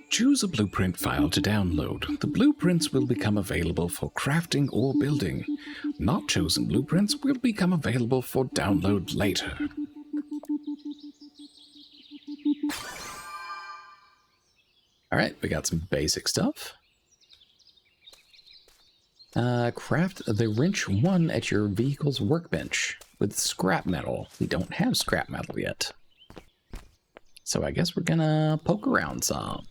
Choose a blueprint file to download. The blueprints will become available for crafting or building. Not chosen blueprints will become available for download later. All right, we got some basic stuff. Craft the wrench 1 at your vehicle's workbench with scrap metal. We don't have scrap metal yet. So I guess we're gonna poke around some.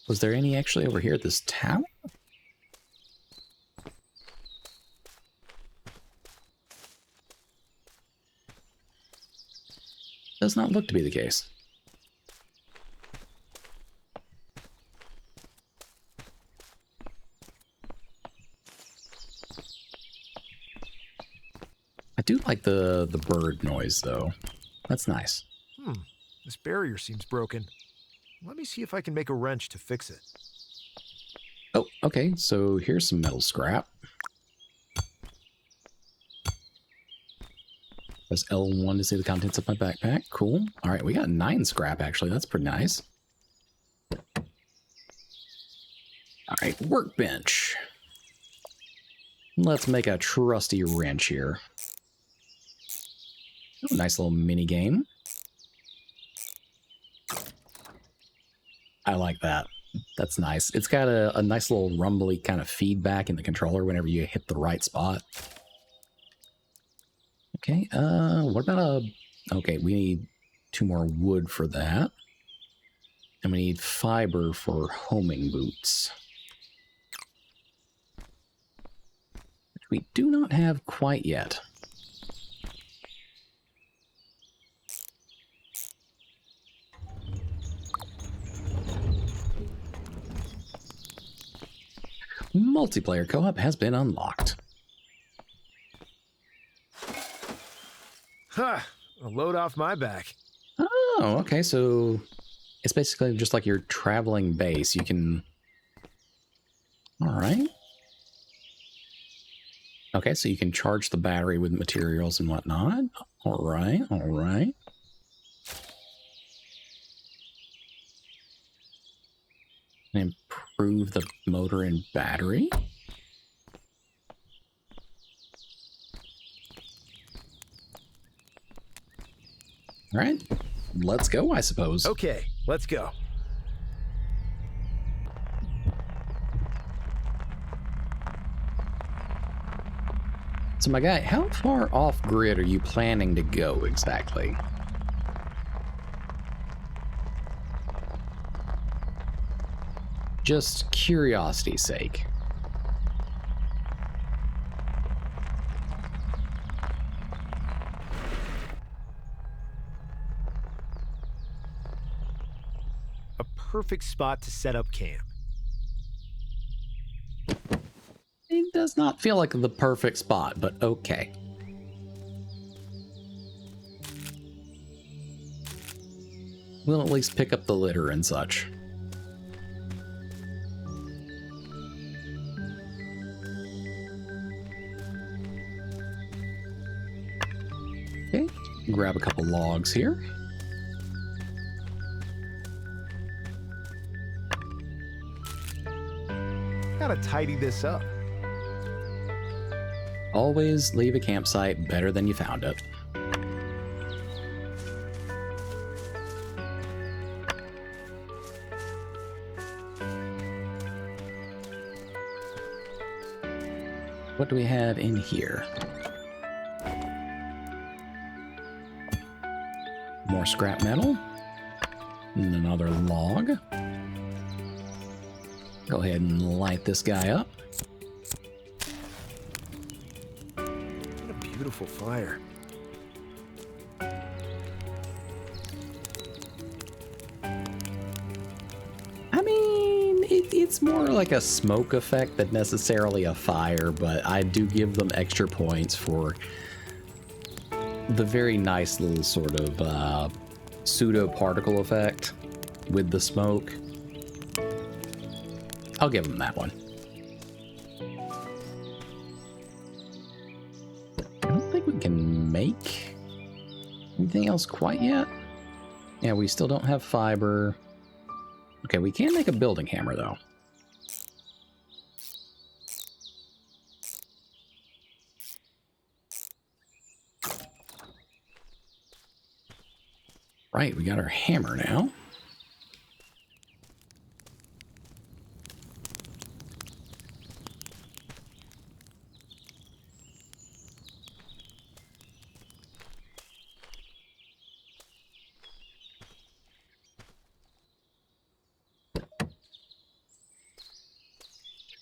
Was there any actually over here at this tower? Does not look to be the case. I do like the bird noise though. That's nice. This barrier seems broken. Let me see if I can make a wrench to fix it. Oh, okay, so here's some metal scrap. Press L1 to see the contents of my backpack. Cool. All right, we got 9 scrap, actually. That's pretty nice. All right, workbench. Let's make a trusty wrench here. Oh, nice little mini game. I like that. That's nice. It's got a nice little rumbly kind of feedback in the controller whenever you hit the right spot. Okay, what about okay, we need 2 more wood for that. And we need fiber for homing boots. Which we do not have quite yet. Multiplayer co-op has been unlocked. Ha! A load off my back. Oh, okay, so it's basically just like your traveling base. You can... Alright. Okay, so you can charge the battery with materials and whatnot. Alright, alright. Improve the motor and battery. All right, let's go, I suppose. Okay, let's go. So my guy, how far off grid are you planning to go exactly? Just curiosity's sake. A perfect spot to set up camp. It does not feel like the perfect spot, but okay. We'll at least pick up the litter and such. Okay, grab a couple logs here. Gotta tidy this up. Always leave a campsite better than you found it. What do we have in here? More scrap metal. And another log. Go ahead and light this guy up. What a beautiful fire. I mean, it's more like a smoke effect than necessarily a fire, but I do give them extra points for the very nice little sort of pseudo particle effect with the smoke. I'll give them that one. I don't think we can make anything else quite yet. Yeah, we still don't have fiber. Okay, we can make a building hammer, though. Right, we got our hammer now.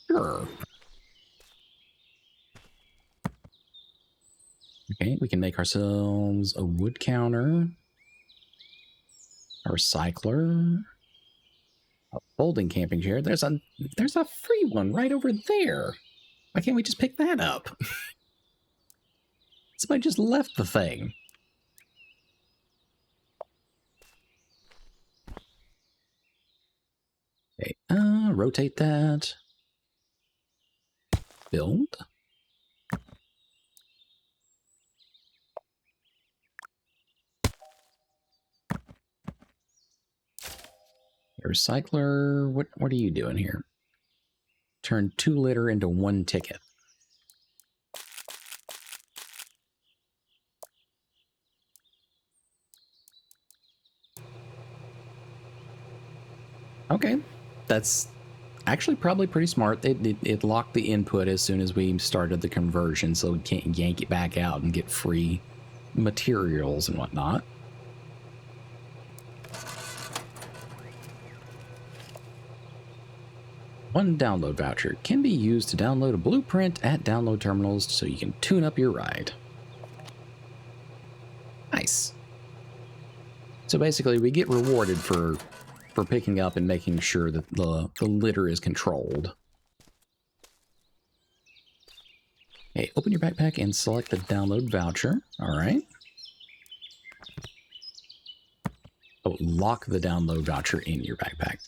Sure. Okay, we can make ourselves a wood counter, a recycler, a folding camping chair. There's a free one right over there. Why can't we just pick that up? Somebody just left the thing. Okay, rotate that. Build. Recycler, what are you doing here? Turn 2 litter into 1 ticket. Okay, that's actually probably pretty smart. It locked the input as soon as we started the conversion, so we can't yank it back out and get free materials and whatnot. One download voucher can be used to download a blueprint at download terminals so you can tune up your ride. Nice. So basically we get rewarded for picking up and making sure that the litter is controlled. Okay, open your backpack and select the download voucher. All right. Oh, lock the download voucher in your backpack.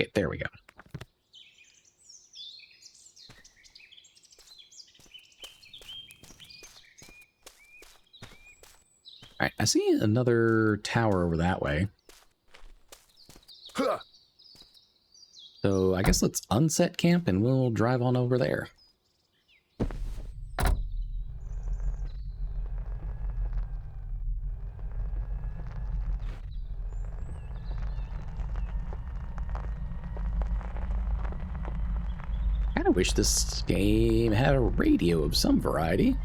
Okay, there we go. All right, I see another tower over that way. Huh. So I guess let's unset camp and we'll drive on over there. I kinda wish this game had a radio of some variety.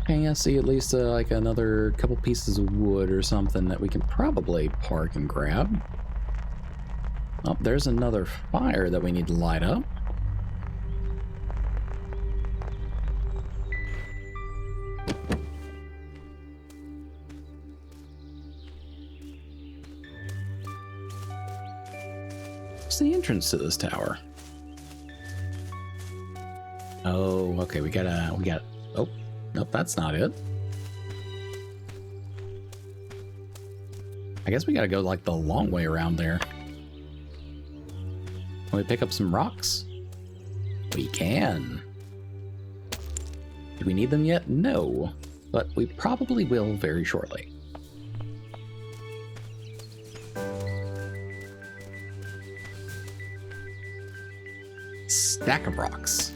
Okay, I see at least like another couple pieces of wood or something that we can probably park and grab. Oh, there's another fire that we need to light up. What's the entrance to this tower? Oh, okay, we got, oh. Nope, that's not it. I guess we gotta go like the long way around there. Can we pick up some rocks? We can. Do we need them yet? No, but we probably will very shortly. Stack of rocks.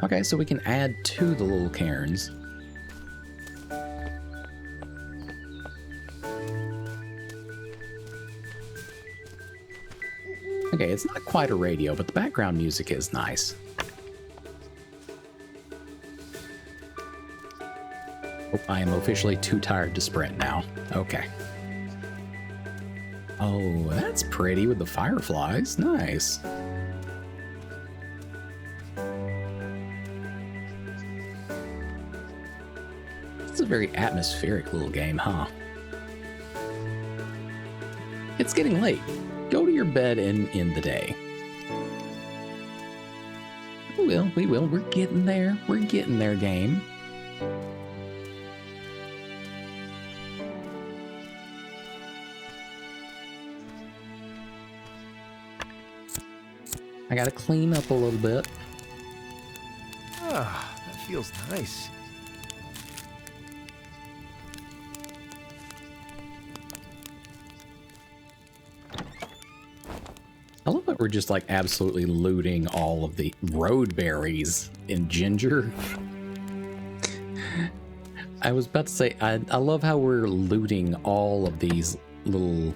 Okay, so we can add to the little cairns. Okay, it's not quite a radio, but the background music is nice. Oh, I am officially too tired to sprint now. Okay. Oh, that's pretty with the fireflies. Nice. It's a very atmospheric little game, huh? It's getting late. Go to your bed and end the day. We will. We're getting there. We're getting there, game. I gotta clean up a little bit. Ah, that feels nice. I love that we're just like absolutely looting all of the road berries in Ginger. I was about to say, I love how we're looting all of these little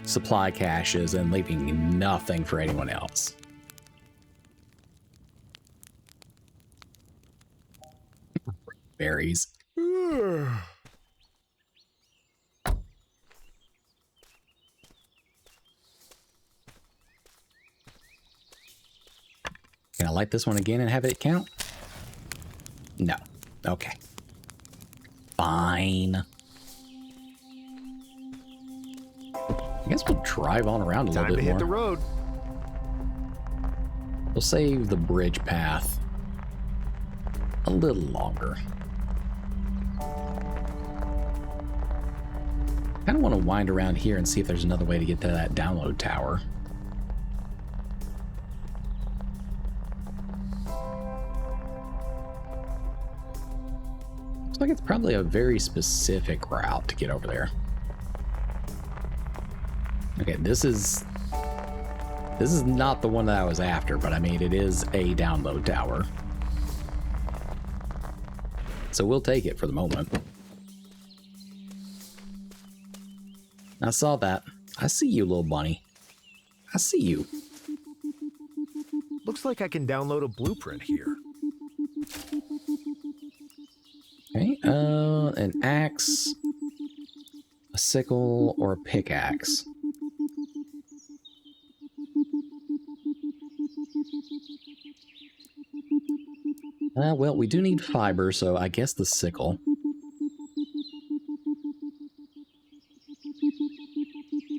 supply caches and leaving nothing for anyone else. Berries. Can I light this one again and have it count? No. Okay. Fine. I guess we'll drive on around a little Time bit to hit more. the road. We'll save the bridge path a little longer. I kind of want to wind around here and see if there's another way to get to that download tower. Looks like it's probably a very specific route to get over there. Okay, this is not the one that I was after, but I mean, it is a download tower. So we'll take it for the moment. I saw that. I see you, little bunny. I see you. Looks like I can download a blueprint here. Okay, an axe, a sickle, or a pickaxe. Well, we do need fiber, so I guess the sickle.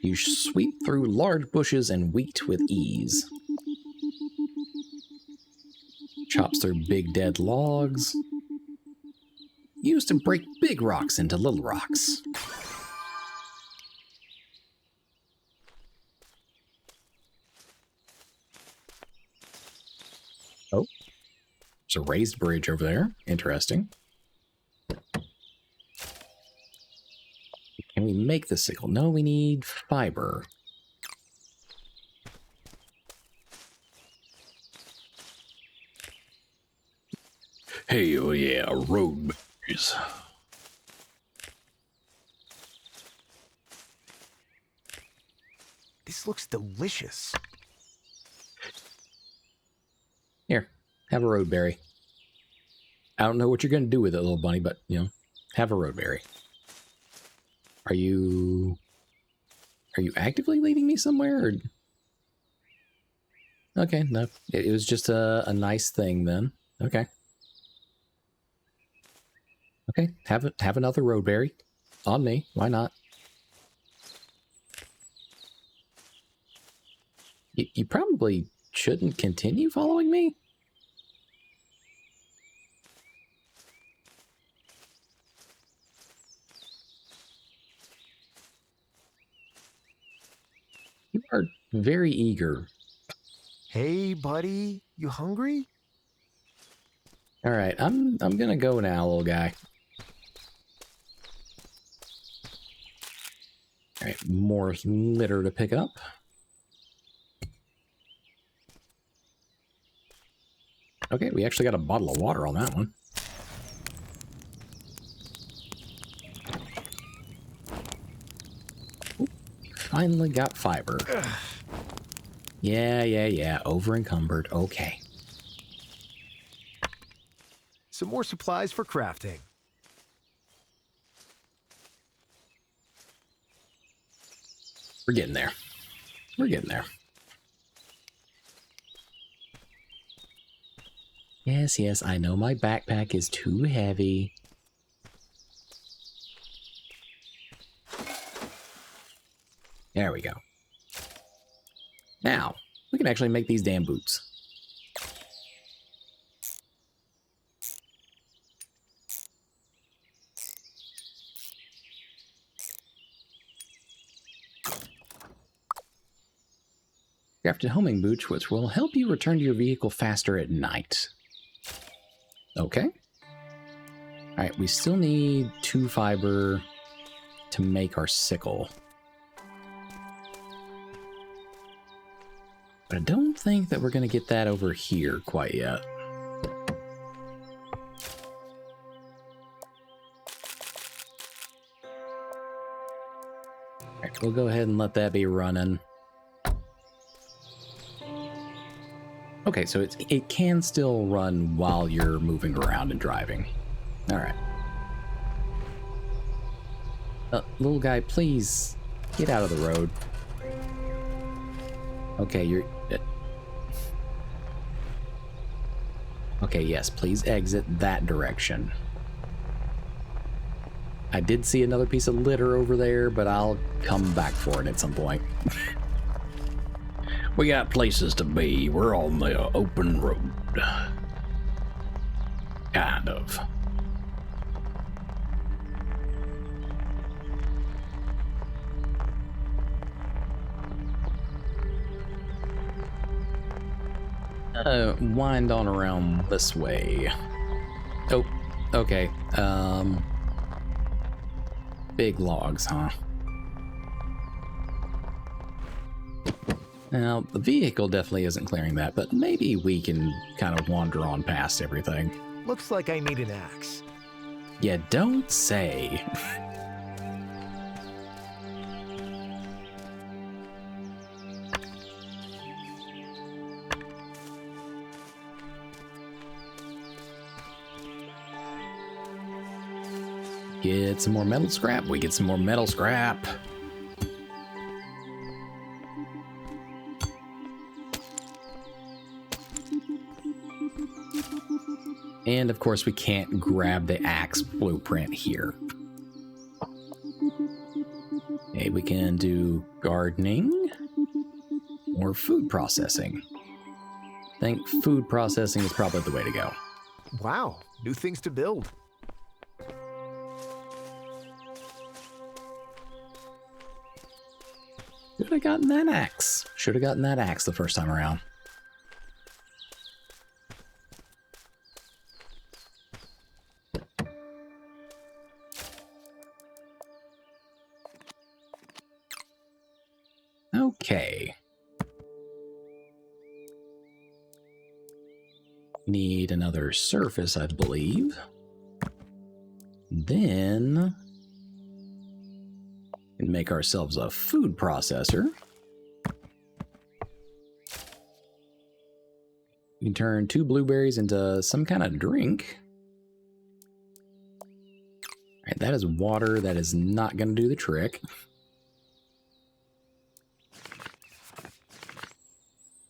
You sweep through large bushes and wheat with ease. Chops through big dead logs. Used to break big rocks into little rocks. Oh, there's a raised bridge over there. Interesting. Can we make the sickle? No, we need fiber. Hey, oh yeah, road berries. This looks delicious. Here, have a road berry. I don't know what you're going to do with it, little bunny, but, you know, have a road berry. Are you actively leading me somewhere? Or... Okay, no. It was just a nice thing then. Okay. Okay, have another road berry. On me. Why not? You probably shouldn't continue following me. You are very eager. Hey, buddy, you hungry? All right, I'm gonna go now, little guy. All right, more litter to pick up. Okay, we actually got a bottle of water on that one. Ooh, finally got fiber. Yeah, over encumbered. Okay. Some more supplies for crafting. We're getting there. We're getting there. Yes, I know my backpack is too heavy. There we go. Now, we can actually make these damn boots. Crafted homing boots, which will help you return to your vehicle faster at night. Okay. Alright, we still need 2 fiber to make our sickle. But I don't think that we're going to get that over here quite yet. Alright, we'll go ahead and let that be running. Okay, so it can still run while you're moving around and driving. Alright. Little guy, please get out of the road. Okay, you're... Okay, yes, please exit that direction. I did see another piece of litter over there, but I'll come back for it at some point. We got places to be. We're on the open road. Kind of. Wind on around this way. Oh, okay. Big logs, huh? Now, the vehicle definitely isn't clearing that, but maybe we can kind of wander on past everything. Looks like I need an axe. Yeah, don't say. Get some more metal scrap. We get some more metal scrap. And of course, we can't grab the axe blueprint here. Okay, we can do gardening or food processing. I think food processing is probably the way to go. Wow, new things to build. Should have gotten that axe. Should have gotten that axe the first time around. Okay. Need another surface, I believe. Then we can make ourselves a food processor. We can turn 2 blueberries into some kind of drink. All right, that is water. That is not going to do the trick.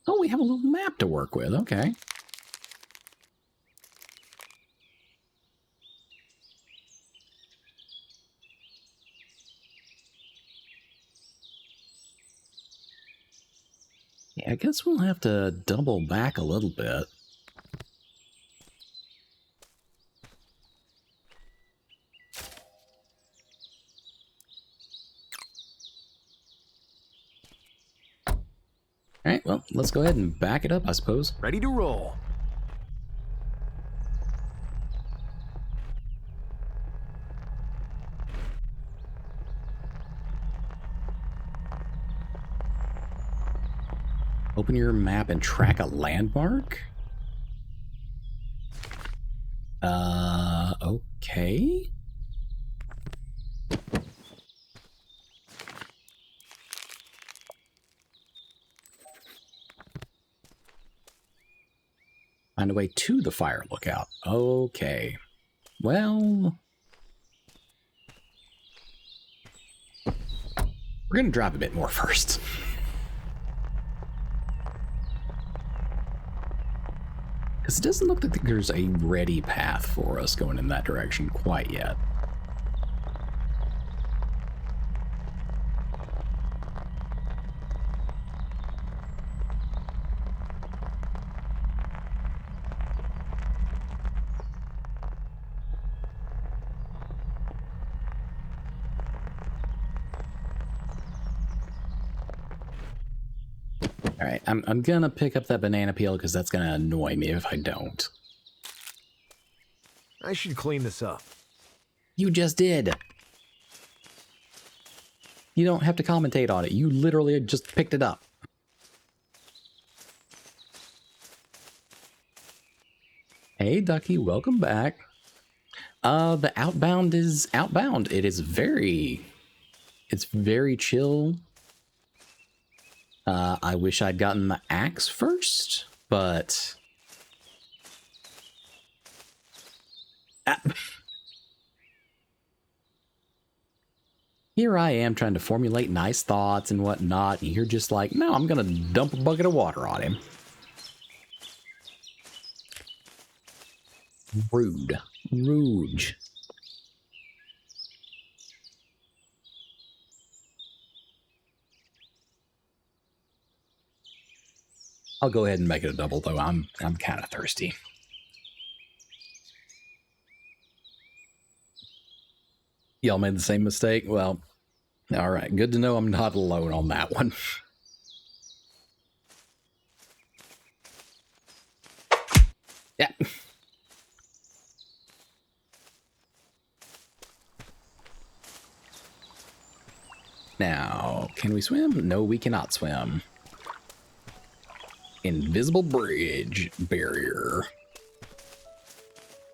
Oh, we have a little map to work with. Okay. Yeah, I guess we'll have to double back a little bit. All right, well, let's go ahead and back it up, I suppose. Ready to roll. Open your map and track a landmark? Okay. Find a way to the fire lookout. Okay. Well, we're going to drive a bit more first. Because it doesn't look like there's a ready path for us going in that direction quite yet. All right, I'm gonna pick up that banana peel because that's gonna annoy me if I don't. I should clean this up. You just did. You don't have to commentate on it. You literally just picked it up. Hey, Ducky, welcome back. The Outbound is Outbound. It's very chill. I wish I'd gotten the axe first, but here I am trying to formulate nice thoughts and whatnot, and you're just like, no, I'm gonna dump a bucket of water on him. Rude. Rude. I'll go ahead and make it a double, though. I'm kind of thirsty. Y'all made the same mistake? Well, all right. Good to know I'm not alone on that one. Yeah. Now, can we swim? No, we cannot swim. Invisible bridge barrier.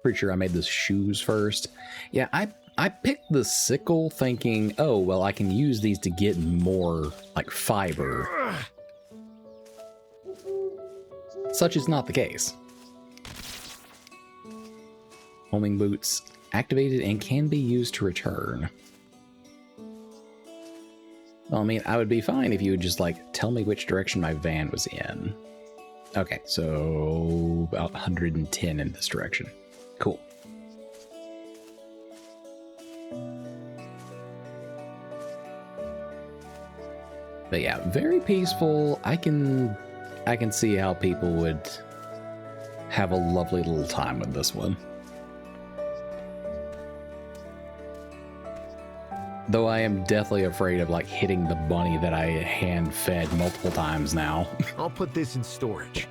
Pretty sure I made the shoes first. Yeah, I picked the sickle thinking, oh, well, I can use these to get more, like, fiber. Such is not the case. Homing boots activated and can be used to return. Well, I mean, I would be fine if you would just, like, tell me which direction my van was in. Okay, so about 110 in this direction. Cool. But yeah, very peaceful. I can see how people would have a lovely little time with this one. Though I am deathly afraid of like hitting the bunny that I hand fed multiple times now. I'll put this in storage.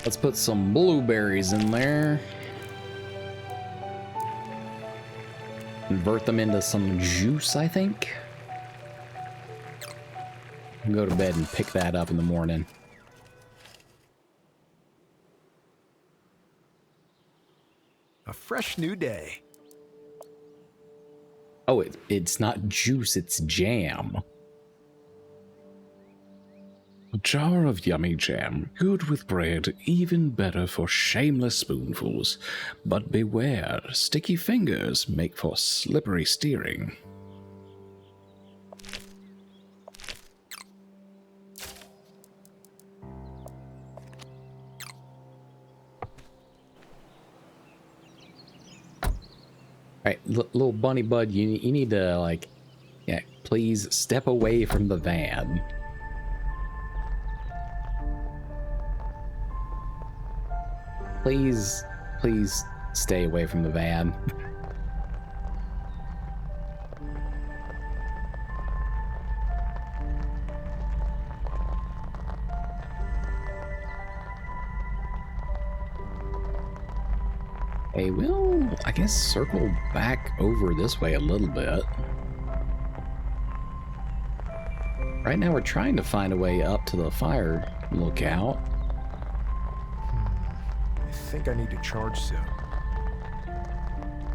Let's put some blueberries in there. Convert them into some juice, I think. Go to bed and pick that up in the morning. A fresh new day. Oh, it's not juice, it's jam. A jar of yummy jam, good with bread, even better for shameless spoonfuls. But beware, sticky fingers make for slippery steering. All right, little bunny bud, you need to, like, yeah, please step away from the van. Please stay away from the van. Hey, well, I guess circle back over this way a little bit. Right now we're trying to find a way up to the fire lookout. I think I need to charge soon.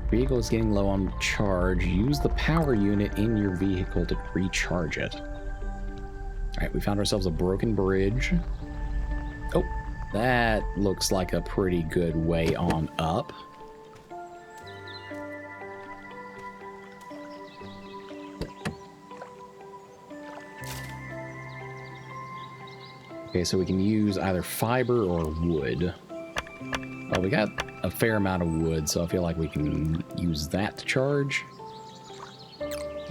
Vehicle is getting low on charge. Use the power unit in your vehicle to recharge it. Alright, we found ourselves a broken bridge. Oh, that looks like a pretty good way on up. Okay, so we can use either fiber or wood. Oh, we got a fair amount of wood, so I feel like we can use that to charge.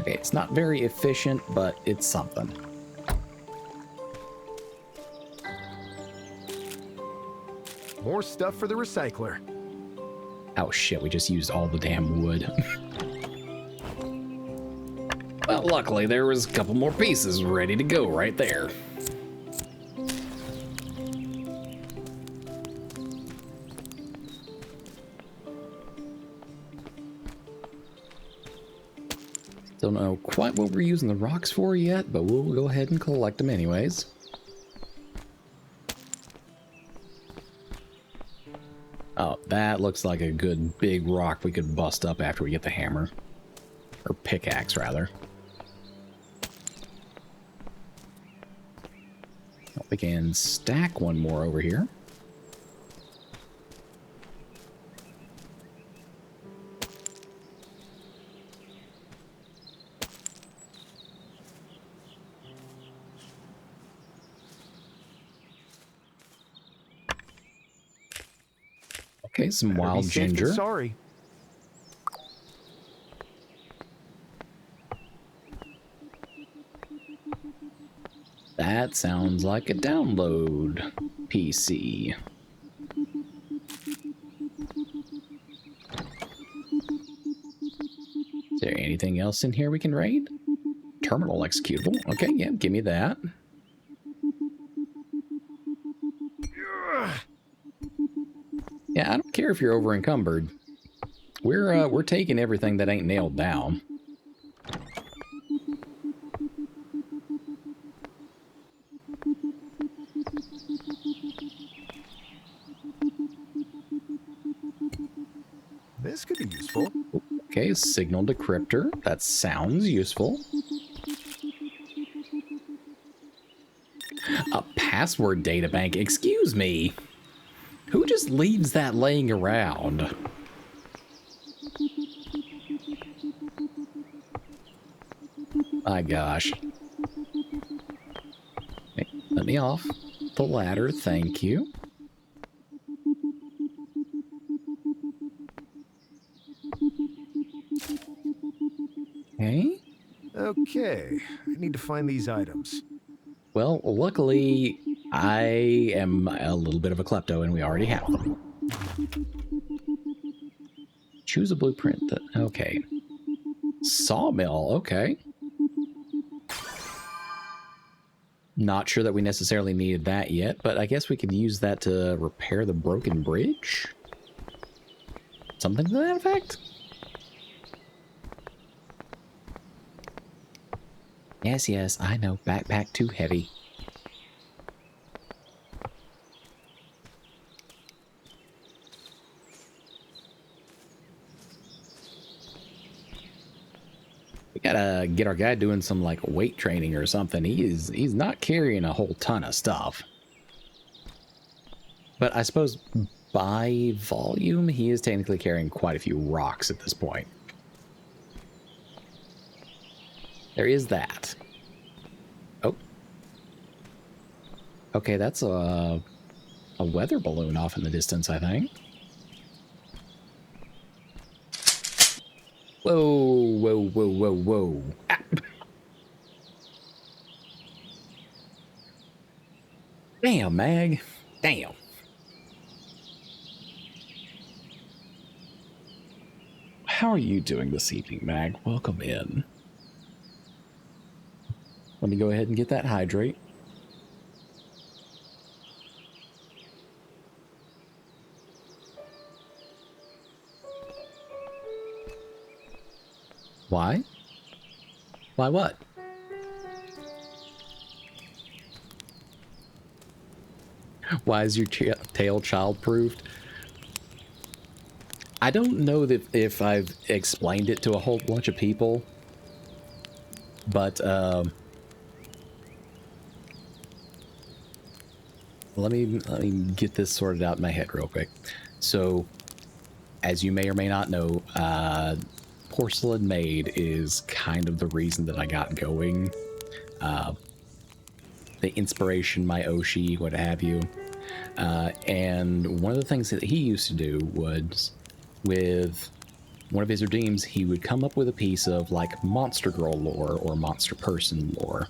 Okay, it's not very efficient, but it's something. More stuff for the recycler. Oh shit, we just used all the damn wood. Well, luckily there was a couple more pieces ready to go right there. Don't know quite what we're using the rocks for yet, but we'll go ahead and collect them anyways. Oh, that looks like a good big rock we could bust up after we get the hammer. Or pickaxe, rather. We can stack one more over here. Okay, some Better wild be safe than ginger. sorry. That sounds like a download PC. Is there anything else in here we can raid? Terminal executable. Okay, yeah, give me that. Yeah, I don't care if you're over encumbered. We're taking everything that ain't nailed down. This could be useful. Okay, signal decryptor. That sounds useful. A password databank. Excuse me. Who just leaves that laying around? My gosh. Okay, let me off the ladder. Thank you. Okay. Okay, I need to find these items. Well, luckily, I am a little bit of a klepto and we already have them. Choose a blueprint. Okay. Sawmill. Okay. Not sure that we necessarily needed that yet, but I guess we could use that to repair the broken bridge. Something to that effect? Yes, yes, I know. Backpack too heavy. We gotta get our guy doing some like weight training or something. He's not carrying a whole ton of stuff. But I suppose by volume, he is technically carrying quite a few rocks at this point. There is that. Oh. Okay, that's a weather balloon off in the distance, I think. Whoa, whoa, whoa, whoa, whoa. Ah. Damn, Mag. Damn. How are you doing this evening, Mag? Welcome in. Let me go ahead and get that hydrate. Why? Why what? Why is your tail child-proofed? I don't know that if I've explained it to a whole bunch of people, but let me get this sorted out in my head real quick. So, as you may or may not know, Porcelain Maid is kind of the reason that I got going. The inspiration, my Oshi, what have you. And one of the things that he used to do was, with one of his redeems, he would come up with a piece of like monster girl lore or monster person lore.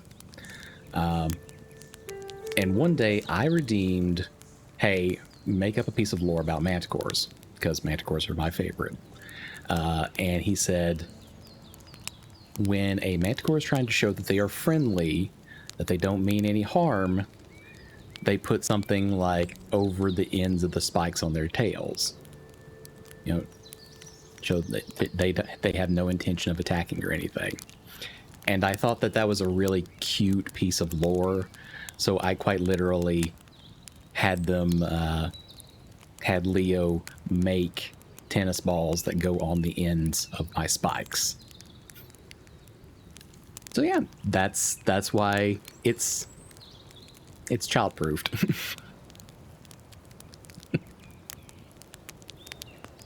And one day I redeemed, hey, make up a piece of lore about manticores, because manticores are my favorite. And he said, when a manticore is trying to show that they are friendly, that they don't mean any harm, they put something like over the ends of the spikes on their tails. You know, show that they have no intention of attacking or anything. And I thought that that was a really cute piece of lore, so I quite literally had them, had Leo make tennis balls that go on the ends of my spikes. So yeah, that's why it's child-proofed.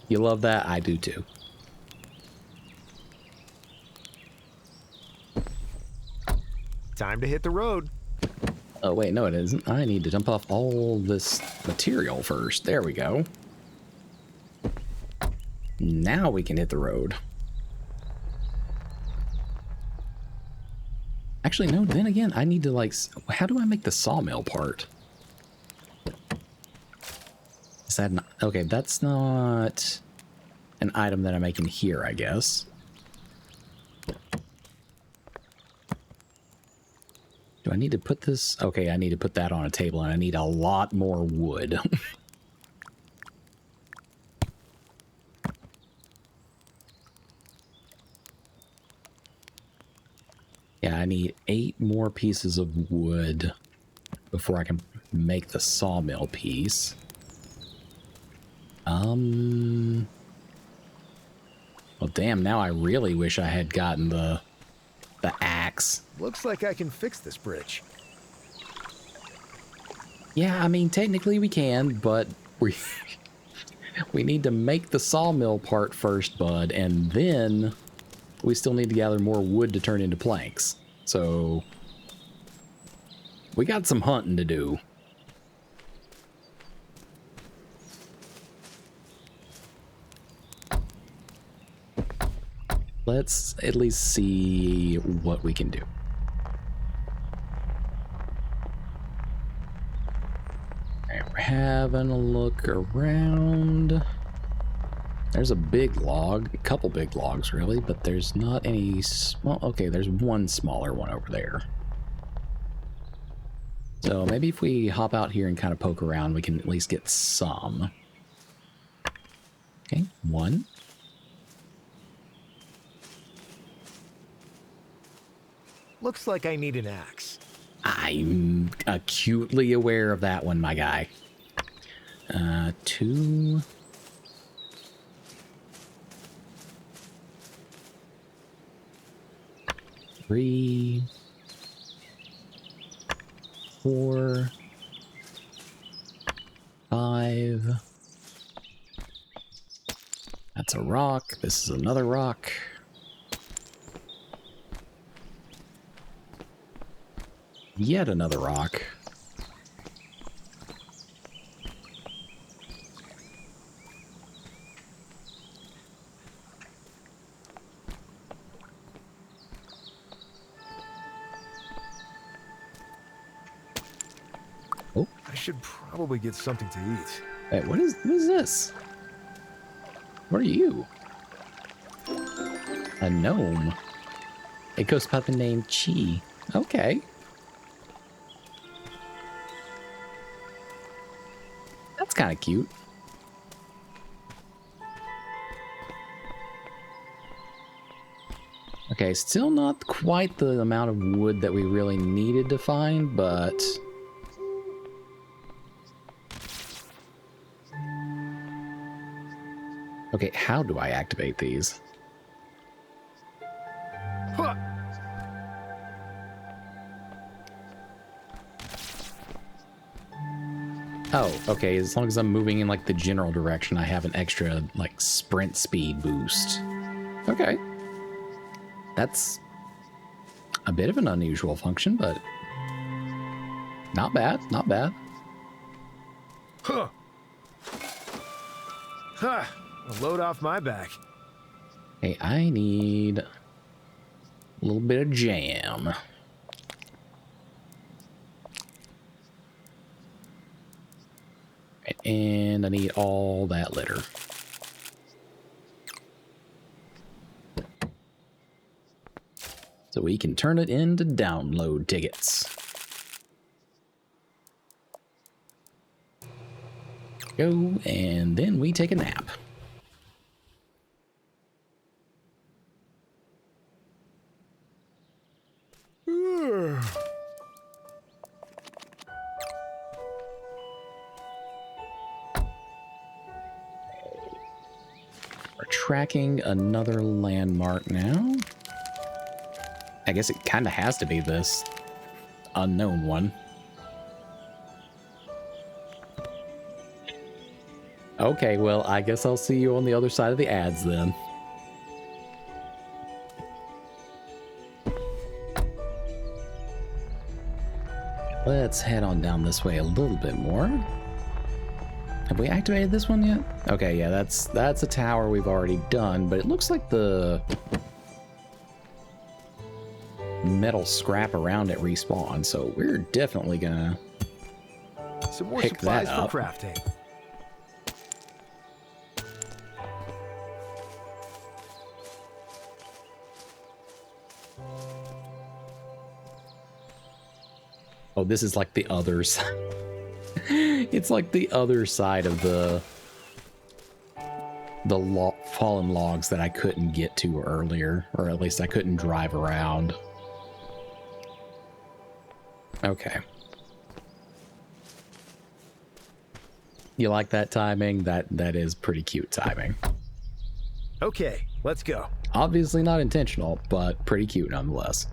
You love that? I do too. Time to hit the road. Oh wait, no it isn't. I need to dump off all this material first. There we go. Now we can hit the road. Actually, no, then again, I need to like, how do I make the sawmill part? Is that not, okay, that's not an item that I'm making here, I guess. Do I need to put this? Okay, I need to put that on a table, and I need a lot more wood. Yeah, I need 8 more pieces of wood before I can make the sawmill piece. Well, damn, now I really wish I had gotten the axe. Looks like I can fix this bridge. Yeah, I mean, technically we can, but we we need to make the sawmill part first, bud, and then we still need to gather more wood to turn into planks. So we got some hunting to do. Let's at least see what we can do. Alright, we're having a look around. There's a big log, a couple big logs really, but there's not any small. Okay, there's one smaller one over there. So maybe if we hop out here and kind of poke around, we can at least get some. Okay, one. Looks like I need an axe. I'm acutely aware of that one, my guy. 2. 3. 4. 5. That's a rock. This is another rock. Yet another rock. Oh, I should probably get something to eat. wait, what is this? What are you? A gnome. A ghost puppet named Chi. Okay. That's kind of cute. Okay, still not quite the amount of wood that we really needed to find, but... Okay, how do I activate these? Huh. Oh, okay, as long as I'm moving in like the general direction, I have an extra like sprint speed boost. Okay. That's a bit of an unusual function, but not bad, not bad. Huh. Huh. A load off my back. Hey, I need a little bit of jam. And I need all that litter. So we can turn it into download tickets. Go, and then we take a nap. We're tracking another landmark now. I guess it kind of has to be this unknown one. Okay, well, I guess I'll see you on the other side of the ads then. Let's head on down this way a little bit more. Have we activated this one yet? Okay, yeah, that's a tower we've already done, but it looks like the metal scrap around it respawn, so we're definitely gonna Some more pick that supplies for up. crafting. Oh, this is like the other side. It's like the other side of the fallen logs that I couldn't get to earlier, or at least I couldn't drive around. Okay. You like that timing? That is pretty cute timing. Okay, let's go. Obviously not intentional, but pretty cute nonetheless.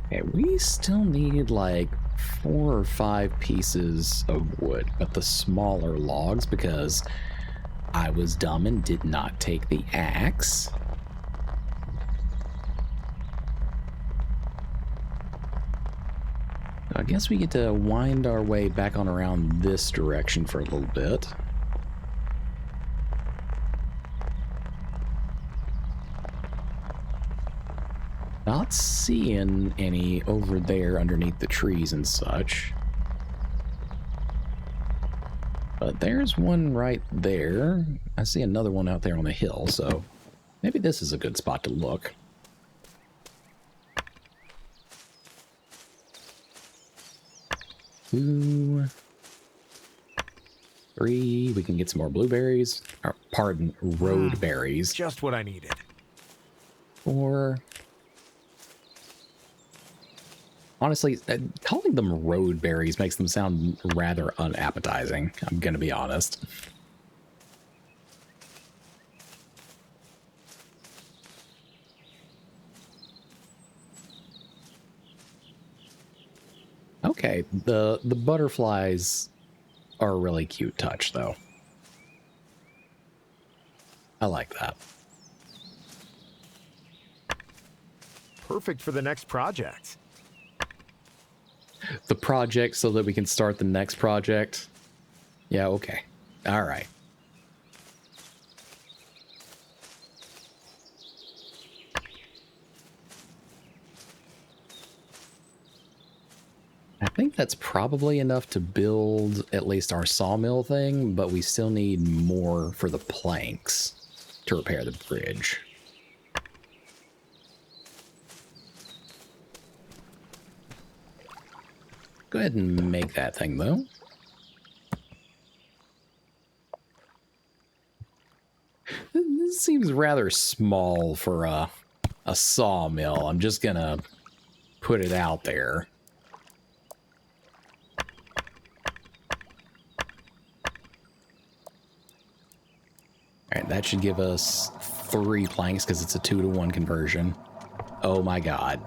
Okay, we still need like 4 or 5 pieces of wood, but the smaller logs, because I was dumb and did not take the axe. I guess we get to wind our way back on around this direction for a little bit. Not seeing any over there underneath the trees and such. But there's one right there. I see another one out there on the hill, so maybe this is a good spot to look. Two, 3, we can get some more blueberries. Or, pardon, road berries. Just what I needed. 4. Honestly, calling them road berries makes them sound rather unappetizing. I'm gonna be honest. Okay, the butterflies are a really cute touch, though. I like that. Perfect for the next project. The project so that we can start the next project. Yeah, okay. All right. I think that's probably enough to build at least our sawmill thing, but we still need more for the planks to repair the bridge. Go ahead and make that thing, though. This seems rather small for a sawmill. I'm just gonna put it out there. Alright, that should give us 3 planks because it's a 2-to-1 conversion. Oh my god.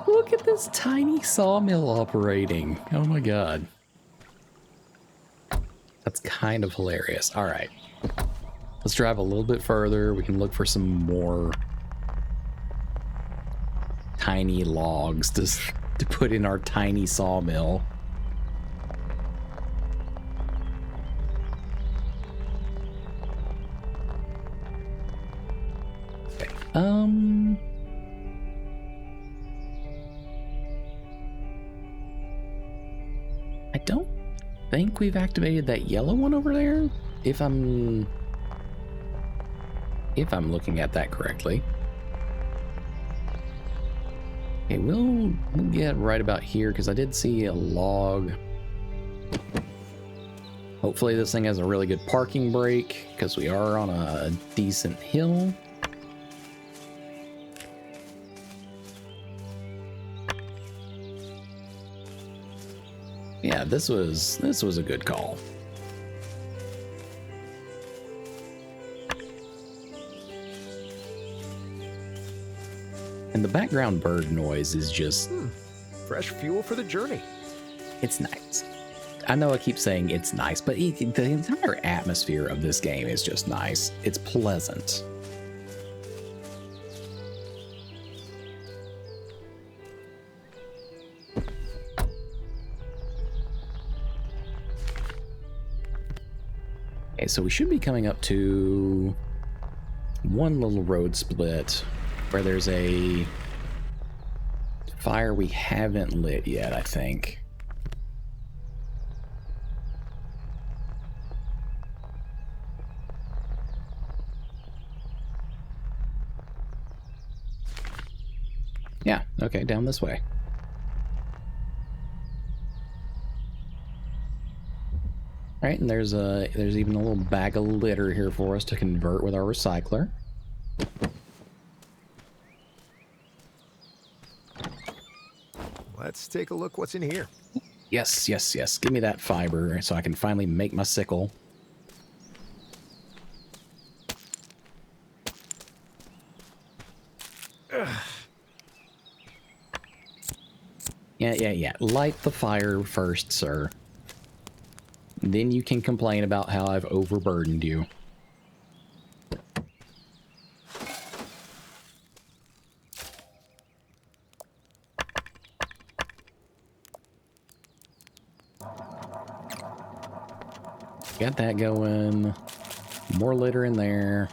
Look at this tiny sawmill operating. Oh my god. That's kind of hilarious. Alright. Let's drive a little bit further. We can look for some more tiny logs to put in our tiny sawmill. Okay. I don't think we've activated that yellow one over there, if I'm looking at that correctly. Okay, we'll get right about here because I did see a log. Hopefully this thing has a really good parking brake because we are on a decent hill. Yeah, this was a good call. And the background bird noise is just... Fresh fuel for the journey. It's nice. I know I keep saying it's nice, but the entire atmosphere of this game is just nice. It's pleasant. Okay, so we should be coming up to one little road split where there's a fire we haven't lit yet, I think. Yeah, okay, down this way. All right, and there's even a little bag of litter here for us to convert with our recycler. Let's take a look what's in here. Yes, yes, yes. Give me that fiber so I can finally make my sickle. Yeah. Light the fire first, sir. Then you can complain about how I've overburdened you. Got that going. More litter in there.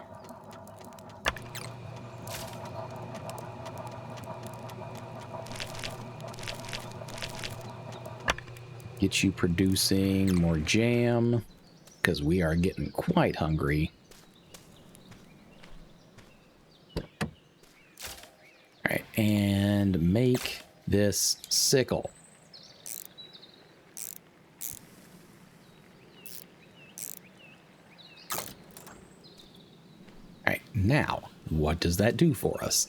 Get you producing more jam, because we are getting quite hungry. Alright, and make this sickle. Alright, now, what does that do for us?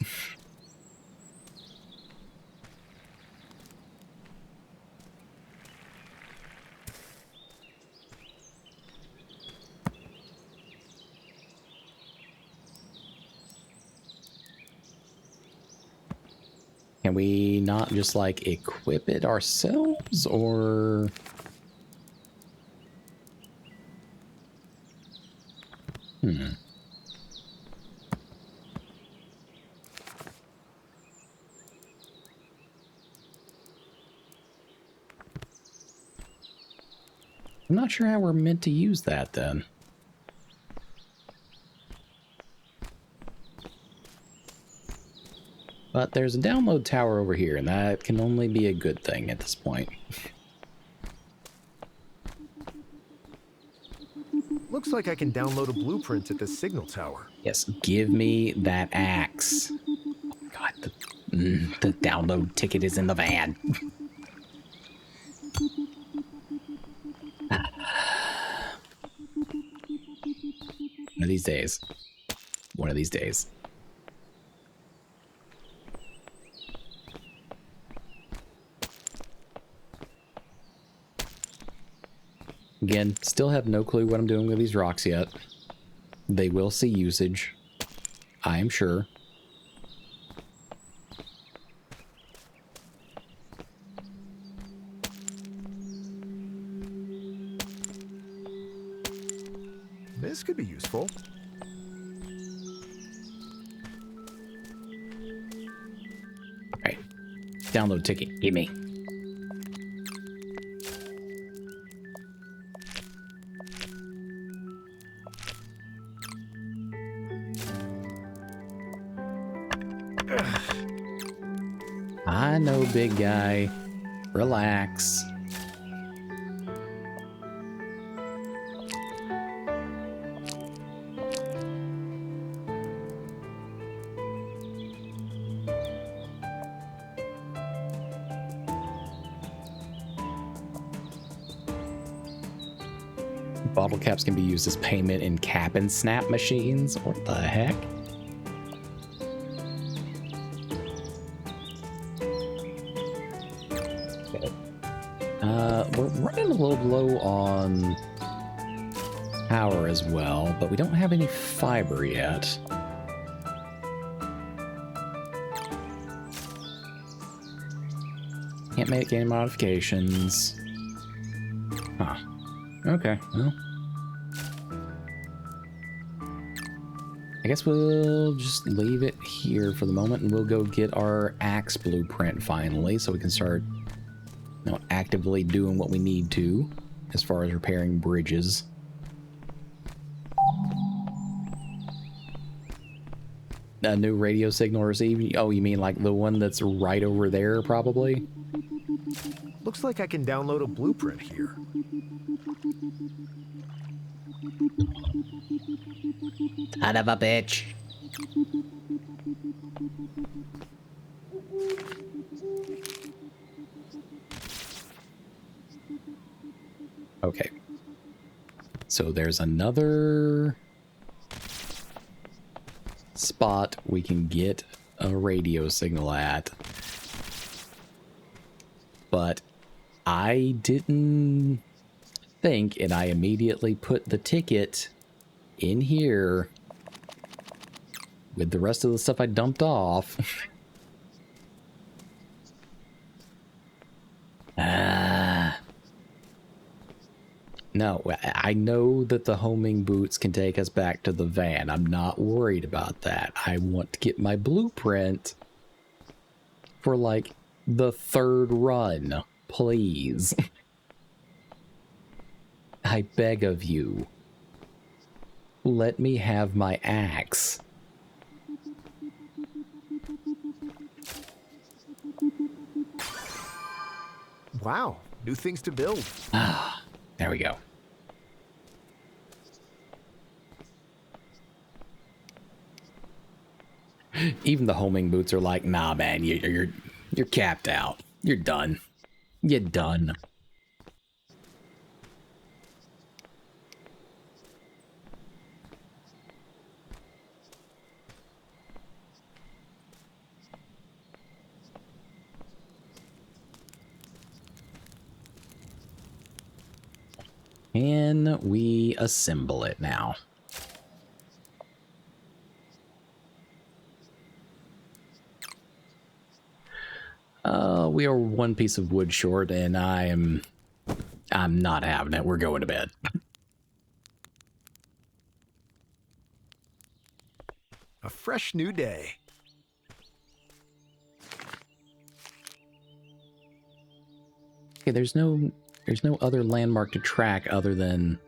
Can we not just, like, equip it ourselves, or... I'm not sure how we're meant to use that, then. But there's a download tower over here, and that can only be a good thing at this point. Looks like I can download a blueprint at the signal tower. Yes, give me that axe. Oh God, the download ticket is in the van. One of these days. One of these days. Again, still have no clue what I'm doing with these rocks yet. They will see usage, I am sure. This could be useful. Alright. Download ticket. Give me. I know, big guy. Relax. Bottle caps can be used as payment in cap and snap machines. What the heck? We're running a little low on power as well, but we don't have any fiber yet. Can't make any modifications. Huh. Okay, well. I guess we'll just leave it here for the moment, and we'll go get our axe blueprint finally, so we can start, you know, actively doing what we need to as far as repairing bridges. A new radio signal received? Oh, you mean like the one that's right over there, probably? Looks like I can download a blueprint here. Son of a bitch. Okay. So there's another spot we can get a radio signal at. but I didn't think, and I immediately put the ticket in here with the rest of the stuff I dumped off. No, I know that the homing boots can take us back to the van. I'm not worried about that. I want to get my blueprint for, like, the third run. Please. I beg of you. Let me have my axe. Wow, new things to build. Ah, there we go. Even the homing boots are like, nah, man, you're capped out. You're done. You're done. Can we assemble it now? We are one piece of wood short, and I'm not having it. We're going to bed. A fresh new day. Okay, there's no other landmark to track other than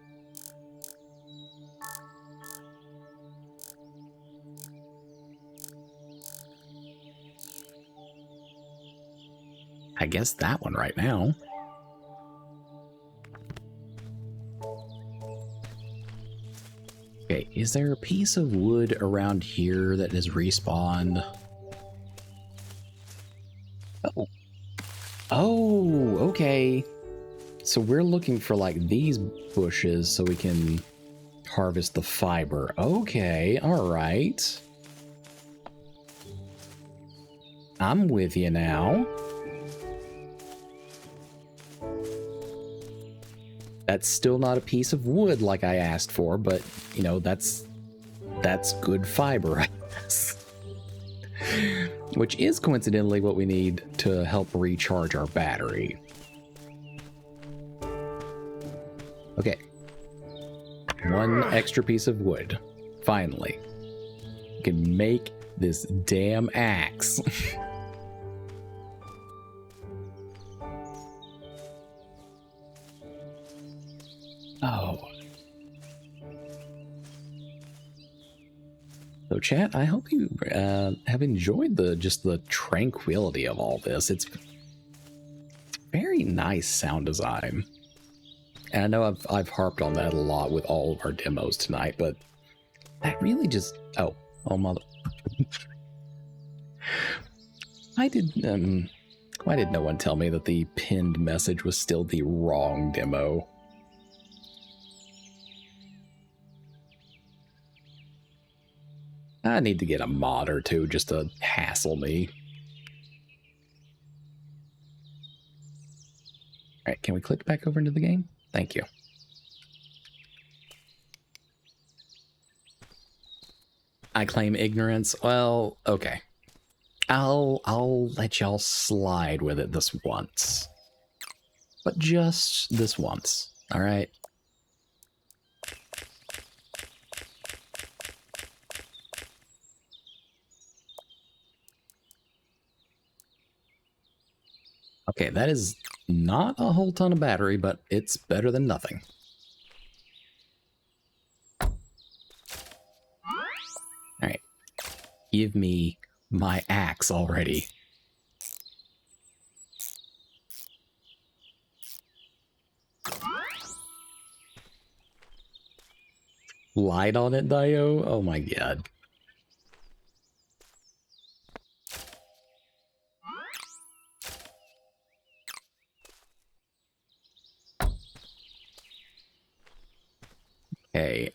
I guess that one right now. Okay, is there a piece of wood around here that has respawned? Oh. Oh, okay. So we're looking for, like, these bushes so we can harvest the fiber. Okay, all right. I'm with you now. That's still not a piece of wood like I asked for, but, you know, that's good fiber, I guess. Which is coincidentally what we need to help recharge our battery. Okay. One extra piece of wood. Finally. We can make this damn axe. Oh. So chat, I hope you have enjoyed the tranquility of all this. It's very nice sound design. And I know I've harped on that a lot with all of our demos tonight, but that really just oh mother. Why did no one tell me that the pinned message was still the wrong demo? I need to get a mod or two just to hassle me. Alright, can we click back over into the game? Thank you. I claim ignorance. Well, okay. I'll let y'all slide with it this once. But just this once, alright? Okay, that is not a whole ton of battery, but it's better than nothing. Alright. Give me my axe already. Light on it, Dio? Oh my god. Okay,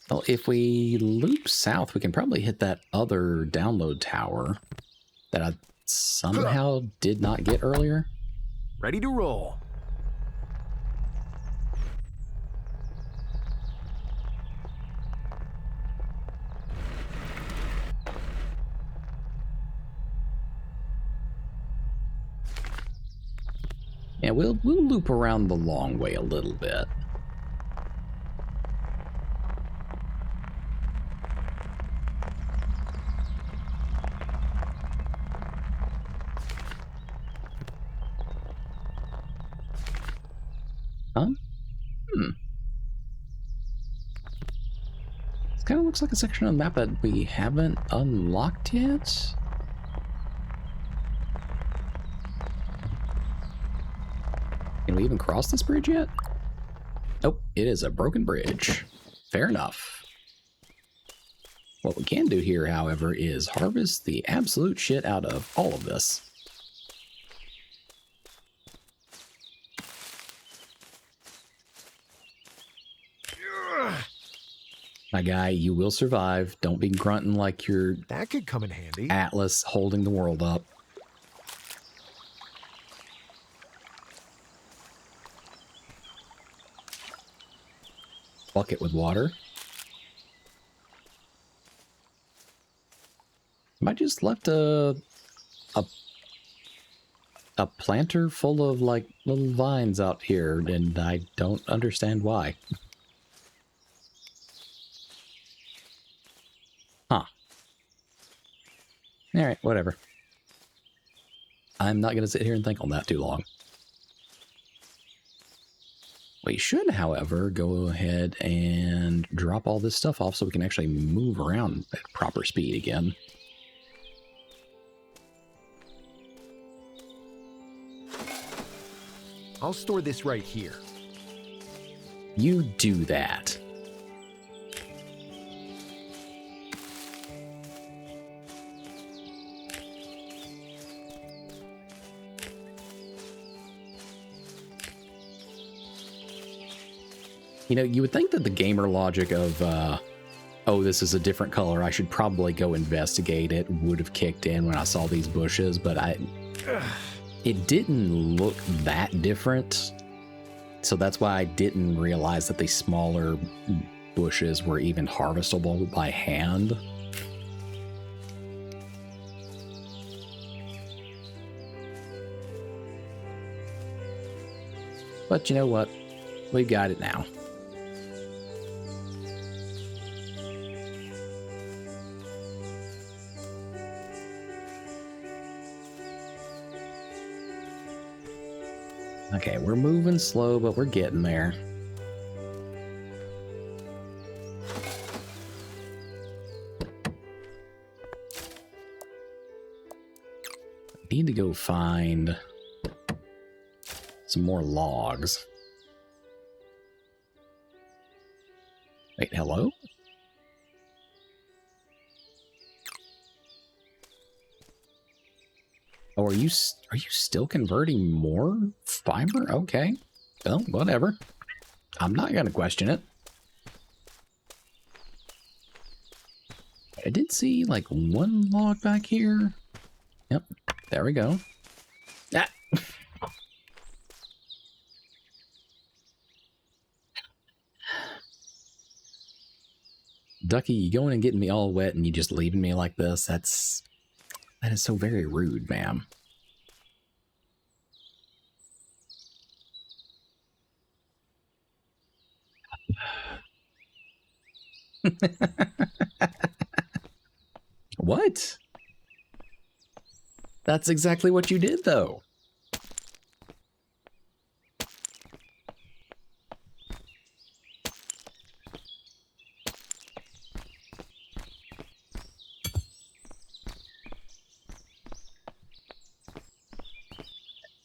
Well, if we loop south, we can probably hit that other download tower that I somehow did not get earlier. Ready to roll. Yeah, we'll loop around the long way a little bit. Huh? This kind of looks like a section of the map that we haven't unlocked yet. Can we even cross this bridge yet? Nope, it is a broken bridge. Fair enough. What we can do here, however, is harvest the absolute shit out of all of this. My guy, you will survive. Don't be grunting like you're That could come in handy. Atlas holding the world up. Bucket with water. I just left a planter full of like little vines out here, and I don't understand why. Huh. Alright, whatever. I'm not going to sit here and think on that too long. We should, however, go ahead and drop all this stuff off so we can actually move around at proper speed again. I'll store this right here. You do that. You know, you would think that the gamer logic of, oh, this is a different color, I should probably go investigate it, would have kicked in when I saw these bushes, but it didn't look that different. So that's why I didn't realize that the smaller bushes were even harvestable by hand. But you know what? We've got it now. Okay, we're moving slow, but we're getting there. Need to go find some more logs. Wait, hello? Oh, are you still converting more fiber? Okay. Well, whatever. I'm not going to question it. I did see, like, one log back here. Yep. There we go. Ah! Ducky, you going and getting me all wet and you just leaving me like this? That is so very rude, ma'am. What? That's exactly what you did, though.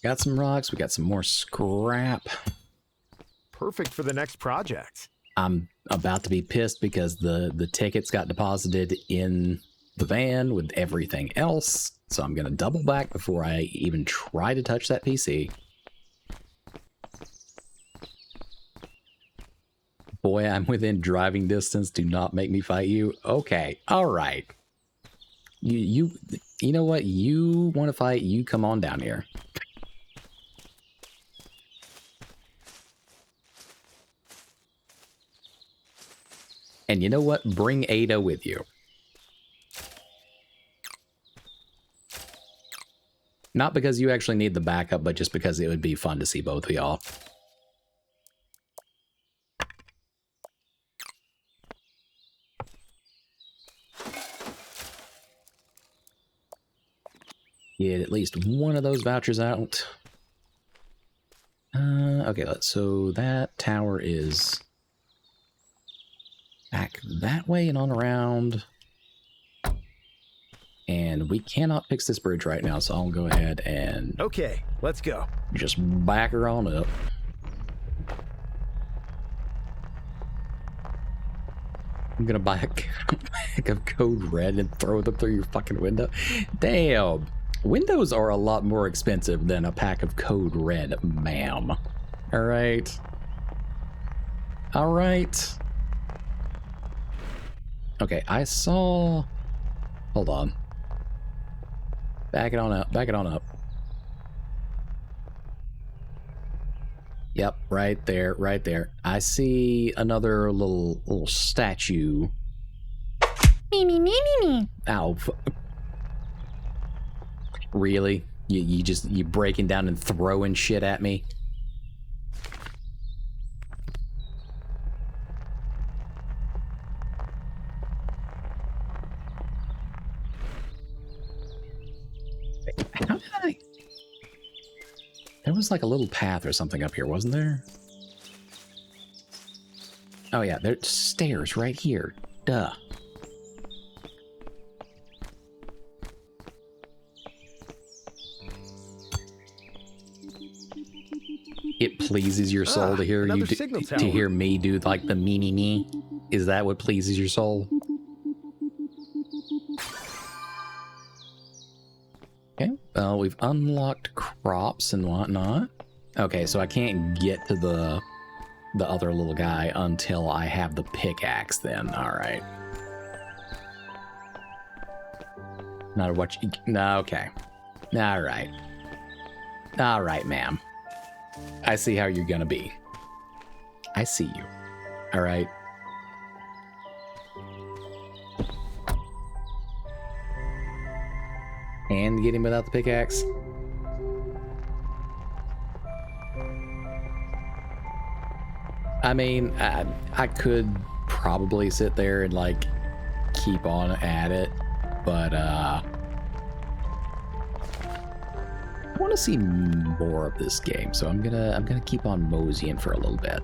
Got some rocks. We got some more scrap. Perfect for the next project. I'm about to be pissed because the tickets got deposited in the van with everything else. So I'm going to double back before I even try to touch that PC. Boy, I'm within driving distance. Do not make me fight you. Okay, all right. You know what? You want to fight? You come on down here. And you know what? Bring Ada with you. Not because you actually need the backup, but just because it would be fun to see both of y'all. Get at least one of those vouchers out. Okay, so that tower is back that way and on around. And we cannot fix this bridge right now, so I'll go ahead and... Okay, let's go. Just back her on up. I'm gonna buy a pack of Code Red and throw them through your fucking window. Damn. Windows are a lot more expensive than a pack of Code Red, ma'am. Alright. Alright. Okay, I saw... Hold on. Back it on up. Back it on up. Yep, right there, right there. I see another little statue. Me, me, me, me, me. Ow. Really? You breaking down and throwing shit at me? How did I... There was like a little path or something up here, wasn't there? Oh yeah, there's stairs right here. Duh. It pleases your soul to hear you to hear me do like the me. Is that what pleases your soul? Okay, well, we've unlocked crops and whatnot. Okay, so I can't get to the other little guy until I have the pickaxe then. All right. Not what you... No, okay. All right. All right, ma'am. I see how you're gonna be. I see you. All right. And get him without the pickaxe. I mean, I could probably sit there and like keep on at it, but I want to see more of this game, so I'm gonna keep on moseying for a little bit.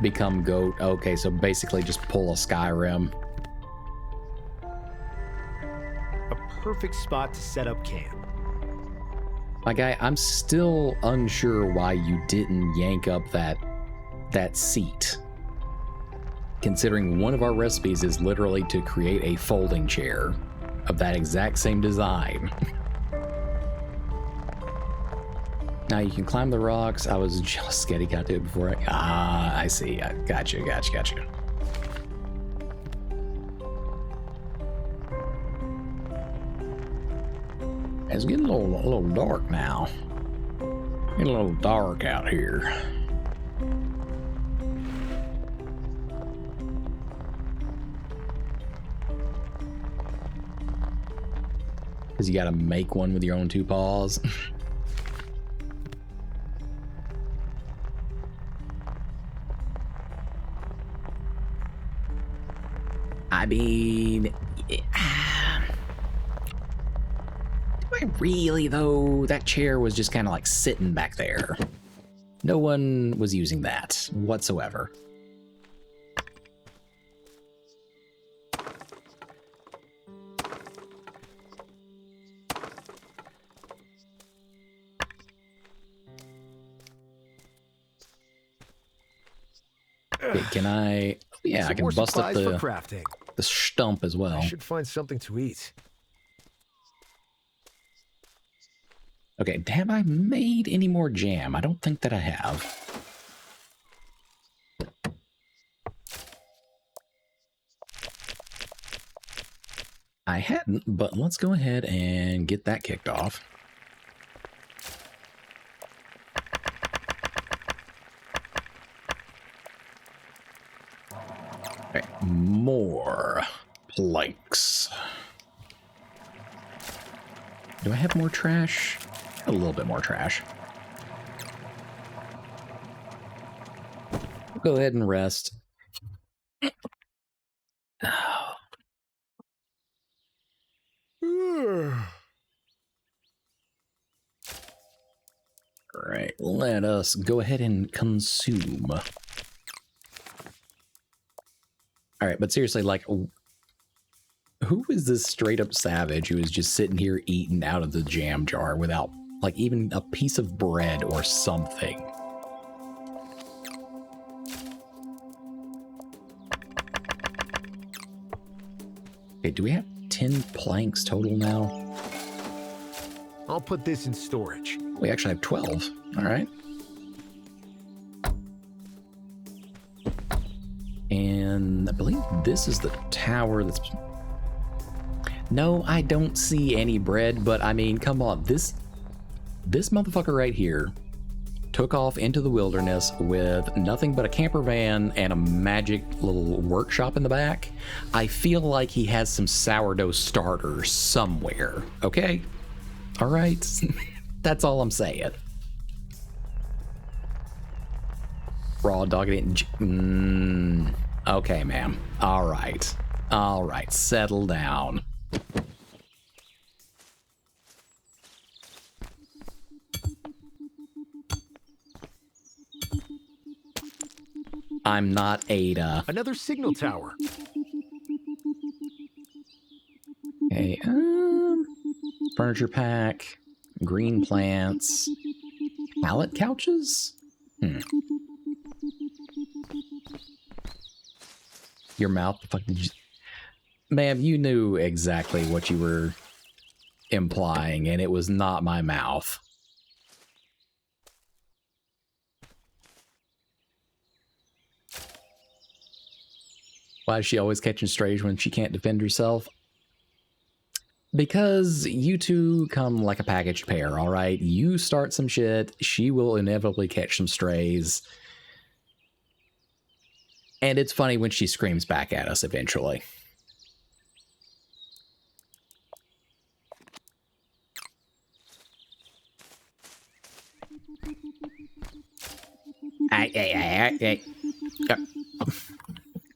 Become goat. Okay, so basically just pull a Skyrim. A perfect spot to set up camp. My guy, I'm still unsure why you didn't yank up that seat. Considering one of our recipes is literally to create a folding chair of that exact same design. Now you can climb the rocks. I was just getting got to it before I see. I gotcha. It's getting a little dark now. Getting a little dark out here. Because you got to make one with your own two paws. I mean, do I really though? That chair was just kind of like sitting back there. No one was using that whatsoever. Okay, can I? Yeah, I can bust up the stump as well. I should find something to eat. Okay, have I made any more jam? I don't think that I have. I hadn't, but let's go ahead and get that kicked off. Okay, more planks. Do I have more trash? A little bit more trash. Go ahead and rest. All right, let us go ahead and consume. All right, but seriously, like, who is this straight up savage who is just sitting here eating out of the jam jar without, like, even a piece of bread or something? Okay, do we have 10 planks total now? I'll put this in storage. We actually have 12. All right. And I believe this is the tower that's... No, I don't see any bread, but I mean, come on. This motherfucker right here took off into the wilderness with nothing but a camper van and a magic little workshop in the back. I feel like he has some sourdough starters somewhere, okay? All right? That's all I'm saying. Raw dog it in. Okay, ma'am. All right. All right. Settle down. I'm not Ada. Another signal tower. Okay. Furniture pack. Green plants. Pallet couches? Your mouth, the fuck did you... Ma'am, you knew exactly what you were implying, and it was not my mouth. Why is she always catching strays when she can't defend herself? Because you two come like a packaged pair, all right? You start some shit, she will inevitably catch some strays. And it's funny when she screams back at us eventually. Hey.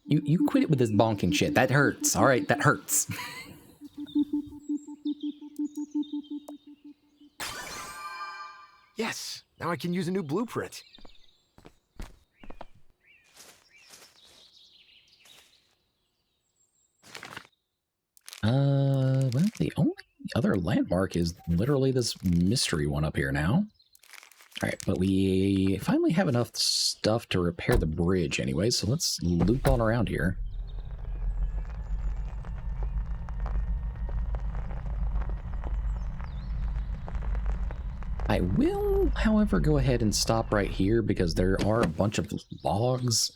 You quit it with this bonking shit. That hurts, all right? That hurts. Yes, now I can use a new blueprint. Well, the only other landmark is literally this mystery one up here now. All right, but we finally have enough stuff to repair the bridge anyway, so let's loop on around here. I will, however, go ahead and stop right here because there are a bunch of logs.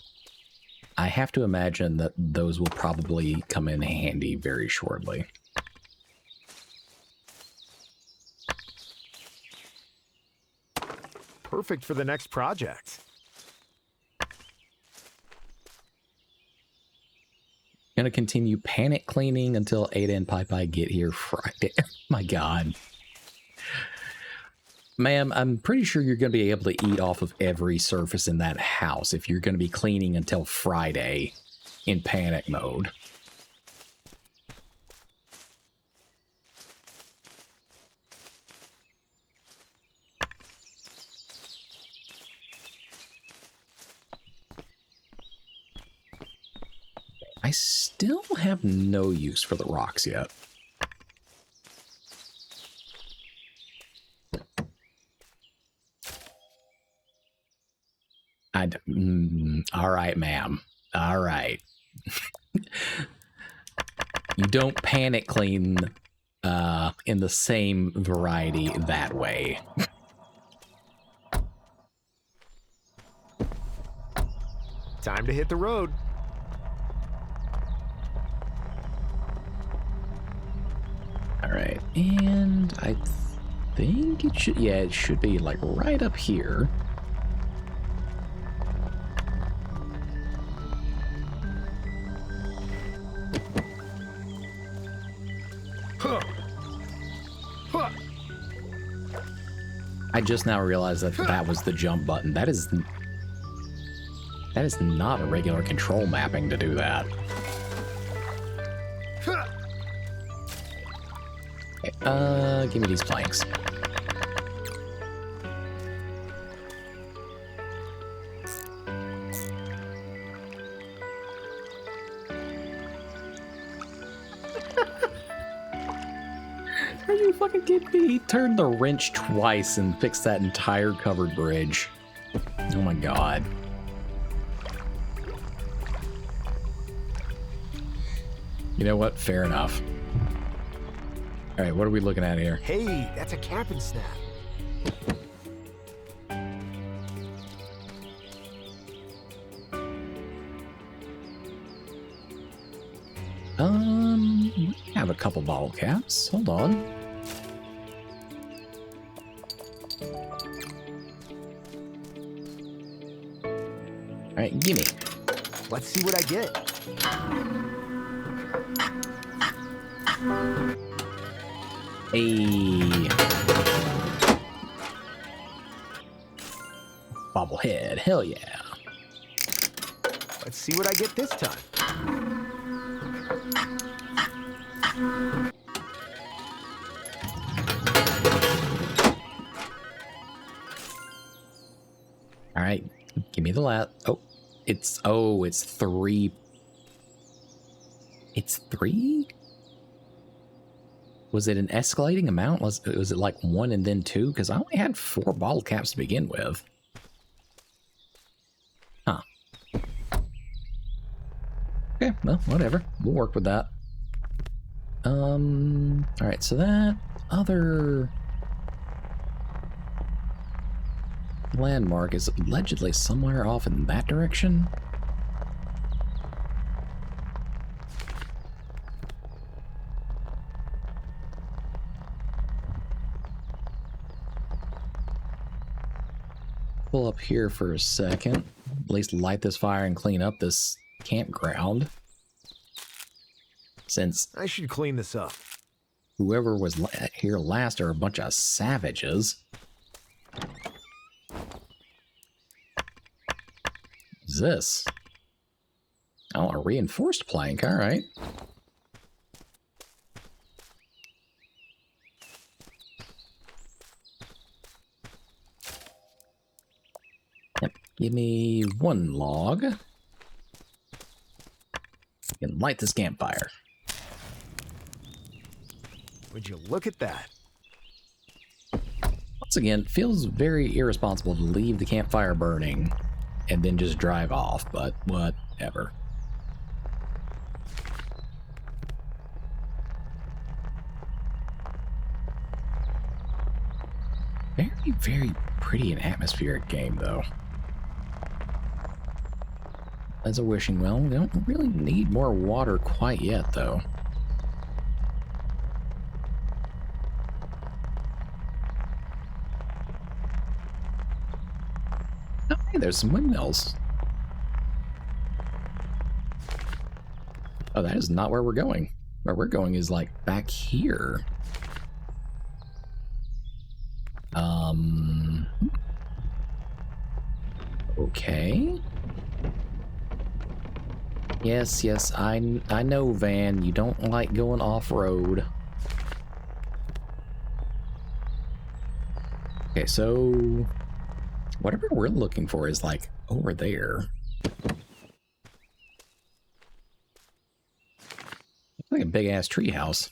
I have to imagine that those will probably come in handy very shortly. Perfect for the next project. Gonna continue panic cleaning until Ada and Pai Pai get here Friday. My God. Ma'am, I'm pretty sure you're going to be able to eat off of every surface in that house if you're going to be cleaning until Friday in panic mode. I still have no use for the rocks yet. All right, ma'am. All right. You don't panic clean in the same variety that way. Time to hit the road. And I think it should, yeah, it should be like right up here. I just now realized that that was the jump button. That is not a regular control mapping to do that. Okay, give me these planks. Are you fucking kidding me? He turned the wrench twice and fixed that entire covered bridge. Oh my god. You know what? Fair enough. All right, what are we looking at here? Hey, that's a cap and snap. We have a couple bottle caps. Hold on. All right, gimme. Let's see what I get. A bobblehead. Hell yeah. Let's see what I get this time. All right, give me the lat. Oh, it's three. It's three? Was it an escalating amount? Was it like 1 and then 2? Because I only had 4 bottle caps to begin with. Huh. Okay, well, whatever. We'll work with that. Alright, so that other landmark is allegedly somewhere off in that direction. Pull up here for a second. At least light this fire and clean up this campground. Since I should clean this up. whoever was here last are a bunch of savages. What's this? Oh, a reinforced plank, alright. Yep, give me 1 log. And light this campfire. Would you look at that? Once again, feels very irresponsible to leave the campfire burning and then just drive off, but whatever. Very, very pretty and atmospheric game, though. As a wishing well, we don't really need more water quite yet, though. Oh, hey, there's some windmills. Oh, that is not where we're going. Where we're going is, like, back here. Okay. Yes, I know, Van. You don't like going off-road. Okay, so whatever we're looking for is, like, over there. Looks like a big-ass treehouse.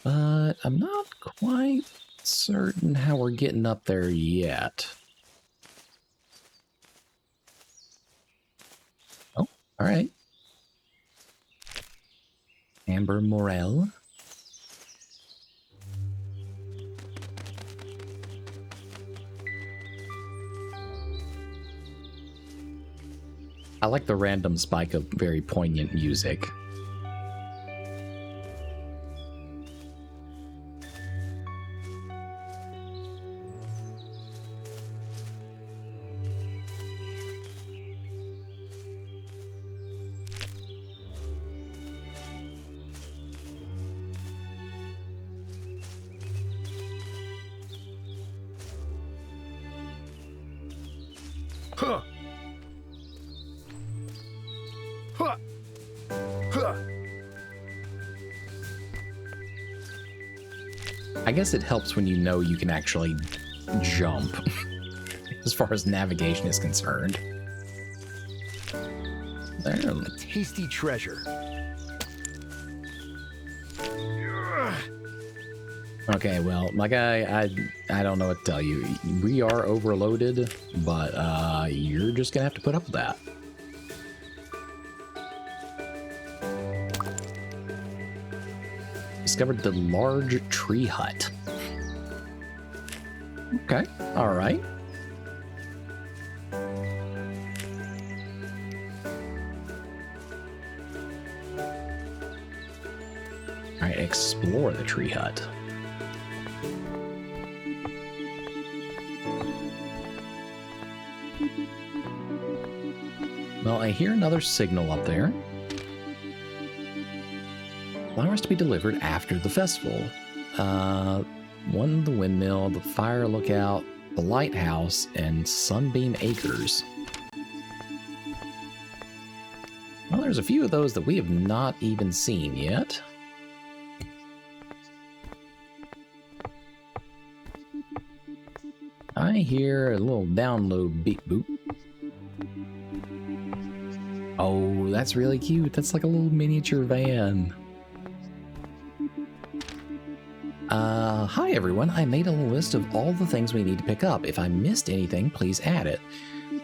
But I'm not quite certain how we're getting up there yet. Oh, all right. Amber Morel. I like the random spike of very poignant music. Huh. Huh. Huh. I guess it helps when you know you can actually jump, as far as navigation is concerned. There. Tasty treasure. Okay, well, my guy, I don't know what to tell you. We are overloaded, but you're just gonna have to put up with that. Discovered the large tree hut. Okay, all right. All right, explore the tree hut. Well, I hear another signal up there. Flowers to be delivered after the festival. One, the windmill, the fire lookout, the lighthouse, and Sunbeam Acres. Well, there's a few of those that we have not even seen yet. I hear a little download beep boop. Oh, that's really cute. That's like a little miniature van. Hi everyone. I made a list of all the things we need to pick up. If I missed anything, please add it.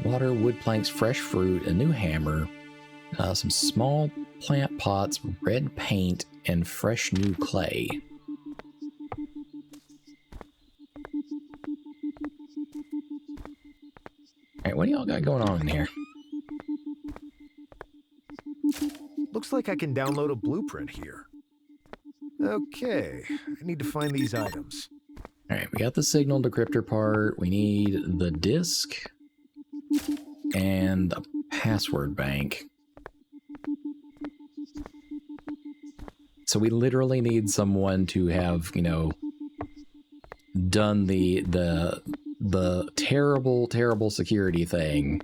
Water, wood planks, fresh fruit, a new hammer, some small plant pots, red paint, and fresh new clay. Alright, what do y'all got going on in here? Looks like I can download a blueprint here. Okay, I need to find these items. Alright, we got the signal decryptor part. We need the disk and a password bank. So we literally need someone to have, you know, done the terrible, terrible security thing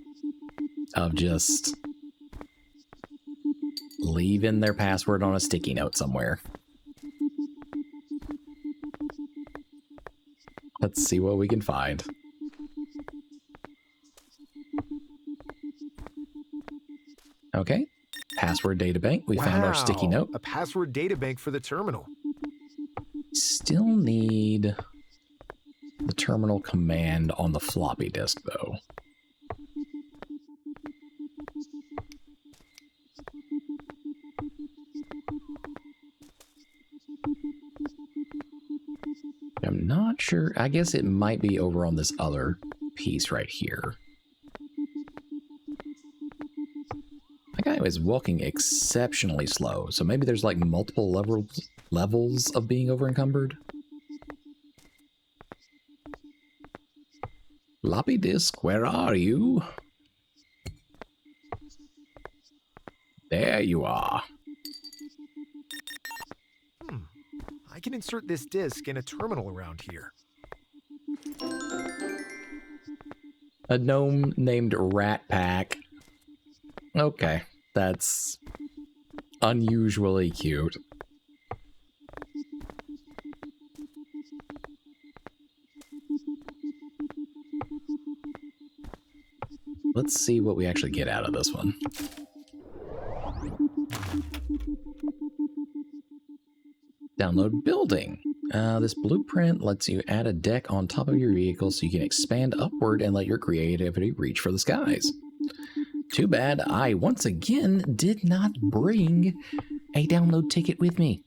of just leaving their password on a sticky note somewhere. Let's see what we can find. Okay. Password databank. We found our sticky note. A password databank for the terminal. Still need the terminal command on the floppy disk, though. I'm not sure. I guess it might be over on this other piece right here. My guy is walking exceptionally slow, so maybe there's like multiple levels of being over encumbered. Floppy disk, where are you? There you are. I can insert this disk in a terminal around here. A gnome named Rat Pack. Okay, that's unusually cute. Let's see what we actually get out of this one. Download building. This blueprint lets you add a deck on top of your vehicle so you can expand upward and let your creativity reach for the skies. Too bad I once again did not bring a download ticket with me.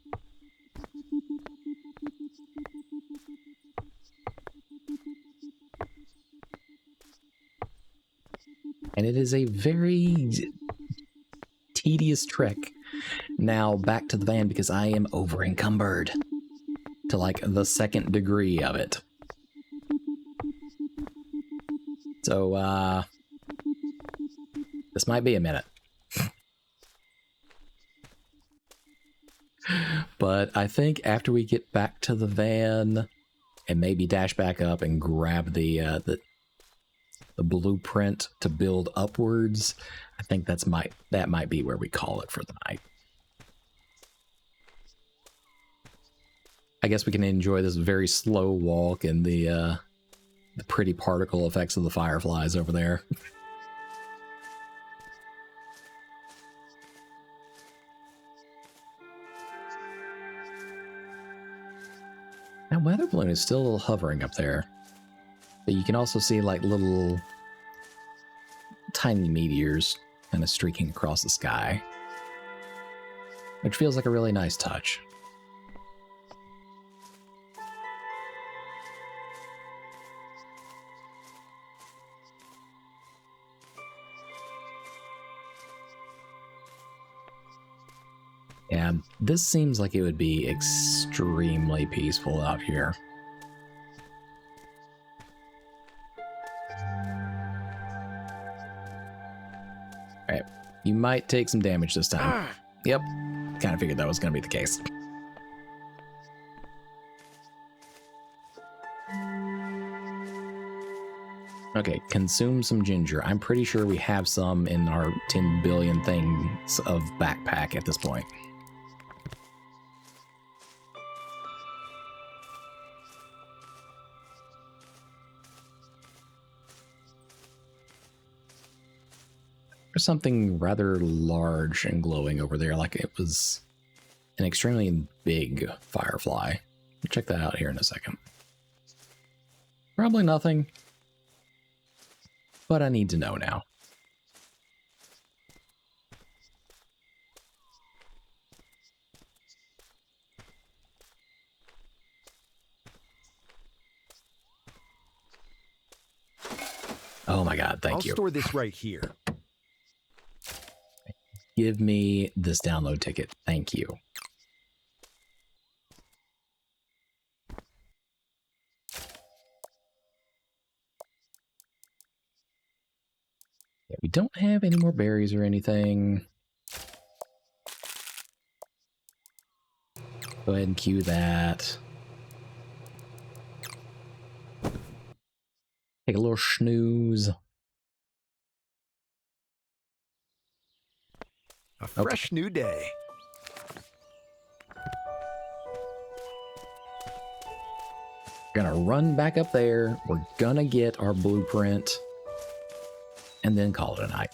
And it is a very tedious trek now back to the van because I am over encumbered to like the 2nd degree of it. So, this might be a minute. But I think after we get back to the van and maybe dash back up and grab the blueprint to build upwards, I think that might be where we call it for the night. I guess we can enjoy this very slow walk and the pretty particle effects of the fireflies over there. That weather balloon is still hovering up there. But you can also see like little tiny meteors kind of streaking across the sky, which feels like a really nice touch. Yeah, this seems like it would be extremely peaceful out here. Alright, you might take some damage this time. Yep, kind of figured that was going to be the case. Okay, consume some ginger. I'm pretty sure we have some in our 10 billion things of backpack at this point. There's something rather large and glowing over there, like it was an extremely big firefly. We'll check that out here in a second. Probably nothing, but I need to know now. Oh my god, thank you. I'll store this right here. Give me this download ticket. Thank you. Yeah, we don't have any more berries or anything. Go ahead and queue that. Take a little snooze. A fresh new day. Gonna run back up there. We're gonna get our blueprint and then call it a night.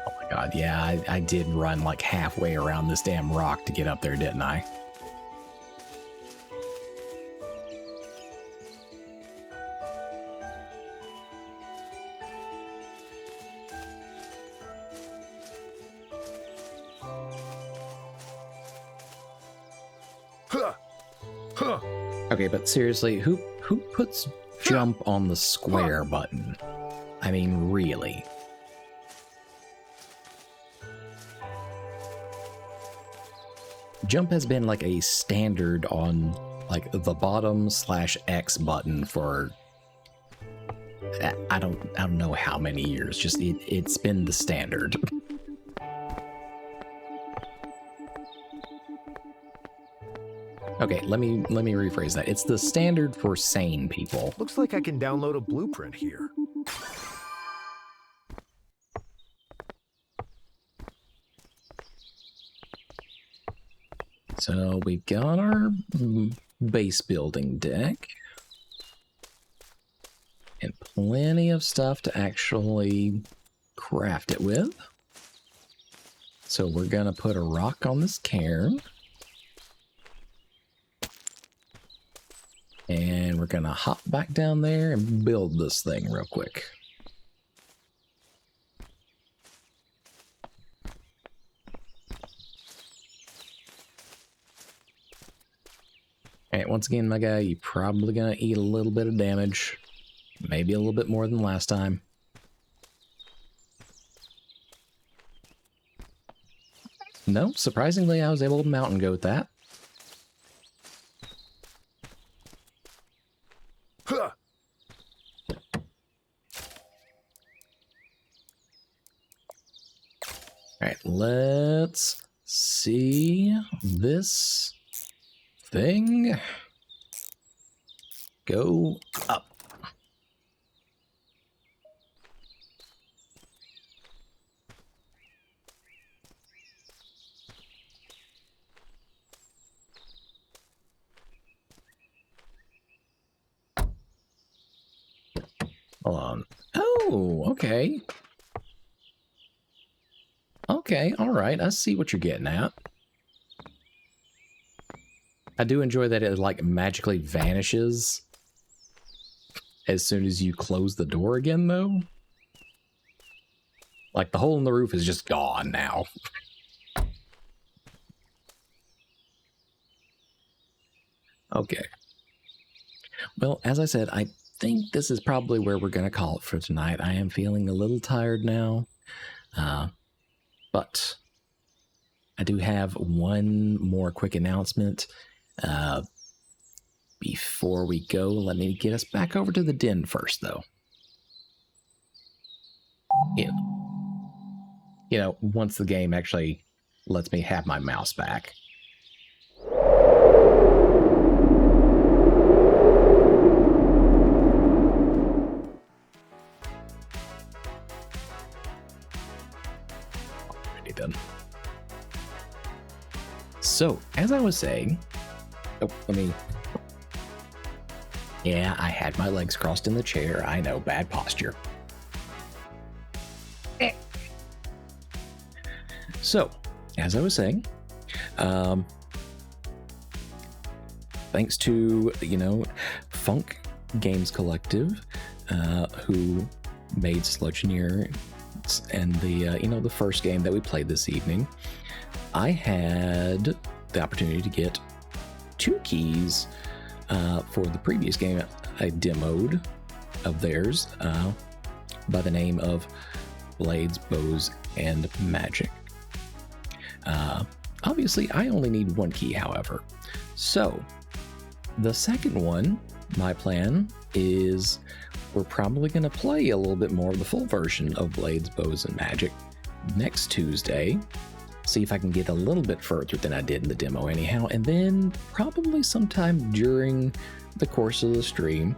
Oh my god, yeah, I did run like halfway around this damn rock to get up there, didn't I? Okay, but seriously, who puts jump on the square button? I mean, really? Jump has been like a standard on like the bottom /X button for I don't know how many years. Just it's been the standard. Okay, let me rephrase that. It's the standard for sane people. Looks like I can download a blueprint here. So we've got our base building deck. And plenty of stuff to actually craft it with. So we're gonna put a rock on this cairn. And we're gonna hop back down there and build this thing real quick. Alright, once again, my guy, you're probably gonna eat a little bit of damage. Maybe a little bit more than last time. No, surprisingly, I was able to mountain goat that. Huh. Alright, let's see this thing go up. Hold on. Oh, okay. Okay, all right. I see what you're getting at. I do enjoy that it, like, magically vanishes as soon as you close the door again, though. Like, the hole in the roof is just gone now. Okay. Well, as I said, I think this is probably where we're going to call it for tonight. I am feeling a little tired now. But I do have one more quick announcement. Before we go, let me get us back over to the den first, though. You know, once the game actually lets me have my mouse back. Alrighty then. So, as I was saying... Oh, let me... Yeah, I had my legs crossed in the chair. I know, bad posture. So, as I was saying, thanks to, you know, Funk Games Collective, who made Sludgineers and the, you know, the first game that we played this evening, I had the opportunity to get 2 keys for the previous game I demoed of theirs by the name of Blades, Bows, and Magic. Obviously, I only need 1 key, however. So, the second one, my plan is we're probably going to play a little bit more of the full version of Blades, Bows, and Magic next Tuesday. See if I can get a little bit further than I did in the demo anyhow. And then probably sometime during the course of the stream,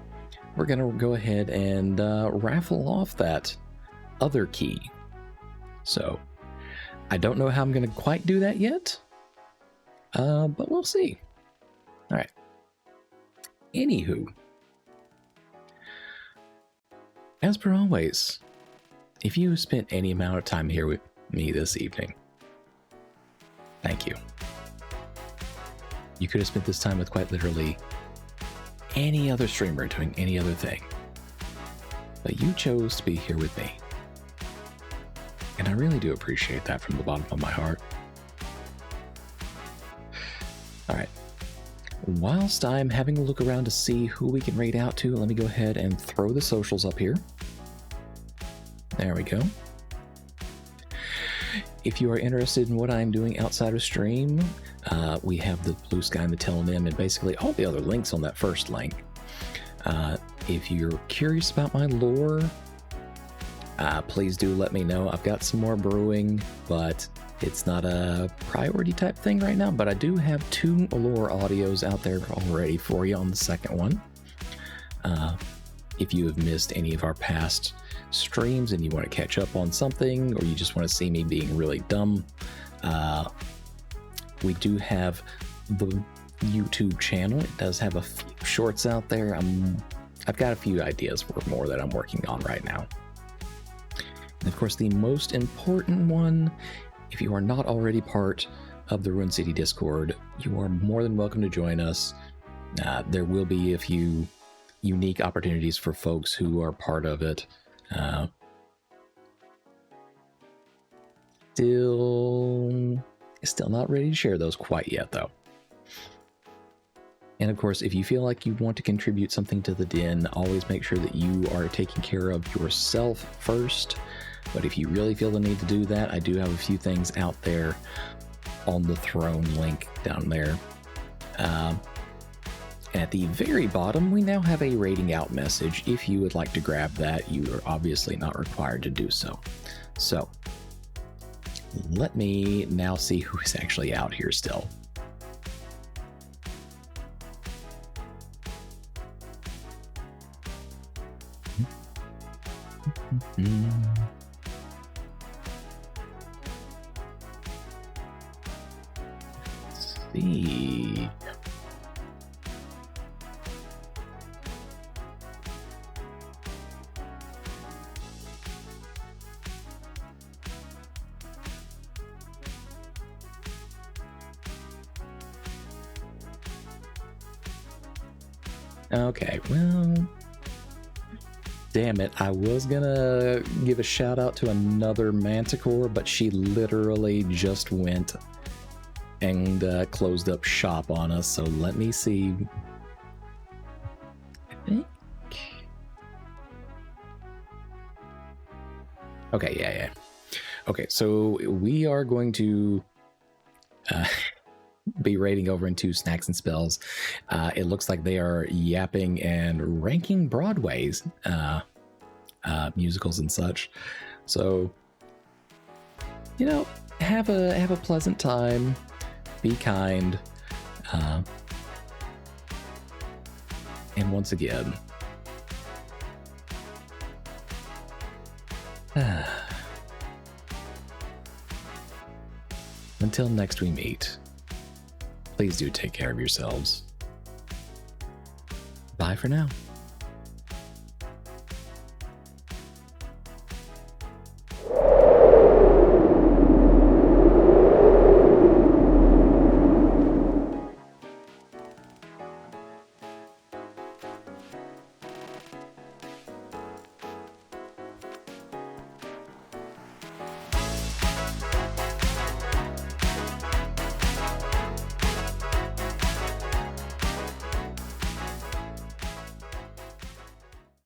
we're going to go ahead and raffle off that other key. So, I don't know how I'm going to quite do that yet, but we'll see. All right. Anywho, as per always, if you spent any amount of time here with me this evening, thank you. You could have spent this time with quite literally any other streamer doing any other thing, but you chose to be here with me. And I really do appreciate that from the bottom of my heart. All right. Whilst I'm having a look around to see who we can raid out to, let me go ahead and throw the socials up here. There we go. If you are interested in what I'm doing outside of stream, we have the Blue Sky and the Telenym and basically all the other links on that first link. If you're curious about my lore, please do let me know. I've got some more brewing, but it's not a priority type thing right now, but I do have 2 lore audios out there already for you on the second one. If you have missed any of our past streams and you want to catch up on something, or you just want to see me being really dumb, we do have the YouTube channel. It does have a few shorts out there. I've got a few ideas for more that I'm working on right now. And of course, the most important one, if you are not already part of the Ruin City Discord, you are more than welcome to join us. There will be a few unique opportunities for folks who are part of it. Still not ready to share those quite yet, though. And of course, if you feel like you want to contribute something to the den, always make sure that you are taking care of yourself first. But if you really feel the need to do that, I do have a few things out there on the throne link down there. At the very bottom, we now have a rating out message. If you would like to grab that, you are obviously not required to do so. So, let me now see who is actually out here still. Let's see. Okay, well, damn it. I was gonna give a shout out to another Manticore, but she literally just went and closed up shop on us. So let me see. I think. Okay, yeah. Okay, so we are going to be rating over into Snacks and Spells. It looks like they are yapping and ranking Broadway's musicals and such. So, you know, have a pleasant time. Be kind. And once again, until next we meet, please do take care of yourselves. Bye for now.